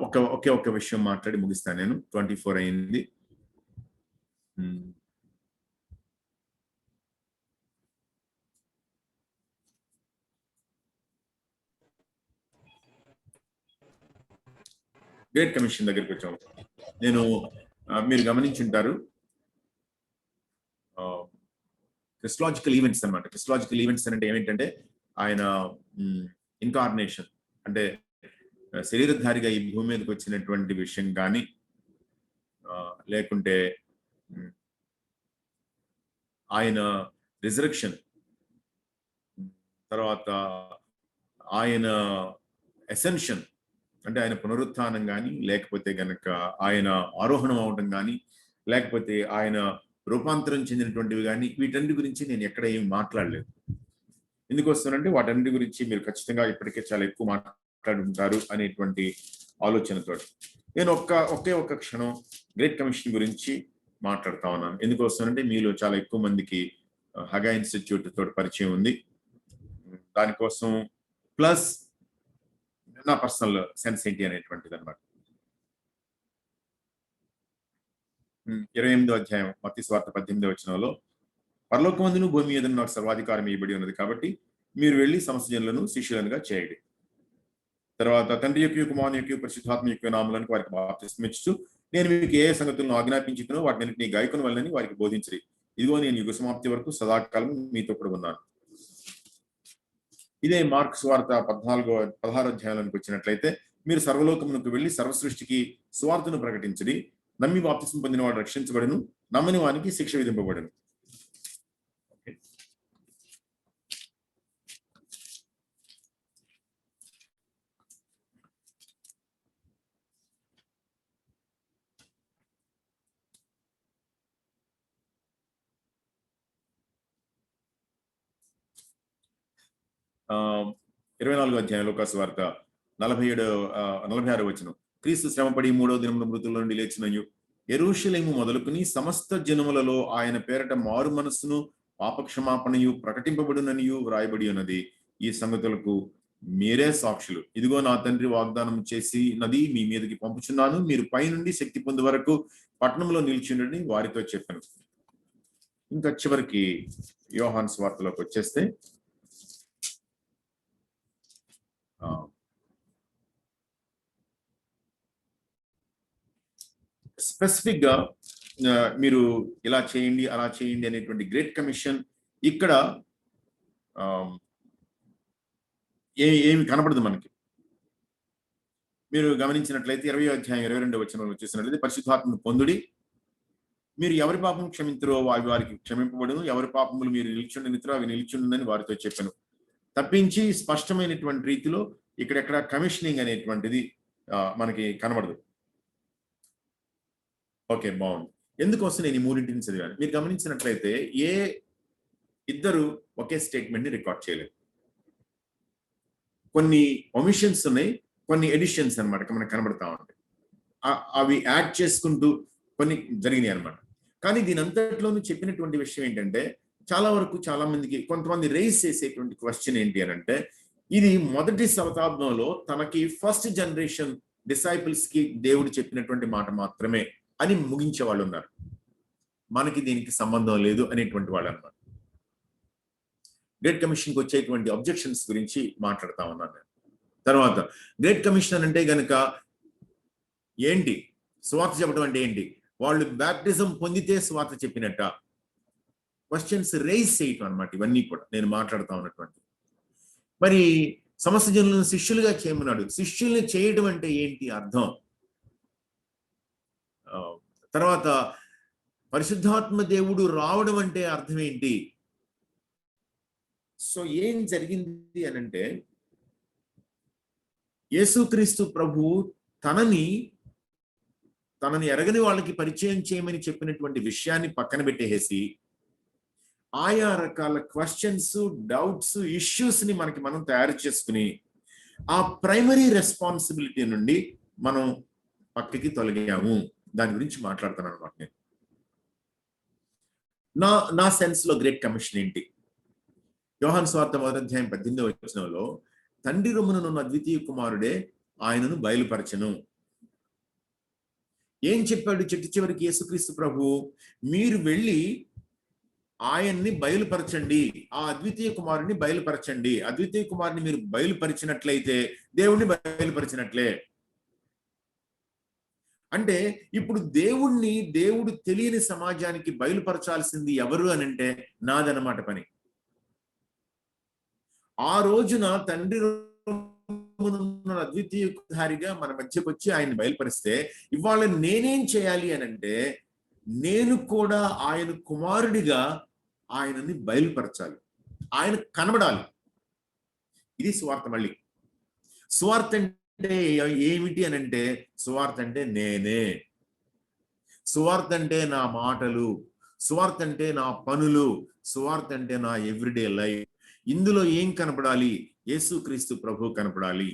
S1: Okay, ఒకే విషయం మాట్లాడి ముగిస్తాను నేను. 24 అయింది. గ్రేట్ కమిషన్ దగ్గరికి వచ్చాము. నేను మీరు గమనించుంటారు, క్రిస్టలాజికల్ ఈవెంట్స్ అనమాట. క్రిస్టలాజికల్ ఈవెంట్స్ అంటే ఏమిటంటే ఆయన ఇన్కార్నేషన్ అంటే శరీరధారిగా ఈ భూమి మీదకి వచ్చినటువంటి విషయం కానీ, లేకుంటే ఆయన రిజరక్షన్, తర్వాత ఆయన అసెన్షన్ అంటే ఆయన పునరుత్థానం కానీ, లేకపోతే గనక ఆయన ఆరోహణం అవడం కానీ, లేకపోతే ఆయన రూపాంతరం చెందినటువంటివి కానీ, వీటన్నిటి గురించి నేను ఎక్కడ ఏమి మాట్లాడలేదు. ఎందుకు వస్తానంటే వాటన్నిటి గురించి మీరు ఖచ్చితంగా ఇప్పటికే చాలా ఎక్కువ మాట్లాడుంటారు అనేటువంటి ఆలోచనతో నేను ఒకే ఒక్క క్షణం గ్రేట్ కమిషన్ గురించి మాట్లాడుతా ఉన్నాను. ఎందుకు వస్తానంటే మీలో చాలా ఎక్కువ మందికి హగా ఇన్స్టిట్యూట్ తోటి పరిచయం ఉంది. దానికోసం ప్లస్ నా పర్సనల్ సెన్స్ ఏంటి అనేటువంటిది అనమాట. 28వ అధ్యాయం మత్తయి సువార్త 18వ వచనంలో, పరలోకమందును భూమి మీద నాకు సర్వాధికారం ఇవ్వబడి ఉన్నది కాబట్టి మీరు వెళ్ళి సమస్త జనులను శిష్యులుగా చేయండి. తర్వాత తండ్రి యొక్క కుమారుని యొక్క పరిశుద్ధాత్మ యొక్క నామములను వారికి బాప్తిస్మం ఇచ్చుచు నేను మీకు ఏ సంగతులను ఆజ్ఞాపించుతున్నో వాటిని గాయకుని వల్లని వారికి బోధించరి. ఇదిగో నేను యుగ సమాప్తి వరకు సదాకాలం మీతో కూడా ఉన్నాను. ఇదే మార్కు సువార్త 16వ అధ్యాయానికి వచ్చినట్లయితే, మీరు సర్వలోకమునకు వెళ్ళి సర్వసృష్టికి సువార్తను ప్రకటించడి. నమ్మి బాప్తిస్మం పొందిన వాడు రక్షించబడును, నమ్మని వానికి శిక్ష విధింపబడును. ఆ 24వ అధ్యాయం లూకా సువార్త 46వ వచనం, క్రీస్తు శ్రమపడి 3వ దినమున మృతుల నుండి లేచినయు యెరూషలేము మొదలుకుని సమస్త జనములలో ఆయన పేరట మారు మనస్సును పాపక్షమాపణయు ప్రకటింపబడుననియు వ్రాయబడి ఉన్నది. ఈ సంగతులకు మీరే సాక్షులు. ఇదిగో నా తండ్రి వాగ్దానం చేసినది మీ మీదకి పంపుచున్నాను. మీరు పైనుండి శక్తి పొందే వరకు పట్టణంలో నిలిచిండని వారితో చెప్పాను. ఇంకా చివరికి యోహాను సువార్తలోకి వచ్చేస్తే, స్పెసిఫిక్ గా మీరు ఇలా చేయండి అలా చేయండి అనేటువంటి గ్రేట్ కమిషన్ ఇక్కడ ఏమి కనపడదు మనకి. మీరు గమనించినట్లయితే 20వ అధ్యాయం 22వ వచనంలో చూసినట్లయితే, పరిశుద్ధాత్మను పొందుడి, మీరు ఎవరి పాపం క్షమింతురో అవి వారికి క్షమింపబడును, ఎవరి పాపములు మీరు నిలిచుండనితురో అవి నిలిచుండని వారితో చెప్పాను. తప్పించి స్పష్టమైనటువంటి రీతిలో ఇక్కడెక్కడ కమిషనింగ్ అనేటువంటిది మనకి కనబడదు. ఓకే, బాగుంది. ఎందుకోసం నేను ఈ మూడింటిని చదివాను. మీరు గమనించినట్లయితే ఏ ఇద్దరు ఒకే స్టేట్మెంట్ ని రికార్డ్ చేయలేదు. కొన్ని ఒమిషన్స్ ఉన్నాయి, కొన్ని ఎడిషన్స్ అనమాట మనకు కనబడతా ఉంటాయి. అవి యాడ్ చేసుకుంటూ కొన్ని జరిగినాయి అనమాట. కానీ దీని అంతట్లోనూ చెప్పినటువంటి విషయం ఏంటంటే, చాలా వరకు చాలా మందికి కొంతమంది రేస్ చేసేటువంటి క్వశ్చన్ ఏంటి అని అంటే, ఇది మొదటి శతాబ్దంలో తనకి ఫస్ట్ జనరేషన్ డిసైపుల్స్ కి దేవుడు చెప్పినటువంటి మాట మాత్రమే అని ముగించే వాళ్ళు ఉన్నారు. మనకి దీనికి సంబంధం లేదు అనేటువంటి వాళ్ళు అన్నమాట. గ్రేట్ కమిషన్కి వచ్చేటువంటి అబ్జెక్షన్స్ గురించి మాట్లాడుతా ఉన్నాను. తర్వాత గ్రేట్ కమిషన్ అంటే గనక ఏంటి, స్వార్థ చెప్పడం అంటే ఏంటి, వాళ్ళు బ్యాప్టిజం పొందితే స్వార్థ చెప్పినట్ట, క్వశ్చన్స్ రేజ్ చేయటం అనమాట. ఇవన్నీ కూడా నేను మాట్లాడుతా ఉన్నటువంటి. మరి సమస్త జనులను శిష్యులుగా చేయమన్నాడు. శిష్యుల్ని చేయడం అంటే ఏంటి అర్థం? తర్వాత పరిశుద్ధాత్మ దేవుడు రావడం అంటే అర్థం ఏంటి? సో ఏం జరిగింది అనంటే, యేసుక్రీస్తు ప్రభు తనని ఎరగని వాళ్ళకి పరిచయం చేయమని చెప్పినటువంటి విషయాన్ని పక్కన పెట్టేసి ఆయా రకాల క్వశ్చన్స్, డౌట్స్, ఇష్యూస్ ని మనం తయారు చేసుకుని ఆ ప్రైమరీ రెస్పాన్సిబిలిటీ నుండి మనం పక్కకి తొలగాము. దాని గురించి మాట్లాడుతాను అనమాట. నేను నా సెన్స్ లో గ్రేట్ కమిషన్ ఏంటి? యోహాను సువార్త 1వ అధ్యాయం 18వ వచనంలో, తండ్రి రొమ్మునున్న అద్వితీయ కుమారుడే ఆయనను బయలుపరచెను. ఏం చెప్పాడు చిట్ట చివరికి యేసుక్రీస్తు ప్రభు? మీరు వెళ్ళి ఆయన్ని బయలుపరచండి, ఆ అద్వితీయ కుమారుని బయలుపరచండి. అద్వితీయ కుమారుని మీరు బయలుపరిచినట్లయితే దేవుణ్ణి బయలుపరిచినట్లే. అంటే ఇప్పుడు దేవుడు తెలియని సమాజానికి బయలుపరచాల్సింది ఎవరు అని అంటే నాదనమాట పని. ఆ రోజున తండ్రి అద్వితీయధారిగా మన మధ్యకు వచ్చి ఆయన్ని బయలుపరిస్తే, ఇవాళ నేనేం చేయాలి అని అంటే నేను కూడా ఆయన కుమారుడిగా ఆయనని బయలుపరచాలి, ఆయన కనబడాలి. ఇది సువార్త. మళ్ళీ సువార్త అంటే ఏమిటి అని అంటే, సువార్త అంటే నేనే. సువార్త అంటే నా మాటలు, సువార్త అంటే నా పనులు, సువార్త అంటే నా ఎవ్రీడే లైఫ్. ఇందులో ఏం కనపడాలి? యేసుక్రీస్తు ప్రభు కనపడాలి.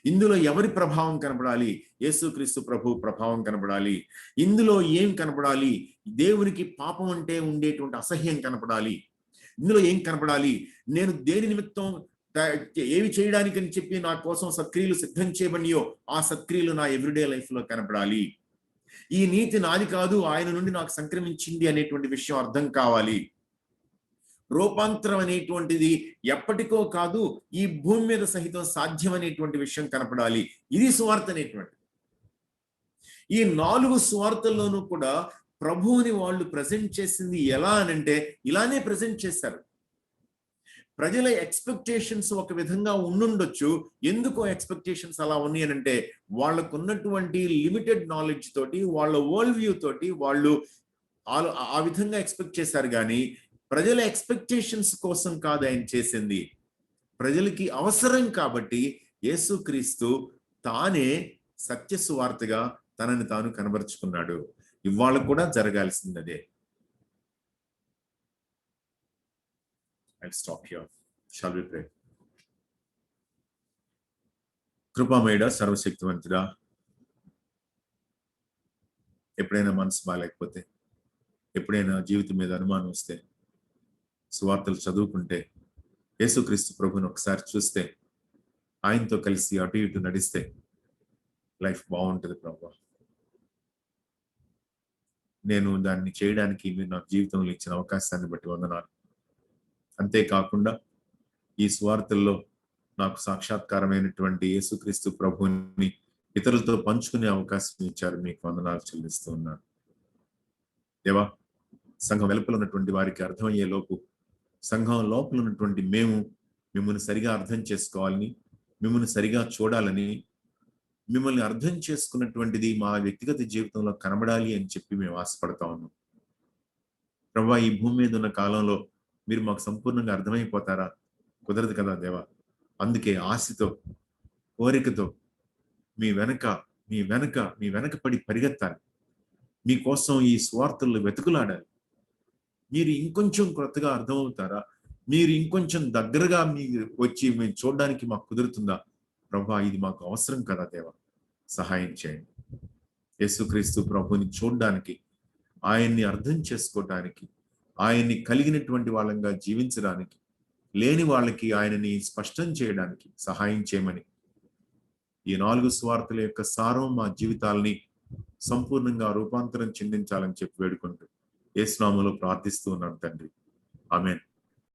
S1: ఇందులో ఎవరి ప్రభావం కనపడాలి? యేసుక్రీస్తు ప్రభు ప్రభావం కనపడాలి. ఇందులో ఏం కనపడాలి? దేవునికి పాపం అంటే ఉండేటువంటి అసహ్యం కనపడాలి. ఇందులో ఏం కనపడాలి? నేను దేని నిమిత్తం ఏవి చేయడానికి అని చెప్పి నా కోసం సత్క్రియలు సిద్ధం చేయబడియో ఆ సత్క్రియలు నా ఎవ్రీడే లైఫ్ లో కనపడాలి. ఈ నీతి నాది కాదు, ఆయన నుండి నాకు సంక్రమించింది అనేటువంటి విషయం అర్థం కావాలి. రూపాంతరం అనేటువంటిది ఎప్పటికో కాదు, ఈ భూమి మీద సహితం సాధ్యం అనేటువంటి విషయం కనపడాలి. ఇది సువార్త అనేటువంటి. ఈ 4 సువార్తల్లోనూ కూడా ప్రభువుని వాళ్ళు ప్రజెంట్ చేసింది ఎలా అనంటే ఇలానే ప్రజెంట్ చేశారు. ప్రజల ఎక్స్పెక్టేషన్స్ ఒక విధంగా ఉండుండొచ్చు. ఎందుకో ఎక్స్పెక్టేషన్స్ అలా ఉన్నాయి అనంటే వాళ్ళకు ఉన్నటువంటి లిమిటెడ్ నాలెడ్జ్ తోటి, వాళ్ళ వరల్డ్ వ్యూ తోటి వాళ్ళు ఆ విధంగా ఎక్స్పెక్ట్ చేశారు. కానీ ప్రజల ఎక్స్పెక్టేషన్స్ కోసం కాదు ఆయన చేసింది. ప్రజలకి అవసరం కాబట్టి యేసుక్రీస్తు తానే సత్య సువార్తగా తనని తాను కనబరుచుకున్నాడు. ఇవాళ కూడా జరగాల్సింది అదే. I'll stop here. Shall we pray? కృపామయుడా, సర్వశక్తివంతుడా, ఎప్పుడైనా మనసు బాగాలేకపోతే, ఎప్పుడైనా జీవితం మీద అనుమానం వస్తే, సువార్తలు చదువుకుంటే, యేసుక్రీస్తు ప్రభుని ఒకసారి చూస్తే, ఆయనతో కలిసి అటు ఇటు నడిస్తే లైఫ్ బాగుంటుంది ప్రభు. నేను దాన్ని చేయడానికి మీరు నాకు జీవితంలో ఇచ్చిన అవకాశాన్ని బట్టి వందనాలు. అంతేకాకుండా ఈ సువార్తల్లో నాకు సాక్షాత్కారమైనటువంటి యేసుక్రీస్తు ప్రభుని ఇతరులతో పంచుకునే అవకాశం ఇచ్చారు. మీకు వందనాలు చెల్లిస్తూ ఉన్నాను దేవా. సంఘం వెలుపల ఉన్నటువంటి వారికి అర్థమయ్యే లోపు సంఘం లోపల ఉన్నటువంటి మేము మిమ్మల్ని సరిగా అర్థం చేసుకోవాలని, మిమ్మల్ని సరిగా చూడాలని, మిమ్మల్ని అర్థం చేసుకున్నటువంటిది మా వ్యక్తిగత జీవితంలో కనబడాలి అని చెప్పి మేము ఆశపడతా ఉన్నాం ప్రభా. ఈ భూమి మీద ఉన్న కాలంలో మీరు మాకు సంపూర్ణంగా అర్థమైపోతారా? కుదరదు కదా దేవా. అందుకే ఆశతో, కోరికతో మీ వెనక పడి పరిగెత్తాలి. మీకోసం ఈ స్వార్థల్లో వెతుకులాడాలి. మీరు ఇంకొంచెం కొత్తగా అర్థమవుతారా? మీరు ఇంకొంచెం దగ్గరగా మీరు వచ్చి మేము చూడడానికి మాకు కుదురుతుందా? ప్రభా, ఇది మాకు అవసరం కదా దేవా, సహాయం చేయండి. యేసుక్రీస్తు ప్రభుని చూడడానికి, ఆయన్ని అర్థం చేసుకోవటానికి, ఆయన్ని కలిగినటువంటి వాళ్ళంగా జీవించడానికి, లేని వాళ్ళకి ఆయనని స్పష్టం చేయడానికి సహాయం చేయమని ఈ 4 సువార్తల యొక్క సారం మా జీవితాలని సంపూర్ణంగా రూపాంతరం చెందించాలని చెప్పి వేడుకుంటూ యేసు నామములో ప్రార్థిస్తూ ఉన్నాను తండ్రి. ఆమేన్.